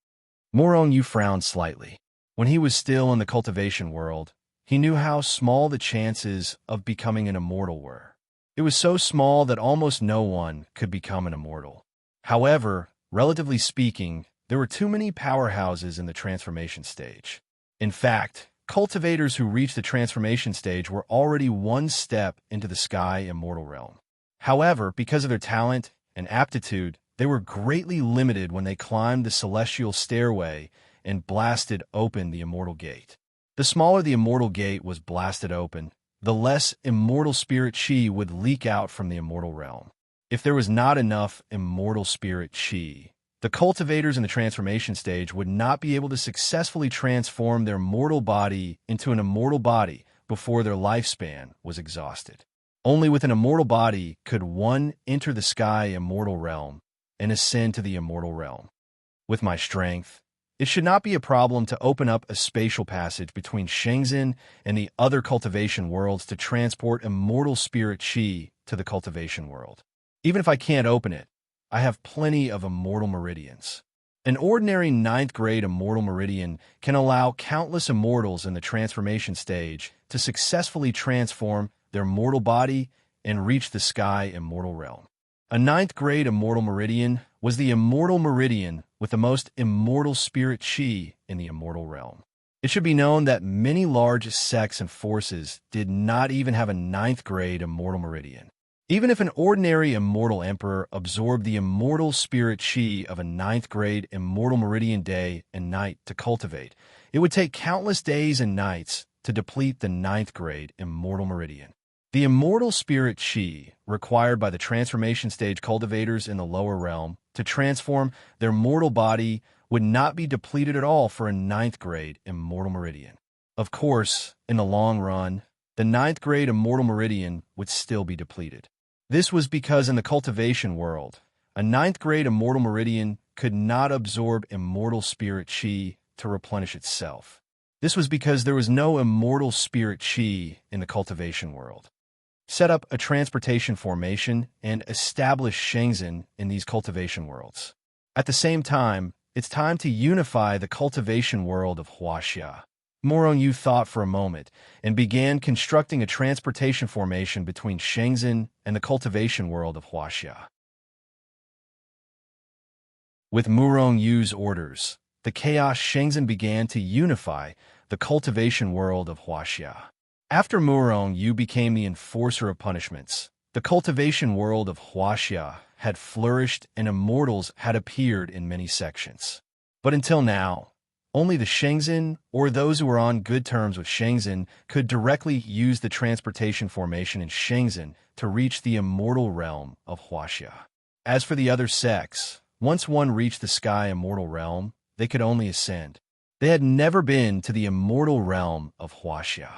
Murongyu frowned slightly. When he was still in the cultivation world, he knew how small the chances of becoming an immortal were. It was so small that almost no one could become an immortal. However, relatively speaking, there were too many powerhouses in the transformation stage. In fact, cultivators who reached the transformation stage were already one step into the Sky Immortal Realm. However, because of their talent and aptitude, they were greatly limited when they climbed the celestial stairway and blasted open the Immortal Gate. The smaller the Immortal Gate was blasted open, the less immortal spirit chi would leak out from the Immortal Realm. If there was not enough immortal spirit chi, the cultivators in the transformation stage would not be able to successfully transform their mortal body into an immortal body before their lifespan was exhausted. Only with an immortal body could one enter the Sky Immortal Realm and ascend to the Immortal Realm. With my strength, it should not be a problem to open up a spatial passage between Shenzhen and the other cultivation worlds to transport immortal spirit chi to the cultivation world. Even if I can't open it, I have plenty of immortal meridians. An ordinary 9th grade immortal meridian can allow countless immortals in the transformation stage to successfully transform their mortal body and reach the Sky Immortal Realm. A 9th grade immortal meridian was the immortal meridian with the most immortal spirit chi in the Immortal Realm. It should be known that many large sects and forces did not even have a 9th grade immortal meridian. Even if an ordinary immortal emperor absorbed the immortal spirit chi of a 9th grade immortal meridian day and night to cultivate, it would take countless days and nights to deplete the 9th grade immortal meridian. The immortal spirit chi required by the transformation stage cultivators in the lower realm to transform their mortal body would not be depleted at all for a ninth-grade immortal meridian. Of course, in the long run, the ninth-grade immortal meridian would still be depleted. This was because in the cultivation world, a ninth-grade immortal meridian could not absorb immortal spirit chi to replenish itself. This was because there was no immortal spirit chi in the cultivation world. Set up a transportation formation and establish Shenzhen in these cultivation worlds. At the same time, it's time to unify the cultivation world of Huaxia. Morongyu thought for a moment and began constructing a transportation formation between Shenzhen and the cultivation world of Huaxia. With Murongyu's orders, the chaos Shenzhen began to unify the cultivation world of Huaxia. After Murongyu became the enforcer of punishments, the cultivation world of Huaxia had flourished and immortals had appeared in many sections. But until now, only the Shenzhen or those who were on good terms with Shenzhen could directly use the transportation formation in Shenzhen to reach the immortal realm of Huaxia. As for the other sects, once one reached the sky immortal realm, they could only ascend. They had never been to the immortal realm of Huaxia.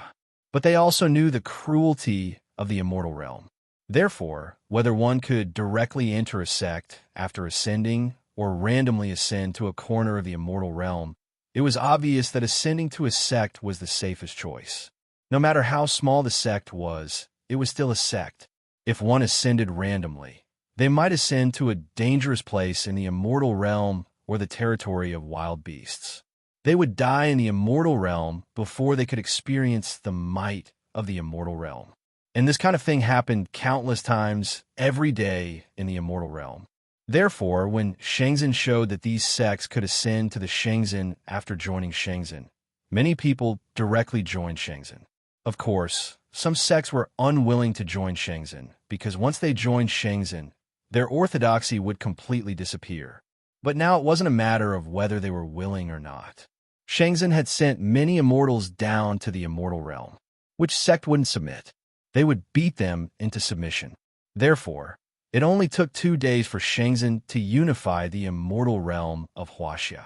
But they also knew the cruelty of the immortal realm. Therefore, whether one could directly enter a sect after ascending or randomly ascend to a corner of the immortal realm, it was obvious that ascending to a sect was the safest choice. No matter how small the sect was, it was still a sect. If one ascended randomly, they might ascend to a dangerous place in the immortal realm or the territory of wild beasts. They would die in the immortal realm before they could experience the might of the immortal realm. And this kind of thing happened countless times every day in the immortal realm. Therefore, when Shenzhen showed that these sects could ascend to the Shenzhen after joining Shenzhen, many people directly joined Shenzhen. Of course, some sects were unwilling to join Shenzhen because once they joined Shenzhen, their orthodoxy would completely disappear. But now it wasn't a matter of whether they were willing or not. Shenzhen had sent many immortals down to the immortal realm. Which sect wouldn't submit? They would beat them into submission. Therefore, it only took 2 days for Shenzhen to unify the immortal realm of Huaxia.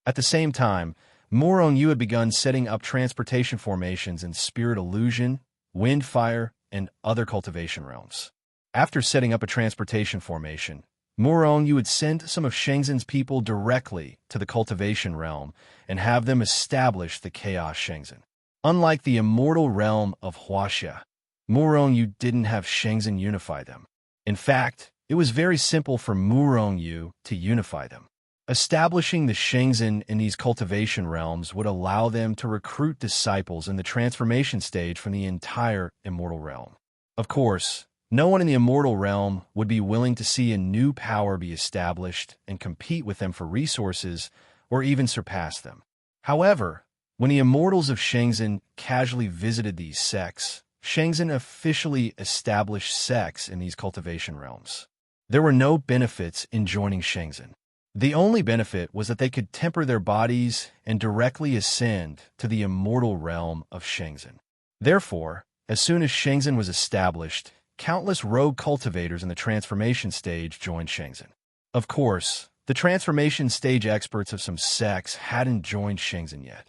At the same time, Morongyu had begun setting up transportation formations in Spirit Illusion, Wind Fire, and other cultivation realms. After setting up a transportation formation, Morongyu would send some of Shenzhen's people directly to the cultivation realm and have them establish the Chaos Shenzhen. Unlike the immortal realm of Huaxia, Morongyu didn't have Shenzhen unify them. In fact, it was very simple for Morongyu to unify them. Establishing the Shenzhen in these cultivation realms would allow them to recruit disciples in the transformation stage from the entire immortal realm. Of course, no one in the immortal realm would be willing to see a new power be established and compete with them for resources or even surpass them. However, when the immortals of Shenzhen casually visited these sects, Shenzhen officially established sects in these cultivation realms. There were no benefits in joining Shenzhen. The only benefit was that they could temper their bodies and directly ascend to the immortal realm of Shenzhen. Therefore, as soon as Shenzhen was established, countless rogue cultivators in the transformation stage joined Shenzhen. Of course, the transformation stage experts of some sects hadn't joined Shenzhen yet.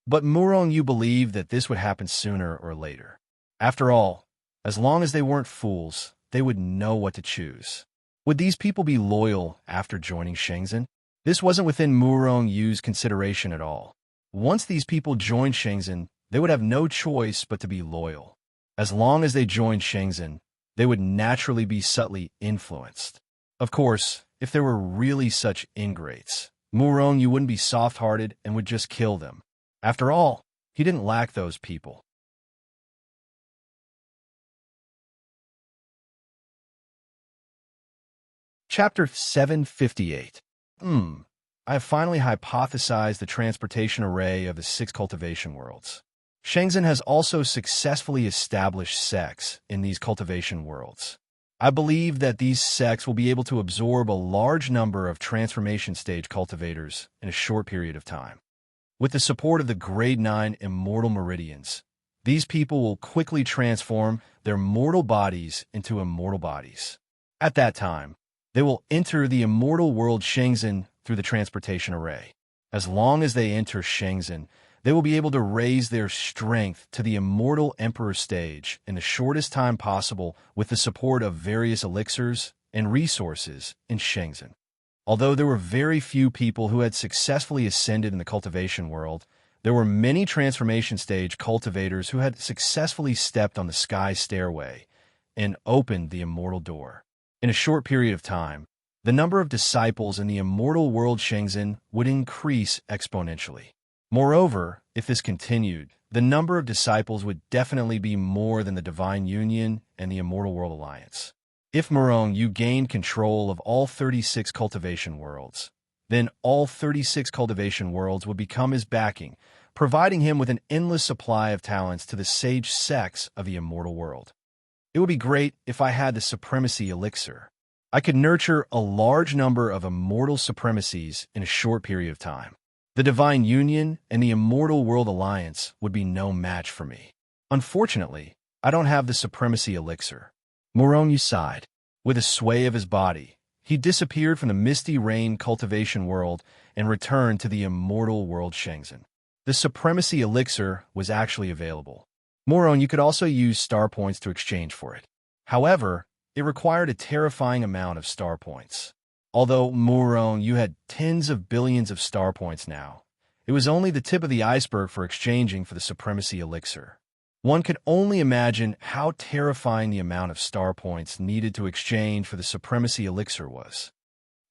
But Morongyu believed that this would happen sooner or later. After all, as long as they weren't fools, they would know what to choose. Would these people be loyal after joining Shenzhen? This wasn't within Murongyu's consideration at all. Once these people joined Shenzhen, they would have no choice but to be loyal. As long as they joined Shenzhen, they would naturally be subtly influenced. Of course, if there were really such ingrates, Morongyu wouldn't be soft-hearted and would just kill them. After all, he didn't lack those people. Chapter 758. I have finally hypothesized the transportation array of the 6 cultivation worlds. Shenzhen has also successfully established sects in these cultivation worlds. I believe that these sects will be able to absorb a large number of transformation stage cultivators in a short period of time. With the support of the Grade 9 Immortal Meridians, these people will quickly transform their mortal bodies into immortal bodies. At that time, They will enter the immortal world Shenzhen through the transportation array. As long as they enter Shenzhen, they will be able to raise their strength to the immortal emperor stage in the shortest time possible with the support of various elixirs and resources in Shenzhen. Although there were very few people who had successfully ascended in the cultivation world, there were many transformation stage cultivators who had successfully stepped on the sky stairway and opened the immortal door. In a short period of time, the number of disciples in the immortal world Shenzhen would increase exponentially. Moreover, if this continued, the number of disciples would definitely be more than the Divine Union and the Immortal World Alliance. If Morong Yu gained control of all 36 cultivation worlds, then all 36 cultivation worlds would become his backing, providing him with an endless supply of talents to the sage sex of the immortal world. It would be great if I had the supremacy elixir. I could nurture a large number of immortal supremacies in a short period of time. The Divine Union and the Immortal World Alliance would be no match for me. Unfortunately, I don't have the supremacy elixir. Morong Yu sighed. With a sway of his body, he disappeared from the misty rain cultivation world and returned to the immortal world Shenzhen. The supremacy elixir was actually available. Morong Yu could also use star points to exchange for it. However, it required a terrifying amount of star points. Although Morong Yu had tens of billions of star points now, it was only the tip of the iceberg for exchanging for the supremacy elixir. One could only imagine how terrifying the amount of star points needed to exchange for the supremacy elixir was.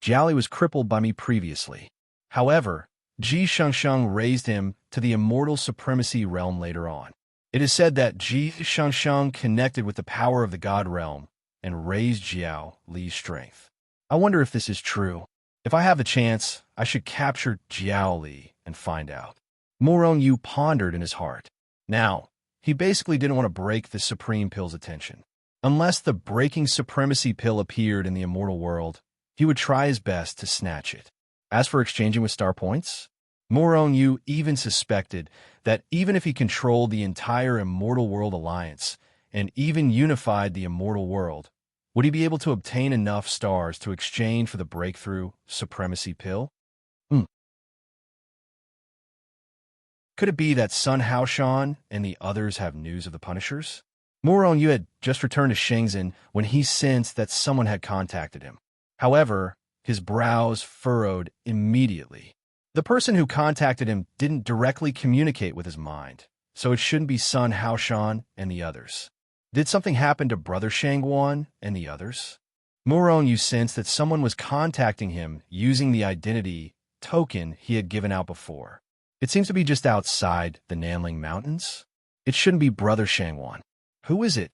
Jiali was crippled by me previously. However, Ji Shengsheng raised him to the immortal supremacy realm later on. It is said that Ji Shengsheng connected with the power of the God realm and raised Jiao Li's strength. I wonder if this is true. If I have the chance, I should capture Jiao Li and find out. Morong Yu pondered in his heart. Now, he basically didn't want to break the Supreme Pill's attention. Unless the breaking supremacy pill appeared in the immortal world, he would try his best to snatch it. As for exchanging with star points, Morong Yu even suspected that even if he controlled the entire Immortal World Alliance and even unified the immortal world, would he be able to obtain enough stars to exchange for the breakthrough supremacy pill? Could it be that Sun Haoshan and the others have news of the Punishers? Morong Yu had just returned to Shenzhen when he sensed that someone had contacted him. However, his brows furrowed immediately. The person who contacted him didn't directly communicate with his mind, so it shouldn't be Sun Haoshan and the others. Did something happen to Brother Shangguan and the others? Morong Yu sensed that someone was contacting him using the identity token he had given out before. It seems to be just outside the Nanling Mountains. It shouldn't be Brother Shangguan. Who is it?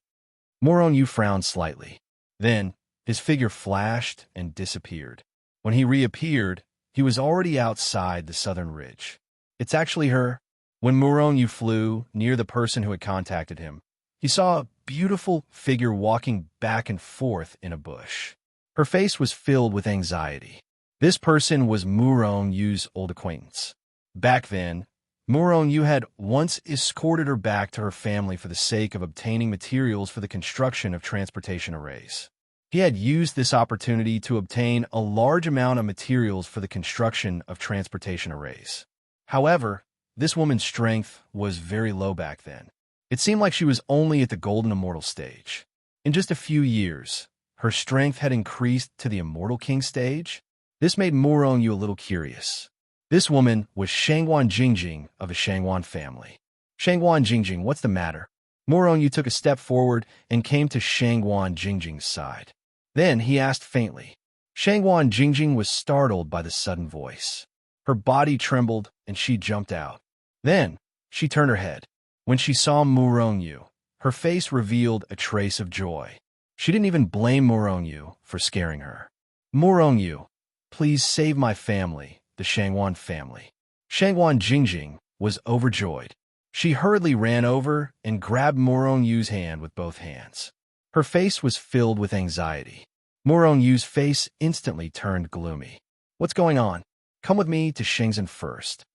Morong Yu frowned slightly. Then, his figure flashed and disappeared. When he reappeared, he was already outside the southern ridge. It's actually her. When Morong Yu flew near the person who had contacted him, he saw a beautiful figure walking back and forth in a bush. Her face was filled with anxiety. This person was Morong Yu's old acquaintance. Back then, Morong Yu had once escorted her back to her family for the sake of obtaining materials for the construction of transportation arrays. He had used this opportunity to obtain a large amount of materials for the construction of transportation arrays. However, this woman's strength was very low back then. It seemed like she was only at the Golden Immortal stage. In just a few years, her strength had increased to the Immortal King stage. This made Morong Yu a little curious. This woman was Shangguan Jingjing of the Shangguan family. Shangguan Jingjing, what's the matter? Morong Yu took a step forward and came to Shangguan Jingjing's side. Then he asked faintly. Shangguan Jingjing was startled by the sudden voice. Her body trembled and she jumped out. Then she turned her head. When she saw Morong Yu, her face revealed a trace of joy. She didn't even blame Morong Yu for scaring her. Morong Yu, please save my family, the Shangguan family. Shangguan Jingjing was overjoyed. She hurriedly ran over and grabbed Morong Yu's hand with both hands. Her face was filled with anxiety. Morong Yu's face instantly turned gloomy. What's going on? Come with me to Shenzhen first.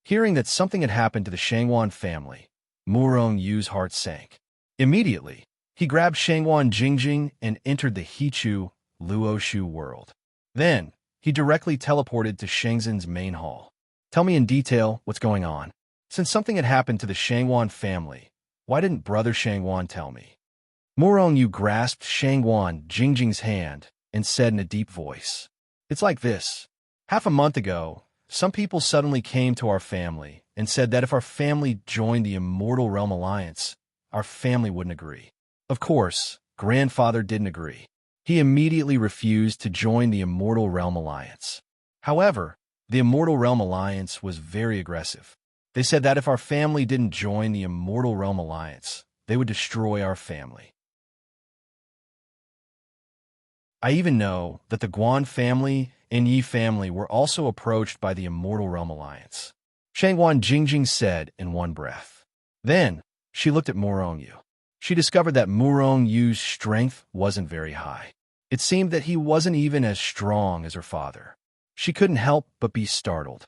Hearing that something had happened to the Shangguan family, Morong Yu's heart sank. Immediately, he grabbed Shangguan Jingjing and entered the Hichu Luoshu world. Then, he directly teleported to Shangzhen's main hall. Tell me in detail what's going on. Since something had happened to the Shangwan family, why didn't Brother Shangwan tell me? Morongyu grasped Shangwan Jingjing's hand and said in a deep voice, "It's like this. Half a month ago, some people suddenly came to our family and said that if our family joined the Immortal Realm Alliance, our family wouldn't agree. Of course, grandfather didn't agree. He immediately refused to join the Immortal Realm Alliance. However, the Immortal Realm Alliance was very aggressive. They said that if our family didn't join the Immortal Realm Alliance, they would destroy our family. I even know that the Guan family and Yi family were also approached by the Immortal Realm Alliance," Shangwan Jingjing said in one breath. Then, she looked at Morongyu. She discovered that Morongyu's strength wasn't very high. It seemed that he wasn't even as strong as her father. She couldn't help but be startled.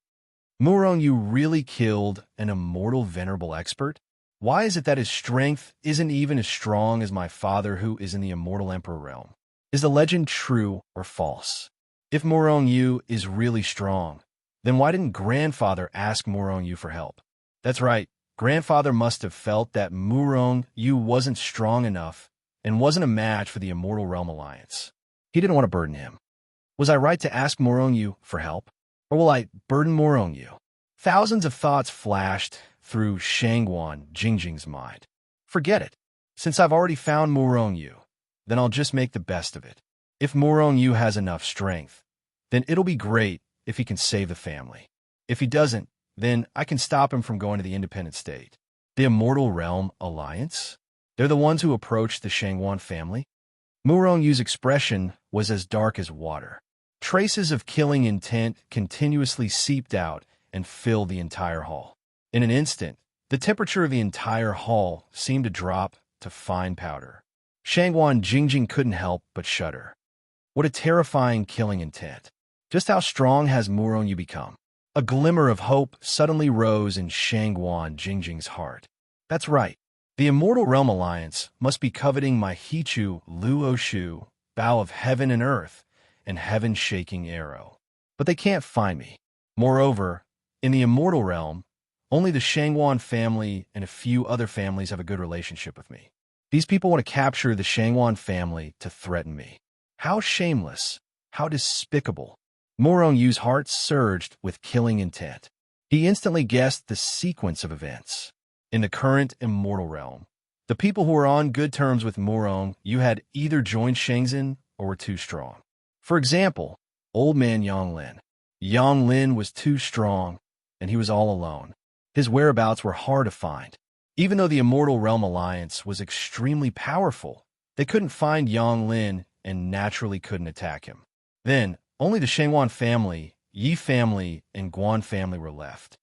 Morongyu really killed an immortal venerable expert? Why is it that his strength isn't even as strong as my father who is in the Immortal Emperor realm? Is the legend true or false? If Morongyu is really strong, then why didn't grandfather ask Morongyu for help? That's right, grandfather must have felt that Morongyu wasn't strong enough and wasn't a match for the Immortal Realm Alliance. He didn't want to burden him. Was I right to ask Morongyu for help? Or will I burden Morongyu? Thousands of thoughts flashed through Shangwan Jingjing's mind. Forget it. Since I've already found Morongyu, then I'll just make the best of it. If Morongyu has enough strength, then it'll be great if he can save the family. If he doesn't, then I can stop him from going to the independent state. The Immortal Realm Alliance? They're the ones who approached the Shangwan family? Morongyu's expression was as dark as water. Traces of killing intent continuously seeped out and filled the entire hall. In an instant, the temperature of the entire hall seemed to drop to fine powder. Shangwan Jingjing couldn't help but shudder. What a terrifying killing intent. Just how strong has Morongyu become? A glimmer of hope suddenly rose in Shangwan Jingjing's heart. That's right. The Immortal Realm Alliance must be coveting my Hichu Luoshu, bow of heaven and earth, and heaven-shaking arrow. But they can't find me. Moreover, in the Immortal Realm, only the Shangwan family and a few other families have a good relationship with me. These people want to capture the Shangwan family to threaten me. How shameless, how despicable. Morongyu's heart surged with killing intent. He instantly guessed the sequence of events. In the current Immortal Realm, the people who were on good terms with Morongyu had either joined Shangzhen or were too strong. For example, old man Yonglin. Yonglin was too strong, and he was all alone. His whereabouts were hard to find. Even though the Immortal Realm Alliance was extremely powerful, they couldn't find Yonglin and naturally couldn't attack him. Then, only the Shangwan family, Yi family, and Guan family were left.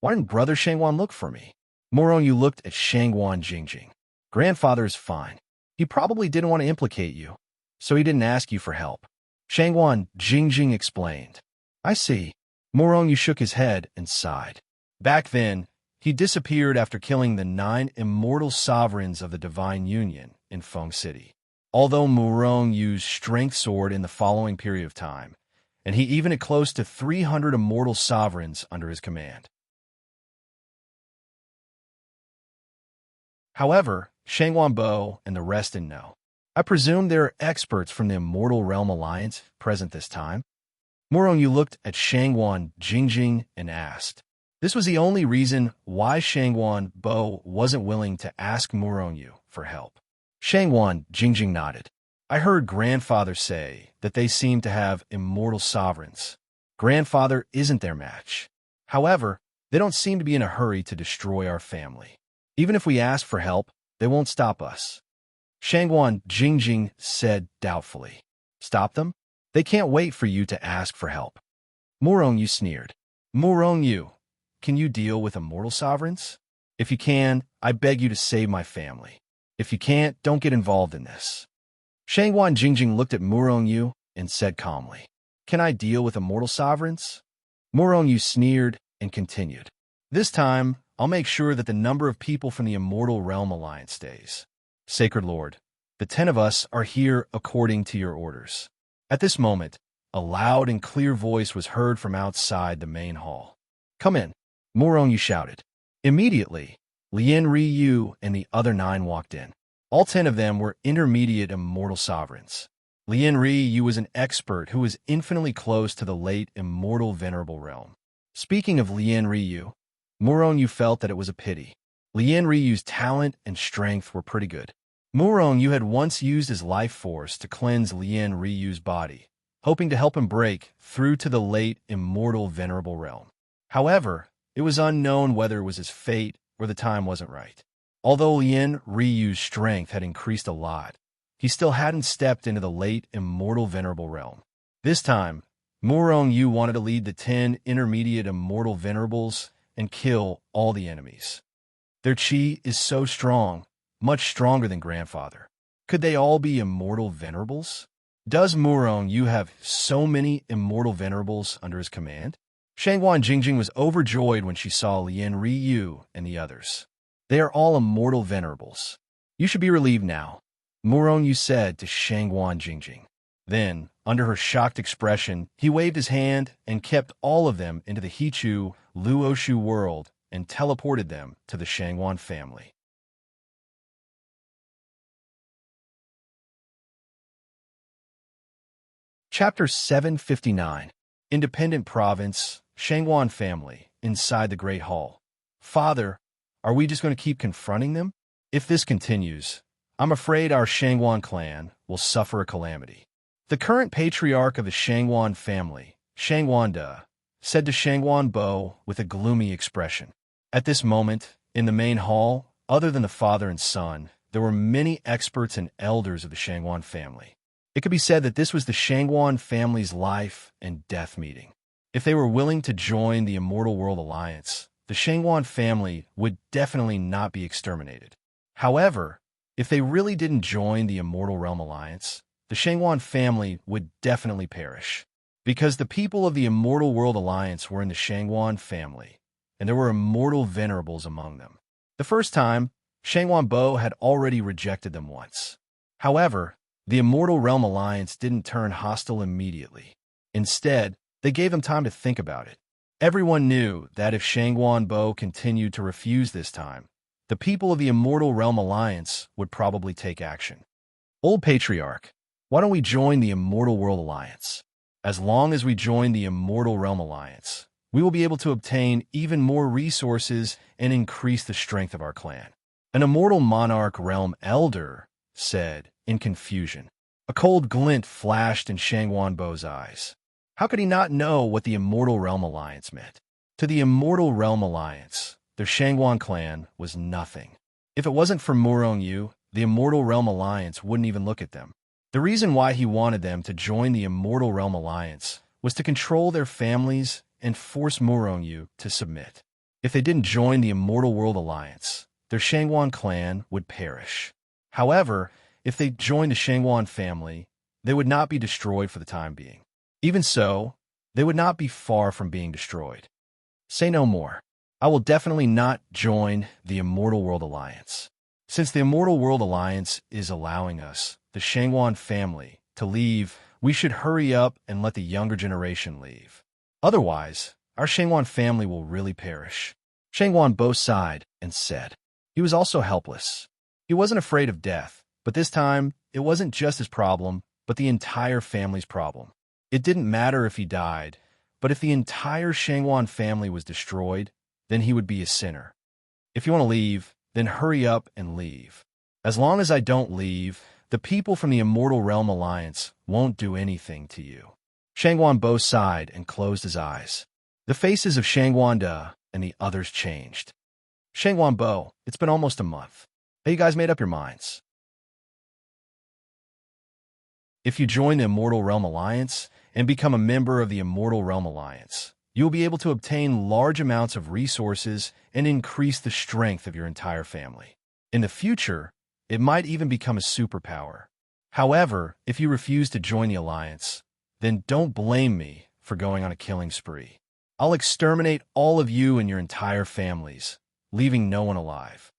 Why didn't Brother Shangwan look for me? Morongyu looked at Shangwan Jingjing. Grandfather is fine. He probably didn't want to implicate you, so he didn't ask you for help. Shangwan Jingjing explained. I see. Morongyu shook his head and sighed. Back then, he disappeared after killing the 9 immortal sovereigns of the Divine Union in Feng City. Although Morongyu's strength soared in the following period of time, and he even had close to 300 immortal sovereigns under his command. However, Shangwan Bo and the rest didn't know. I presume there are experts from the Immortal Realm Alliance present this time. Morongyu looked at Shangwan Jingjing and asked. This was the only reason why Shangwan Bo wasn't willing to ask Morongyu for help. Shangwan Jingjing nodded. I heard grandfather say that they seem to have immortal sovereigns. Grandfather isn't their match. However, they don't seem to be in a hurry to destroy our family. Even if we ask for help, they won't stop us. Shangwan Jingjing said doubtfully. Stop them? They can't wait for you to ask for help. Morongyu sneered. Morongyu, can you deal with immortal sovereigns? If you can, I beg you to save my family. If you can't, don't get involved in this. Shangwan Jingjing looked at Morongyu and said calmly, Can I deal with immortal sovereigns? Morongyu sneered and continued. This time, I'll make sure that the number of people from the Immortal Realm Alliance stays. Sacred Lord, the 10 of us are here according to your orders. At this moment, a loud and clear voice was heard from outside the main hall. "Come in," Morongyu shouted. Immediately, Lien Ryu and the other 9 walked in. All 10 of them were intermediate immortal sovereigns. Lien Ryu was an expert who was infinitely close to the late immortal venerable realm. Speaking of Lien Ryu, Morongyu felt that it was a pity. Lien Ryu's talent and strength were pretty good. Morongyu had once used his life force to cleanse Lien Ryu's body, hoping to help him break through to the late immortal venerable realm. However, it was unknown whether it was his fate or the time wasn't right. Although Lien Ryu's strength had increased a lot, he still hadn't stepped into the late immortal venerable realm. This time, Morongyu wanted to lead the 10 intermediate immortal venerables and kill all the enemies. Their chi is so strong, much stronger than grandfather. Could they all be immortal venerables? Does Morongyu have so many immortal venerables under his command? Shangguan Jingjing was overjoyed when she saw Lien Ryu and the others. They are all immortal venerables. You should be relieved now, Morongyu said to Shangguan Jingjing. Then, under her shocked expression, he waved his hand and kept all of them into the Hichu Luoshu world and teleported them to the Shangguan family. Chapter 759. Independent Province, Shangguan Family, inside the Great Hall. Father, are we just going to keep confronting them? If this continues, I'm afraid our Shangguan clan will suffer a calamity. The current patriarch of the Shangguan family, Shangguan De, said to Shangguan Bo with a gloomy expression. At this moment, in the main hall, other than the father and son, there were many experts and elders of the Shangguan family. It could be said that this was the Shangguan family's life and death meeting. If they were willing to join the Immortal World Alliance, the Shangguan family would definitely not be exterminated. However, if they really didn't join the Immortal Realm Alliance, the Shangguan family would definitely perish. Because the people of the Immortal World Alliance were in the Shangguan family, and there were immortal venerables among them. The first time, Shangguan Bo had already rejected them once. However, the Immortal Realm Alliance didn't turn hostile immediately. Instead, they gave them time to think about it. Everyone knew that if Shangguan Bo continued to refuse this time, the people of the Immortal Realm Alliance would probably take action. Old Patriarch, why don't we join the Immortal World Alliance? As long as we join the Immortal Realm Alliance, we will be able to obtain even more resources and increase the strength of our clan. An Immortal Monarch Realm Elder said in confusion. A cold glint flashed in Shangguan Bo's eyes. How could he not know what the Immortal Realm Alliance meant? To the Immortal Realm Alliance, their Shangguan clan was nothing. If it wasn't for Morongyu, the Immortal Realm Alliance wouldn't even look at them. The reason why he wanted them to join the Immortal Realm Alliance was to control their families and force Morongyu to submit. If they didn't join the Immortal World Alliance, their Shangguan clan would perish. However, if they joined the Shangguan family, they would not be destroyed for the time being. Even so, they would not be far from being destroyed. Say no more. I will definitely not join the Immortal World Alliance. Since the Immortal World Alliance is allowing us, the Shangguan family, to leave, we should hurry up and let the younger generation leave. Otherwise, our Shangguan family will really perish. Shangguan Bo sighed and said. He was also helpless. He wasn't afraid of death, but this time, it wasn't just his problem, but the entire family's problem. It didn't matter if he died, but if the entire Shangguan family was destroyed, then he would be a sinner. If you want to leave, then hurry up and leave. As long as I don't leave, the people from the Immortal Realm Alliance won't do anything to you. Shangguan Bo sighed and closed his eyes. The faces of Shangguan De and the others changed. Shangguan Bo, it's been almost a month. Have you guys made up your minds? If you join the Immortal Realm Alliance and become a member of the Immortal Realm Alliance, you will be able to obtain large amounts of resources and increase the strength of your entire family. In the future, it might even become a superpower. However, if you refuse to join the Alliance, then don't blame me for going on a killing spree. I'll exterminate all of you and your entire families, leaving no one alive.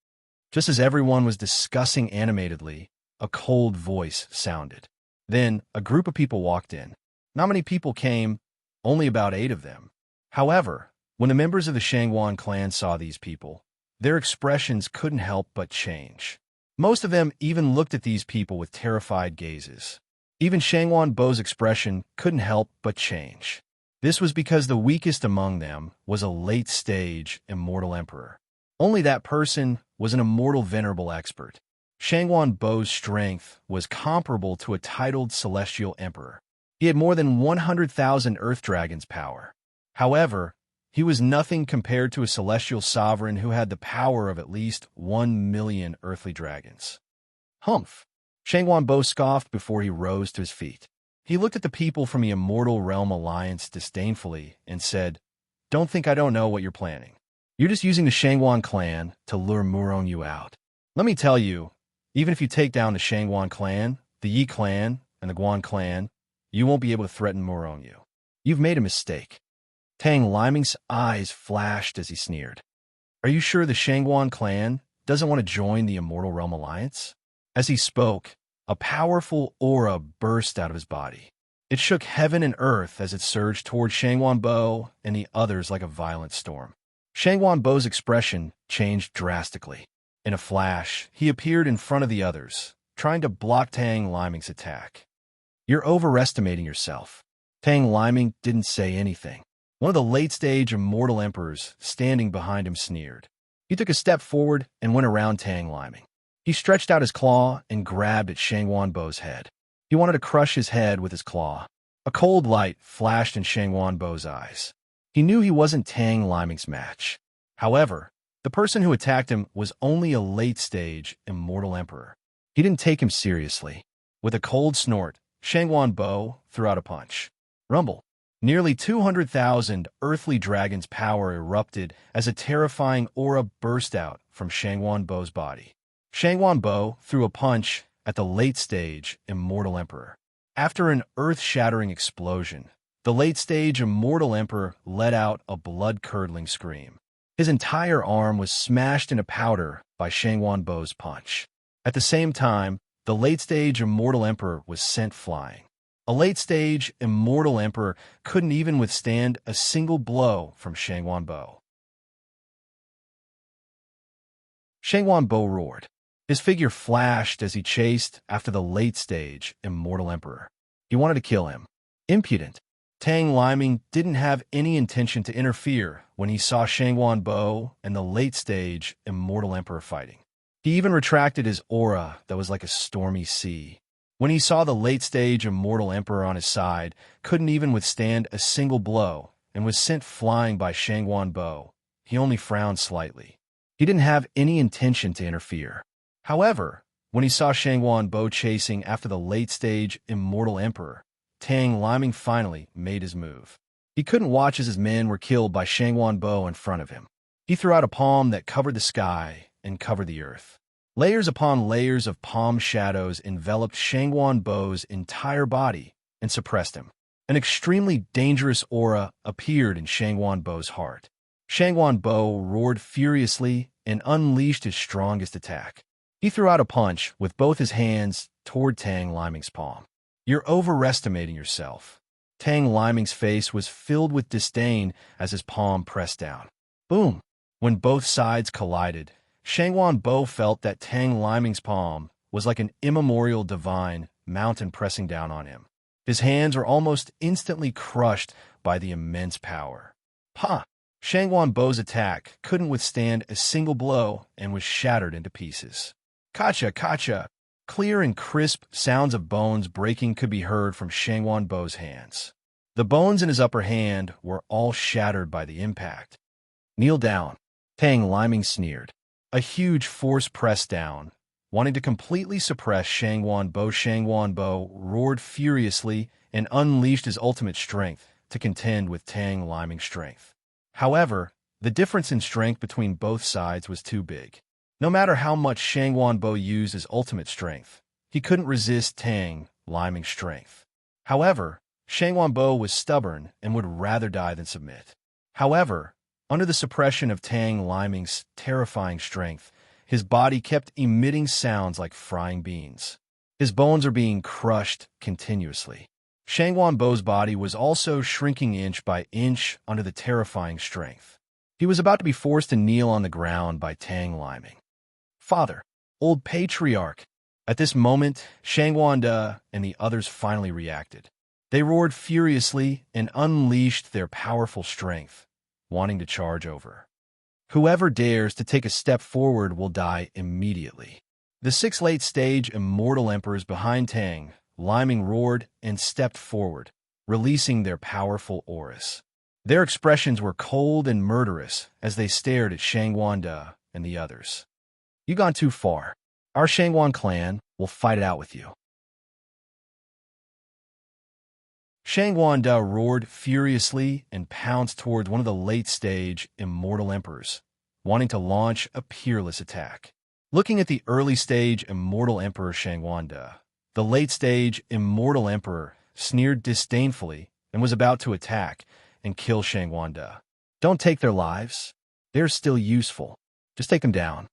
Just as everyone was discussing animatedly, a cold voice sounded. Then a group of people walked in. Not many people came, only about 8 of them. However, when the members of the Shangwan clan saw these people, their expressions couldn't help but change. Most of them even looked at these people with terrified gazes. Even Shangwan Bo's expression couldn't help but change. This was because the weakest among them was a late-stage immortal emperor. Only that person was an immortal venerable expert. Shangwan Bo's strength was comparable to a titled celestial emperor. He had more than 100,000 Earth Dragons' power. However, he was nothing compared to a celestial sovereign who had the power of at least 1 million earthly dragons. Humph! Shangwan Bo scoffed before he rose to his feet. He looked at the people from the Immortal Realm Alliance disdainfully and said, "Don't think I don't know what you're planning. You're just using the Shangwan clan to lure Murong Yu out. Let me tell you, even if you take down the Shangwan clan, the Yi clan, and the Guan clan, you won't be able to threaten Murong Yu. You've made a mistake." Tang Liming's eyes flashed as he sneered. "Are you sure the Shangwan clan doesn't want to join the Immortal Realm Alliance?" As he spoke, a powerful aura burst out of his body. It shook heaven and earth as it surged toward Shangwan Bo and the others like a violent storm. Shangwan Bo's expression changed drastically. In a flash, he appeared in front of the others, trying to block Tang Liming's attack. "You're overestimating yourself." Tang Liming didn't say anything. One of the late-stage immortal emperors standing behind him sneered. He took a step forward and went around Tang Liming. He stretched out his claw and grabbed at Shangwan Bo's head. He wanted to crush his head with his claw. A cold light flashed in Shangwan Bo's eyes. He knew he wasn't Tang Liming's match. However, the person who attacked him was only a late-stage immortal emperor. He didn't take him seriously. With a cold snort, Shangwan Bo threw out a punch. Rumble. Nearly 200,000 earthly dragons' power erupted as a terrifying aura burst out from Shangwan Bo's body. Shangwan Bo threw a punch at the late-stage immortal emperor. After an earth-shattering explosion, the late-stage immortal emperor let out a blood-curdling scream. His entire arm was smashed into powder by Shangwan Bo's punch. At the same time, the late-stage immortal emperor was sent flying. A late-stage immortal emperor couldn't even withstand a single blow from Shangwan Bo. Shangwan Bo roared. His figure flashed as he chased after the late-stage immortal emperor. He wanted to kill him. Impudent. Tang Liming didn't have any intention to interfere when he saw Shangwan Bo and the late-stage immortal emperor fighting. He even retracted his aura that was like a stormy sea. When he saw the late-stage immortal emperor on his side, couldn't even withstand a single blow, and was sent flying by Shangwan Bo, he only frowned slightly. He didn't have any intention to interfere. However, when he saw Shangwan Bo chasing after the late-stage immortal emperor, Tang Liming finally made his move. He couldn't watch as his men were killed by Shangwan Bo in front of him. He threw out a palm that covered the sky and covered the earth. Layers upon layers of palm shadows enveloped Shangwan Bo's entire body and suppressed him. An extremely dangerous aura appeared in Shangwan Bo's heart. Shangwan Bo roared furiously and unleashed his strongest attack. He threw out a punch with both his hands toward Tang Liming's palm. "You're overestimating yourself." Tang Liming's face was filled with disdain as his palm pressed down. Boom! When both sides collided, Shangwan Bo felt that Tang Liming's palm was like an immemorial divine mountain pressing down on him. His hands were almost instantly crushed by the immense power. Pa! Shangwan Bo's attack couldn't withstand a single blow and was shattered into pieces. Kacha, kacha! Clear and crisp sounds of bones breaking could be heard from Shangwan Bo's hands. The bones in his upper hand were all shattered by the impact. "Kneel down," Tang Liming sneered. A huge force pressed down, wanting to completely suppress Shangwan Bo. Shangwan Bo roared furiously and unleashed his ultimate strength to contend with Tang Liming's strength. However, the difference in strength between both sides was too big. No matter how much Shangwan Bo used his ultimate strength, he couldn't resist Tang Liming's strength. However, Shangwan Bo was stubborn and would rather die than submit. However, under the suppression of Tang Liming's terrifying strength, his body kept emitting sounds like frying beans. His bones are being crushed continuously. Shangwan Bo's body was also shrinking inch by inch under the terrifying strength. He was about to be forced to kneel on the ground by Tang Liming. Father, old patriarch. At this moment, Shangwanda and the others finally reacted. They roared furiously and unleashed their powerful strength, wanting to charge over. Whoever dares to take a step forward will die immediately. The 6 late-stage immortal emperors behind Tang Liming roared and stepped forward, releasing their powerful auras. Their expressions were cold and murderous as they stared at Shangwanda and the others. "You've gone too far. Our Shangwan clan will fight it out with you." Shangwanda roared furiously and pounced towards one of the late-stage immortal emperors, wanting to launch a peerless attack. Looking at the early-stage immortal emperor Shangwanda, the late-stage immortal emperor sneered disdainfully and was about to attack and kill Shangwanda. "Don't take their lives. They're still useful. Just take them down."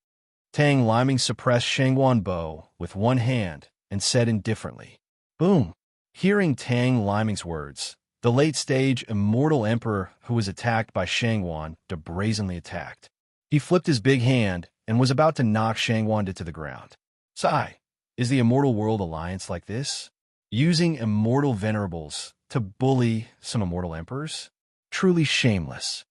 Tang Liming suppressed Shangwan Bo with one hand and said indifferently, "Boom." Hearing Tang Liming's words, the late-stage immortal emperor who was attacked by Shangwan brazenly attacked. He flipped his big hand and was about to knock Shangwanda to the ground. "Sigh, is the Immortal World Alliance like this? Using immortal venerables to bully some immortal emperors? Truly shameless."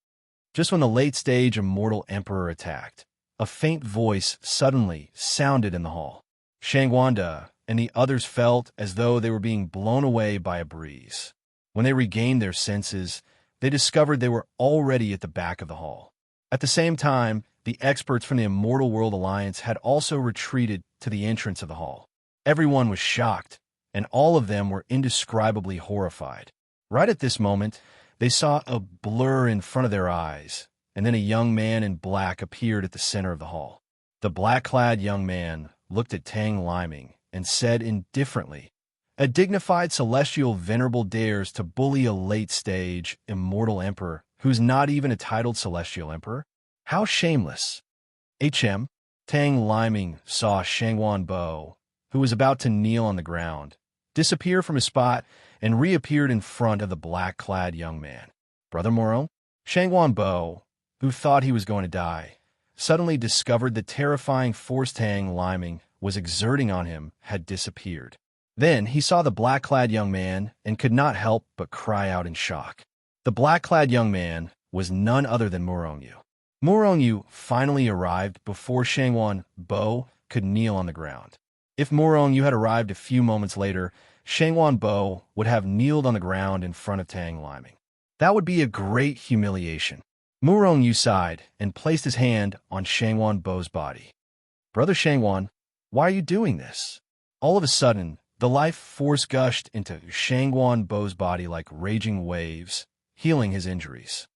Just when the late-stage immortal emperor attacked, a faint voice suddenly sounded in the hall. Shangwanda and the others felt as though they were being blown away by a breeze. When they regained their senses, they discovered they were already at the back of the hall. At the same time, the experts from the Immortal World Alliance had also retreated to the entrance of the hall. Everyone was shocked, and all of them were indescribably horrified. Right at this moment, they saw a blur in front of their eyes, and then a young man in black appeared at the center of the hall. The black-clad young man looked at Tang Liming and said indifferently, "A dignified celestial venerable dares to bully a late-stage immortal emperor who's not even a titled celestial emperor? How shameless." Tang Liming saw Shangwan Bo, who was about to kneel on the ground, disappear from his spot and reappeared in front of the black-clad young man. "Brother Morong?" Shangwan Bo, who thought he was going to die, suddenly discovered the terrifying force Tang Liming was exerting on him had disappeared. Then he saw the black-clad young man and could not help but cry out in shock. The black-clad young man was none other than Morongyu. Morongyu finally arrived before Shangwan Bo could kneel on the ground. If Morongyu had arrived a few moments later, Shangwan Bo would have kneeled on the ground in front of Tang Liming. That would be a great humiliation. Morongyu sighed and placed his hand on Shangwan Bo's body. "Brother Shangwan, why are you doing this?" All of a sudden, the life force gushed into Shangwan Bo's body like raging waves, healing his injuries.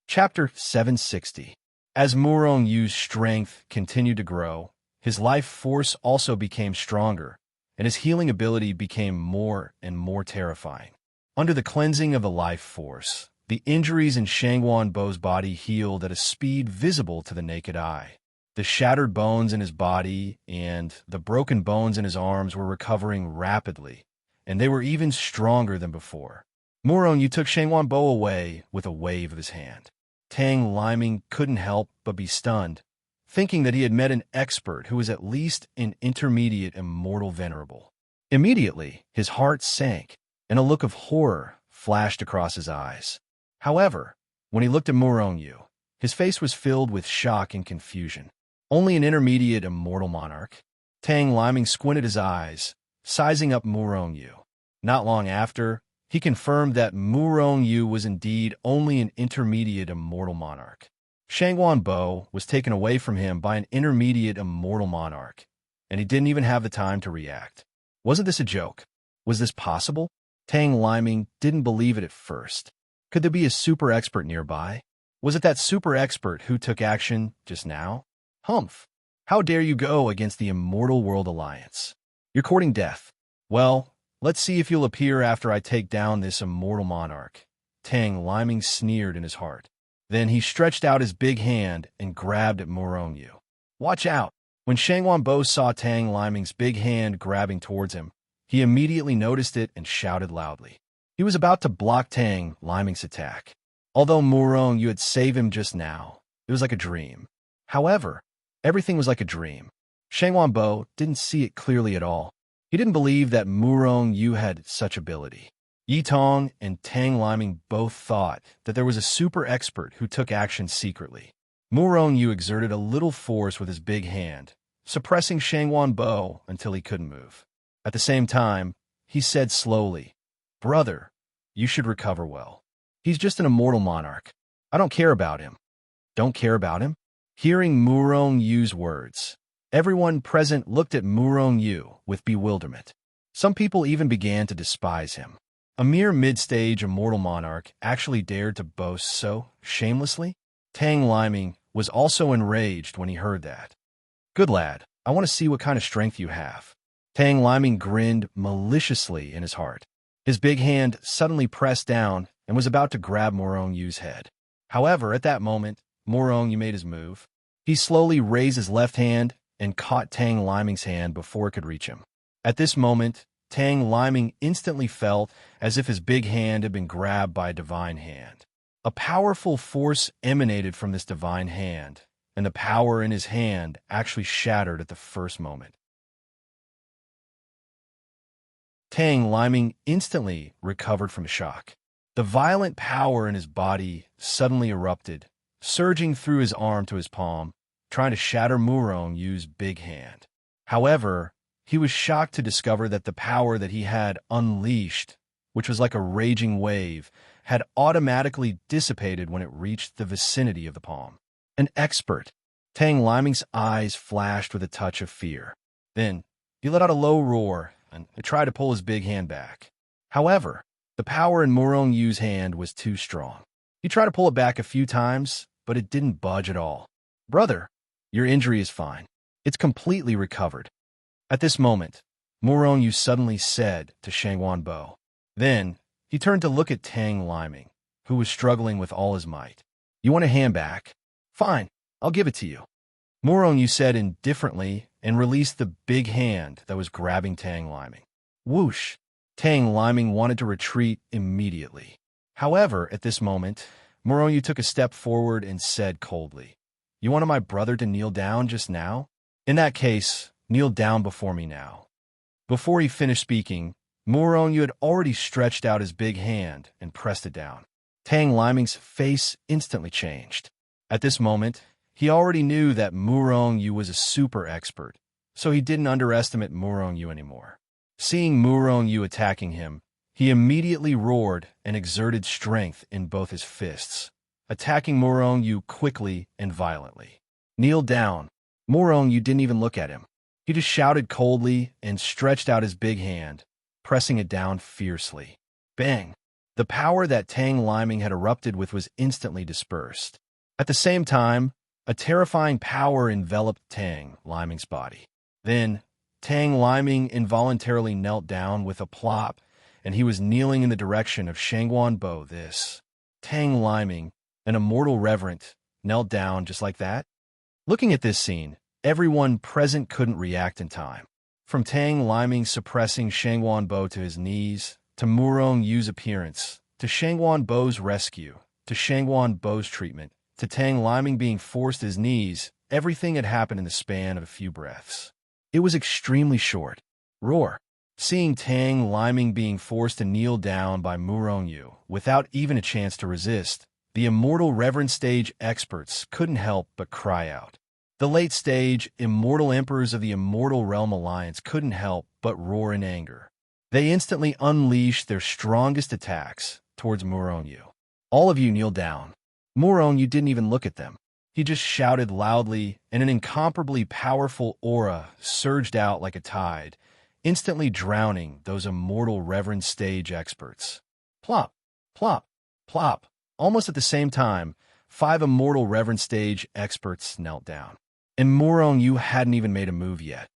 Chapter 760. As Murongyu's strength continued to grow, his life force also became stronger, and his healing ability became more and more terrifying. Under the cleansing of the life force, the injuries in Shangwan Bo's body healed at a speed visible to the naked eye. The shattered bones in his body and the broken bones in his arms were recovering rapidly, and they were even stronger than before. Morongyu took Shangwan Bo away with a wave of his hand. Tang Liming couldn't help but be stunned, thinking that he had met an expert who was at least an intermediate immortal venerable. Immediately, his heart sank, and a look of horror flashed across his eyes. However, when he looked at Morongyu, his face was filled with shock and confusion. Only an intermediate immortal monarch? Tang Liming squinted his eyes, sizing up Morongyu. Not long after, he confirmed that Morongyu was indeed only an intermediate immortal monarch. Shangwan Bo was taken away from him by an intermediate immortal monarch, and he didn't even have the time to react. Wasn't this a joke? Was this possible? Tang Liming didn't believe it at first. Could there be a super expert nearby? Was it that super expert who took action just now? Humph! How dare you go against the Immortal World Alliance? You're courting death. Well, let's see if you'll appear after I take down this immortal monarch. Tang Liming sneered in his heart. Then he stretched out his big hand and grabbed at Murong Yu. Watch out! When Shangwan Bo saw Tang Liming's big hand grabbing towards him, he immediately noticed it and shouted loudly. He was about to block Tang Liming's attack. Although Murong Yu had saved him just now, it was like a dream. However, everything was like a dream. Shangwan Bo didn't see it clearly at all. He didn't believe that Murong Yu had such ability. Yi Tong and Tang Liming both thought that there was a super expert who took action secretly. Murong Yu exerted a little force with his big hand, suppressing Shangwan Bo until he couldn't move. At the same time, he said slowly, "Brother, you should recover well. He's just an immortal monarch. I don't care about him." Don't care about him? Hearing Murong Yu's words, everyone present looked at Murong Yu with bewilderment. Some people even began to despise him. A mere mid-stage immortal monarch actually dared to boast so shamelessly? Tang Liming was also enraged when he heard that. "Good lad, I want to see what kind of strength you have." Tang Liming grinned maliciously in his heart. His big hand suddenly pressed down and was about to grab Murong Yu's head. However, at that moment, Murong Yu made his move. He slowly raised his left hand and caught Tang Liming's hand before it could reach him. At this moment, Tang Liming instantly felt as if his big hand had been grabbed by a divine hand. A powerful force emanated from this divine hand, and the power in his hand actually shattered at the first moment. Tang Liming instantly recovered from shock. The violent power in his body suddenly erupted, surging through his arm to his palm, trying to shatter Murong Yu's big hand. However, he was shocked to discover that the power that he had unleashed, which was like a raging wave, had automatically dissipated when it reached the vicinity of the palm. An expert. Tang Liming's eyes flashed with a touch of fear. Then, he let out a low roar and tried to pull his big hand back. However, the power in Murong Yu's hand was too strong. He tried to pull it back a few times, but it didn't budge at all. "Brother, your injury is fine. It's completely recovered." At this moment, Murong Yu suddenly said to Shangwan Bo. Then, he turned to look at Tang Liming, who was struggling with all his might. "You want a hand back? Fine, I'll give it to you." Murong Yu said indifferently and released the big hand that was grabbing Tang Liming. Whoosh! Tang Liming wanted to retreat immediately. However, at this moment, Murong Yu took a step forward and said coldly, "You wanted my brother to kneel down just now? In that case, kneel down before me now." Before he finished speaking, Murong Yu had already stretched out his big hand and pressed it down. Tang Liming's face instantly changed. At this moment, he already knew that Murong Yu was a super expert, so he didn't underestimate Murong Yu anymore. Seeing Murong Yu attacking him, he immediately roared and exerted strength in both his fists, attacking Murong Yu quickly and violently. "Kneel down." Murong Yu didn't even look at him. He just shouted coldly and stretched out his big hand, pressing it down fiercely. Bang! The power that Tang Liming had erupted with was instantly dispersed. At the same time, a terrifying power enveloped Tang Liming's body. Then, Tang Liming involuntarily knelt down with a plop, and he was kneeling in the direction of Shangwan Bo. Tang Liming, an immortal reverent, knelt down just like that. Looking at this scene, everyone present couldn't react in time. From Tang Liming suppressing Shangwan Bo to his knees, to Murong Yu's appearance, to Shangwan Bo's rescue, to Shangwan Bo's treatment, to Tang Liming being forced to his knees, everything had happened in the span of a few breaths. It was extremely short. Roar! Seeing Tang Liming being forced to kneel down by Murong Yu without even a chance to resist, the immortal reverend stage experts couldn't help but cry out. The late-stage, immortal emperors of the Immortal Realm Alliance couldn't help but roar in anger. They instantly unleashed their strongest attacks towards Murong Yu. "All of you kneel down." Murong Yu didn't even look at them. He just shouted loudly, and an incomparably powerful aura surged out like a tide, instantly drowning those immortal reverend stage experts. Plop, plop, plop. Almost at the same time, 5 immortal reverend stage experts knelt down. And Murong Yu hadn't even made a move yet.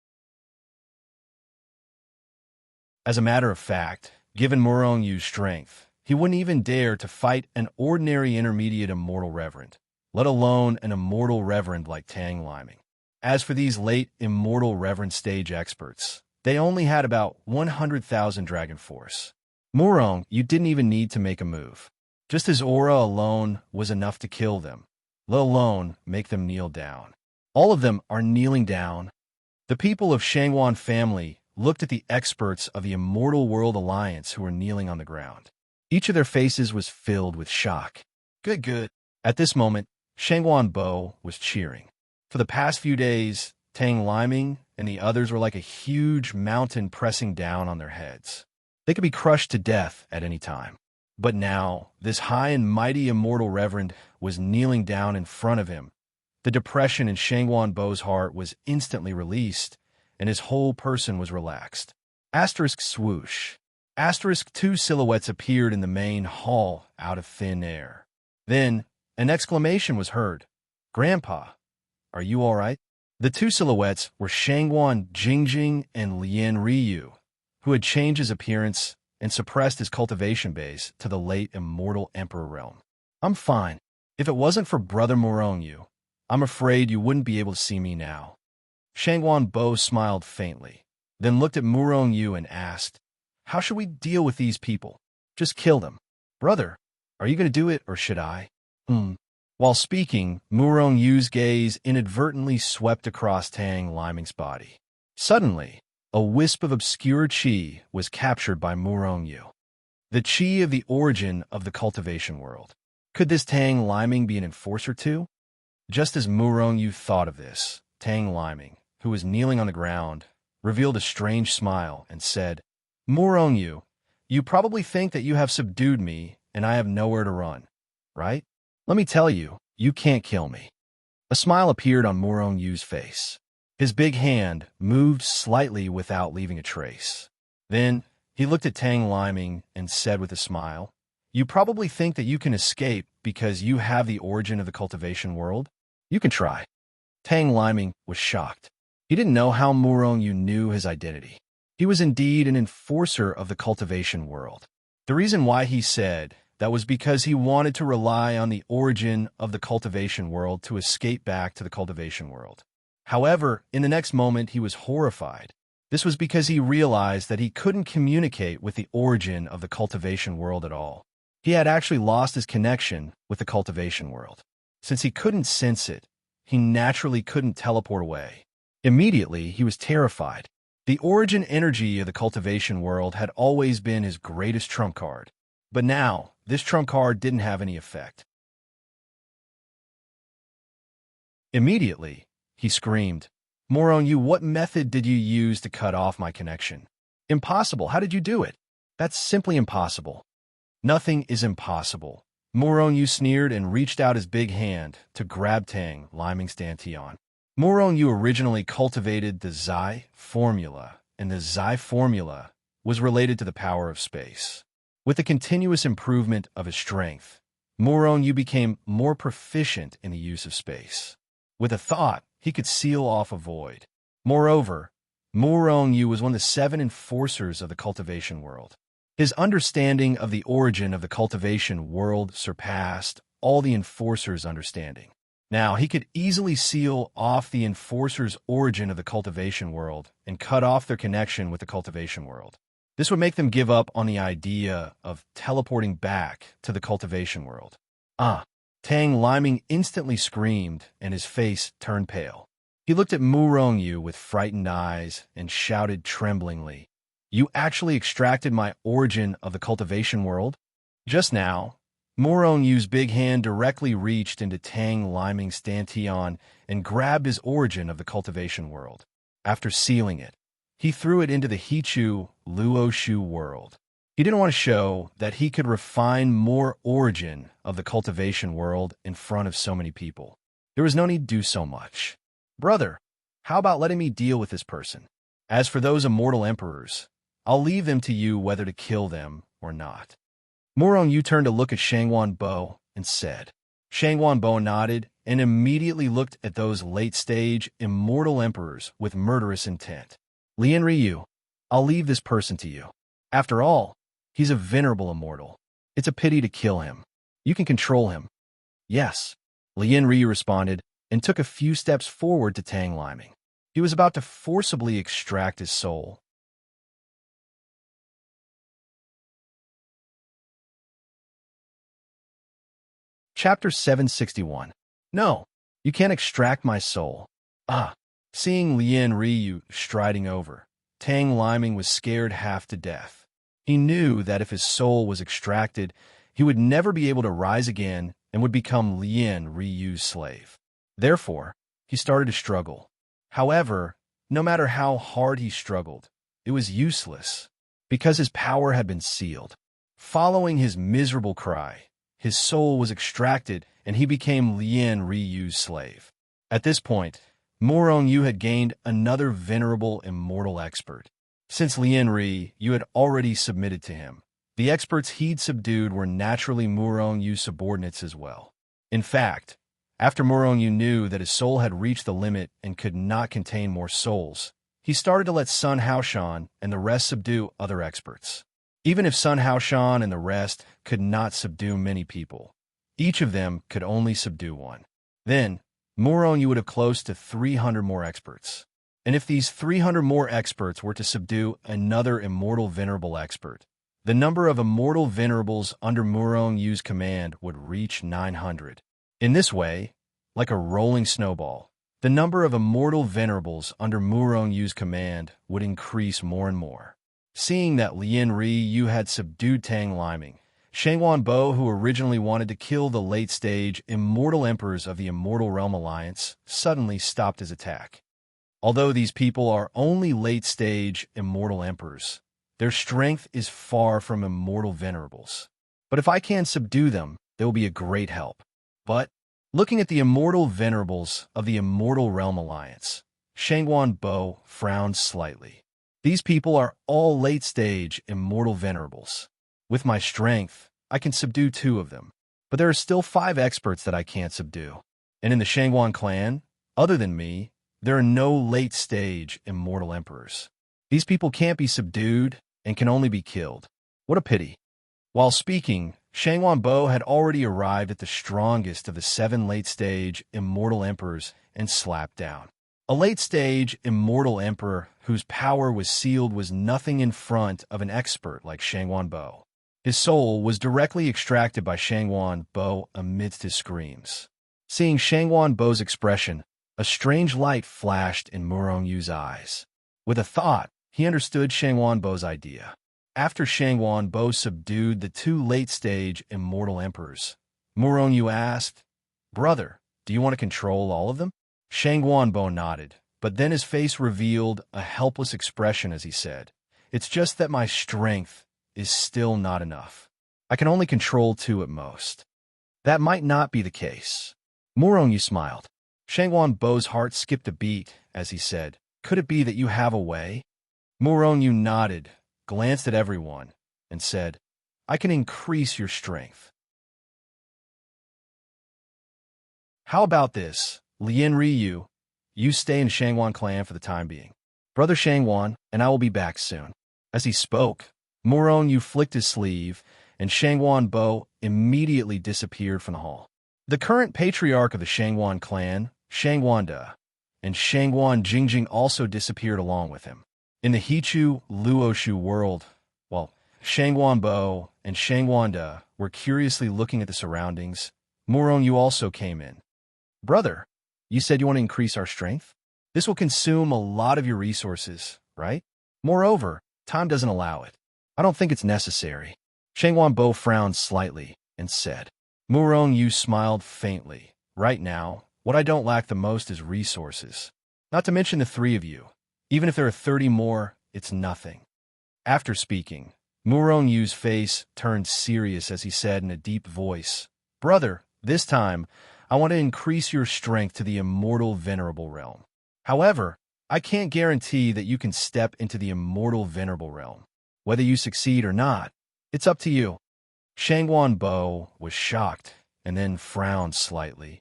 As a matter of fact, given Murong Yu's strength, He wouldn't even dare to fight an ordinary intermediate immortal reverend, let alone an immortal reverend like Tang Liming. As for these late immortal reverend stage experts, they only had about 100,000 dragon force. Murong, you didn't even need to make a move. Just his aura alone was enough to kill them, let alone make them kneel down. All of them are kneeling down. The people of Shangwan family looked at the experts of the Immortal World Alliance who were kneeling on the ground. Each of their faces was filled with shock. Good, good. At this moment, Shangwan Bo was cheering. For the past few days, Tang Liming and the others were like a huge mountain pressing down on their heads. They could be crushed to death at any time. But now, this high and mighty immortal reverend was kneeling down in front of him. The depression in Shangwan Bo's heart was instantly released, and his whole person was relaxed. Asterisk swoosh. Asterisk 2 silhouettes appeared in the main hall out of thin air. Then, an exclamation was heard. Grandpa, are you all right? The 2 silhouettes were Shangwan Jingjing and Lian Ryu, who had changed his appearance and suppressed his cultivation base to the late immortal emperor realm. I'm fine. If it wasn't for Brother Morongyu, I'm afraid you wouldn't be able to see me now. Shangwan Bo smiled faintly, then looked at Morongyu and asked, how should we deal with these people? Just kill them. Brother, are you going to do it or should I? While speaking, Murongyu's gaze inadvertently swept across Tang Liming's body. Suddenly, a wisp of obscure qi was captured by Murongyu. The qi of the origin of the cultivation world. Could this Tang Liming be an enforcer too? Just as Murongyu thought of this, Tang Liming, who was kneeling on the ground, revealed a strange smile and said, Murongyu, you probably think that you have subdued me and I have nowhere to run, right? Let me tell you, you can't kill me. A smile appeared on Murongyu's face. His big hand moved slightly without leaving a trace. Then, he looked at Tang Liming and said with a smile, you probably think that you can escape because you have the origin of the cultivation world? You can try. Tang Liming was shocked. He didn't know how Murongyu knew his identity. He was indeed an enforcer of the cultivation world. The reason why he said that was because he wanted to rely on the origin of the cultivation world to escape back to the cultivation world. However, in the next moment, he was horrified. This was because he realized that he couldn't communicate with the origin of the cultivation world at all. He had actually lost his connection with the cultivation world. Since he couldn't sense it, he naturally couldn't teleport away. Immediately, he was terrified. The origin energy of the cultivation world had always been his greatest trump card. But now, this trump card didn't have any effect. Immediately, he screamed, Murongyu, what method did you use to cut off my connection? Impossible. How did you do it? That's simply impossible. Nothing is impossible. Murongyu sneered and reached out his big hand to grab Tang Liming's dantian. Murongyu originally cultivated the Zai formula, and the Zai formula was related to the power of space. With the continuous improvement of his strength, Murongyu became more proficient in the use of space. With a thought, he could seal off a void. Moreover, Murongyu was one of the 7 enforcers of the cultivation world. His understanding of the origin of the cultivation world surpassed all the enforcers' understanding. Now, he could easily seal off the enforcers' origin of the cultivation world and cut off their connection with the cultivation world. This would make them give up on the idea of teleporting back to the cultivation world. Tang Liming instantly screamed and his face turned pale. He looked at Murongyu with frightened eyes and shouted tremblingly, you actually extracted my origin of the cultivation world? Just now, Murongyu's big hand directly reached into Tang Liming's dantian and grabbed his origin of the cultivation world. After sealing it, he threw it into the Hichu Luoshu world. He didn't want to show that he could refine more origin of the cultivation world in front of so many people. There was no need to do so much. Brother, how about letting me deal with this person? As for those immortal emperors, I'll leave them to you whether to kill them or not. Murongyu turned to look at Shangwan Bo and said. Shangwan Bo nodded and immediately looked at those late-stage immortal emperors with murderous intent. Lian Ryu, I'll leave this person to you. After all, he's a venerable immortal. It's a pity to kill him. You can control him. Yes, Lien Ryu responded and took a few steps forward to Tang Liming. He was about to forcibly extract his soul. Chapter 761. No, you can't extract my soul. Ah, seeing Lien Ryu striding over, Tang Liming was scared half to death. He knew that if his soul was extracted, he would never be able to rise again and would become Lien Ryu's slave. Therefore, he started to struggle. However, no matter how hard he struggled, it was useless, because his power had been sealed. Following his miserable cry, his soul was extracted and he became Lien Ryu's slave. At this point, Morong Yu had gained another venerable immortal expert. Since Lien Ryu had already submitted to him, the experts he'd subdued were naturally Morong Yu's subordinates as well. In fact, after Morong Yu knew that his soul had reached the limit and could not contain more souls, he started to let Sun Haoshan and the rest subdue other experts. Even if Sun Haoshan and the rest could not subdue many people, each of them could only subdue one. Then, Morong Yu would have close to 300 more experts. And if these 300 more experts were to subdue another immortal venerable expert, the number of immortal venerables under Morong Yu's command would reach 900. In this way, like a rolling snowball, the number of immortal venerables under Morong Yu's command would increase more and more. Seeing that Lien Ryu had subdued Tang Liming, Shangwan Bo, who originally wanted to kill the late-stage immortal emperors of the Immortal Realm Alliance, suddenly stopped his attack. Although these people are only late-stage immortal emperors, their strength is far from immortal venerables. But if I can subdue them, they will be a great help. But, looking at the immortal venerables of the Immortal Realm Alliance, Shangwan Bo frowned slightly. These people are all late-stage immortal venerables. With my strength, I can subdue 2 of them. But there are still 5 experts that I can't subdue. And in the Shangwan clan, other than me, there are no late-stage immortal emperors. These people can't be subdued and can only be killed. What a pity. While speaking, Shangwan Bo had already arrived at the strongest of the 7 late-stage immortal emperors and slapped down. A late-stage immortal emperor whose power was sealed was nothing in front of an expert like Shangwan Bo. His soul was directly extracted by Shangwan Bo amidst his screams. Seeing Shangwan Bo's expression, a strange light flashed in Morong Yu's eyes. With a thought, he understood Shangwan Bo's idea. After Shangwan Bo subdued the 2 late-stage immortal emperors, Morong Yu asked, "Brother, do you want to control all of them?" Shangwan Bo nodded, but then his face revealed a helpless expression as he said, "It's just that my strength is still not enough. I can only control 2 at most." That might not be the case. Morong Yu smiled. Shangwan Bo's heart skipped a beat as he said, "Could it be that you have a way?" Morong Yu nodded, glanced at everyone, and said, "I can increase your strength." How about this, Lien Ryu? You stay in Shangwan clan for the time being. Brother Shangwan and I will be back soon. As he spoke, Morong Yu flicked his sleeve, and Shangwan Bo immediately disappeared from the hall. The current patriarch of the Shangwan clan, Shangwan Da, and Shangwan Jingjing also disappeared along with him. In the Hichu Luoshu world, Shangwan Bo and Shangwan Da were curiously looking at the surroundings. Morong Yu also came in. "Brother, you said you want to increase our strength? This will consume a lot of your resources, right? Moreover, time doesn't allow it. I don't think it's necessary." Shangwan Bo frowned slightly and said. Morong Yu smiled faintly. "Right now, what I don't lack the most is resources. Not to mention the 3 of you. Even if there are 30 more, it's nothing." After speaking, Morong Yu's face turned serious as he said in a deep voice, "Brother, this time, I want to increase your strength to the immortal venerable realm. However, I can't guarantee that you can step into the immortal venerable realm. Whether you succeed or not, it's up to you." Shangwan Bo was shocked and then frowned slightly.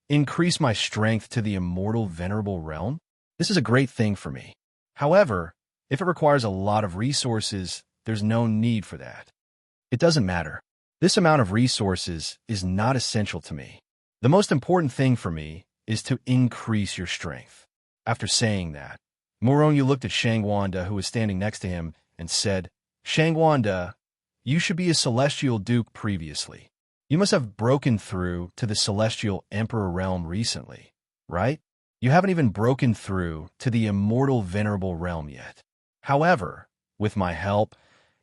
"Increase my strength to the immortal venerable realm? This is a great thing for me. However, if it requires a lot of resources, there's no need for that." "It doesn't matter. This amount of resources is not essential to me. The most important thing for me is to increase your strength." After saying that, Muronyu looked at Shangwanda, who was standing next to him, and said, "Shangwanda, you should be a Celestial Duke previously. You must have broken through to the Celestial Emperor realm recently, right? You haven't even broken through to the Immortal Venerable realm yet. However, with my help,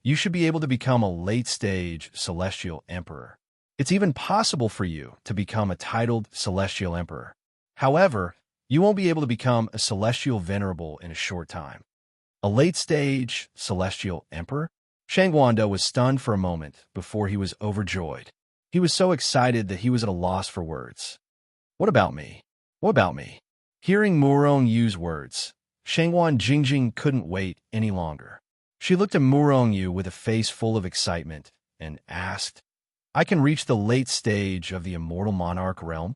you should be able to become a late-stage Celestial Emperor. It's even possible for you to become a titled Celestial Emperor. However, you won't be able to become a Celestial Venerable in a short time." A late-stage Celestial Emperor? Shangwanda was stunned for a moment before he was overjoyed. He was so excited that he was at a loss for words. "What about me? What about me?" Hearing Murongyu's words, Shangwan Jingjing couldn't wait any longer. She looked at Murongyu with a face full of excitement and asked, "I can reach the late stage of the Immortal Monarch realm?"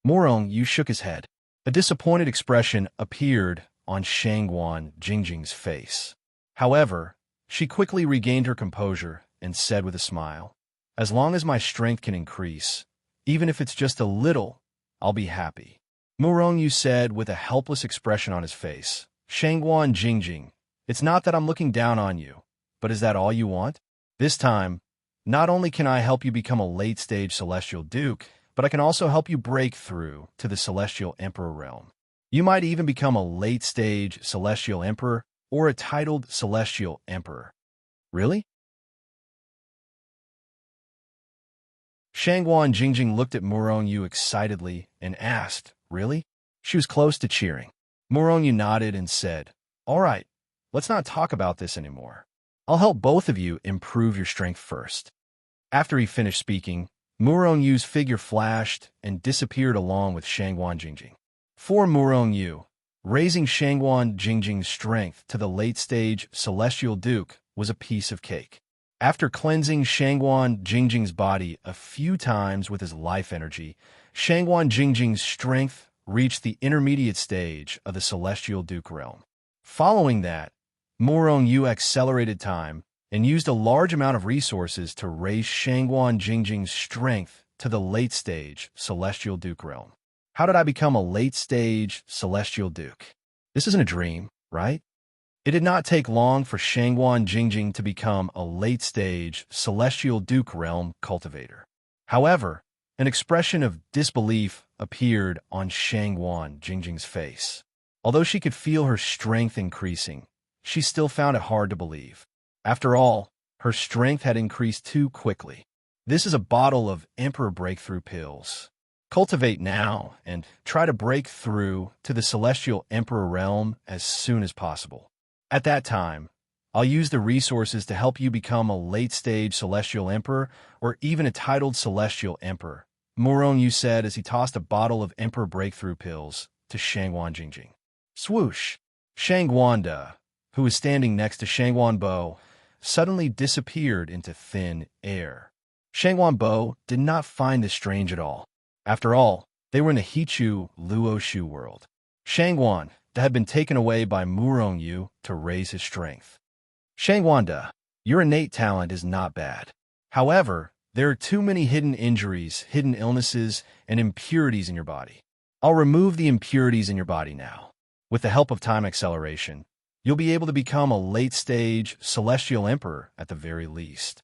Murongyu shook his head. A disappointed expression appeared on Shangwan Jingjing's face. However, she quickly regained her composure and said with a smile, "As long as my strength can increase, even if it's just a little, I'll be happy." Murongyu said with a helpless expression on his face, "Shangwan Jingjing, it's not that I'm looking down on you, but is that all you want? This time, not only can I help you become a late-stage Celestial Duke, but I can also help you break through to the Celestial Emperor realm. You might even become a late-stage Celestial Emperor or a titled Celestial Emperor." "Really?" Shangwan Jingjing looked at Murongyu excitedly and asked, "Really?" She was close to cheering. Murongyu nodded and said, "All right, let's not talk about this anymore. I'll help both of you improve your strength first." After he finished speaking, Murongyu's figure flashed and disappeared along with Shangwan Jingjing. For Murongyu, raising Shangwan Jingjing's strength to the late-stage Celestial Duke was a piece of cake. After cleansing Shangwan Jingjing's body a few times with his life energy, Shangwan Jingjing's strength reached the intermediate stage of the Celestial Duke realm. Following that, Murongyu accelerated time and used a large amount of resources to raise Shangwan Jingjing's strength to the late-stage Celestial Duke realm. How did I become a late-stage Celestial Duke? This isn't a dream, right? It did not take long for Shangwan Jingjing to become a late-stage Celestial Duke realm cultivator. However, an expression of disbelief appeared on Shangwan Jingjing's face. Although she could feel her strength increasing, she still found it hard to believe. After all, her strength had increased too quickly. "This is a bottle of Emperor Breakthrough Pills. Cultivate now and try to break through to the Celestial Emperor realm as soon as possible. At that time, I'll use the resources to help you become a late-stage Celestial Emperor or even a titled Celestial Emperor," Murongyu said as he tossed a bottle of Emperor Breakthrough Pills to Shangwan Jingjing. Swoosh! Shangwanda, who was standing next to Shangwan Bo, suddenly disappeared into thin air. Shangwan Bo did not find this strange at all. After all, they were in the Hichu Luoshu world. Shangwan had been taken away by Murongyu to raise his strength. "Shangwanda, your innate talent is not bad. However, there are too many hidden injuries, hidden illnesses, and impurities in your body. I'll remove the impurities in your body now. With the help of time acceleration, you'll be able to become a late-stage Celestial Emperor at the very least."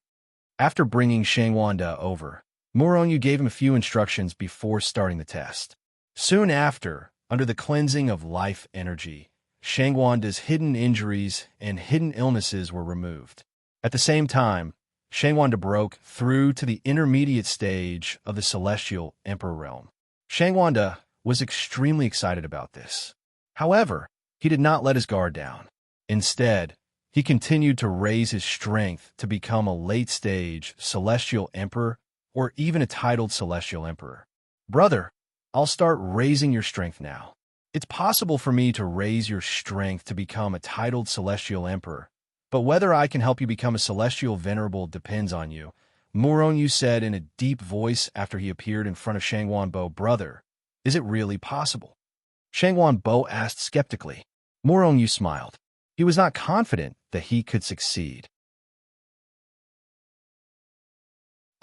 After bringing Shangwanda over, Murongyu gave him a few instructions before starting the test. Soon after, under the cleansing of life energy, Shangwanda's hidden injuries and hidden illnesses were removed. At the same time, Shangwanda broke through to the intermediate stage of the Celestial Emperor realm. Shangwanda was extremely excited about this. However, he did not let his guard down. Instead, he continued to raise his strength to become a late-stage Celestial Emperor or even a titled Celestial Emperor. "Brother, I'll start raising your strength now. It's possible for me to raise your strength to become a titled Celestial Emperor, but whether I can help you become a Celestial Venerable depends on you," Murongyu said in a deep voice after he appeared in front of Shangwan Bo. "Brother, is it really possible?" Shangwan Bo asked skeptically. Murongyu smiled. He was not confident that he could succeed.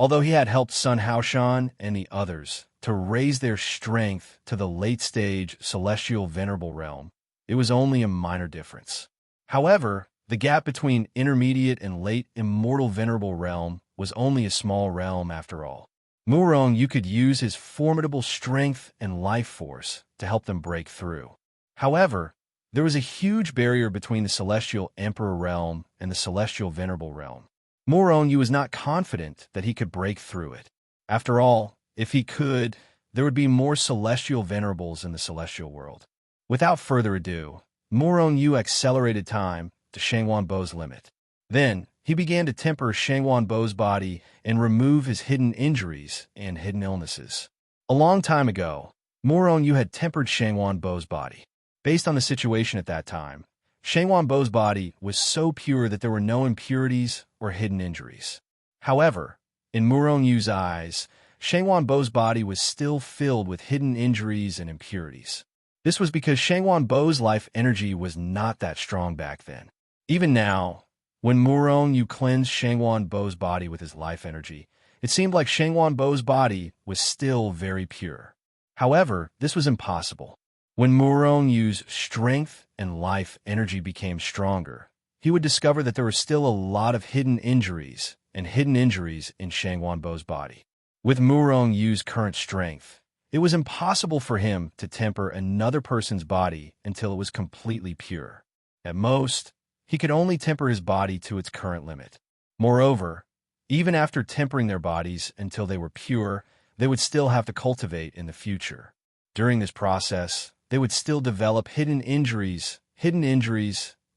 Although he had helped Sun Haoshan and the others to raise their strength to the late-stage celestial venerable realm, it was only a minor difference. However, the gap between intermediate and late immortal venerable realm was only a small realm after all. Murong Yu could use his formidable strength and life force to help them break through. However, there was a huge barrier between the celestial emperor realm and the celestial venerable realm. Murong Yu was not confident that he could break through it. After all, if he could, there would be more celestial venerables in the celestial world. Without further ado, Murong Yu accelerated time to Shangwan Bo's limit. Then, he began to temper Shangwan Bo's body and remove his hidden injuries and hidden illnesses. A long time ago, Murong Yu had tempered Shangwan Bo's body. Based on the situation at that time, Shangwan Bo's body was so pure that there were no impurities or hidden injuries. However, in Murong Yu's eyes, Shangwan Bo's body was still filled with hidden injuries and impurities. This was because Shangwan Bo's life energy was not that strong back then. Even now, when Murong Yu cleansed Shangwan Bo's body with his life energy, it seemed like Shangwan Bo's body was still very pure. However, this was impossible. When Murong Yu's strength and life energy became stronger, he would discover that there were still a lot of hidden injuries in Shangwan Bo's body. With Murong Yu's current strength, it was impossible for him to temper another person's body until it was completely pure. At most, he could only temper his body to its current limit. Moreover, even after tempering their bodies until they were pure, they would still have to cultivate in the future. During this process, they would still develop hidden injuries,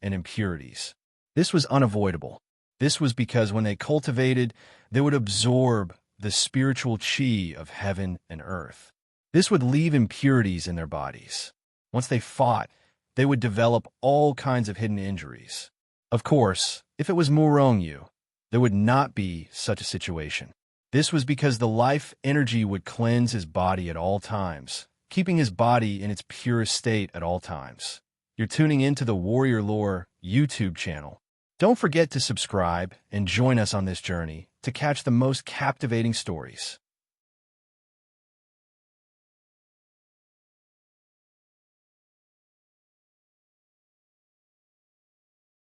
and impurities. This was unavoidable. This was because when they cultivated, they would absorb the spiritual chi of heaven and earth. This would leave impurities in their bodies. Once they fought, they would develop all kinds of hidden injuries. Of course, if it was Murong Yu, there would not be such a situation. This was because the life energy would cleanse his body at all times, keeping his body in its purest state at all times. You're tuning into the Warrior Lore YouTube channel. Don't forget to subscribe and join us on this journey to catch the most captivating stories.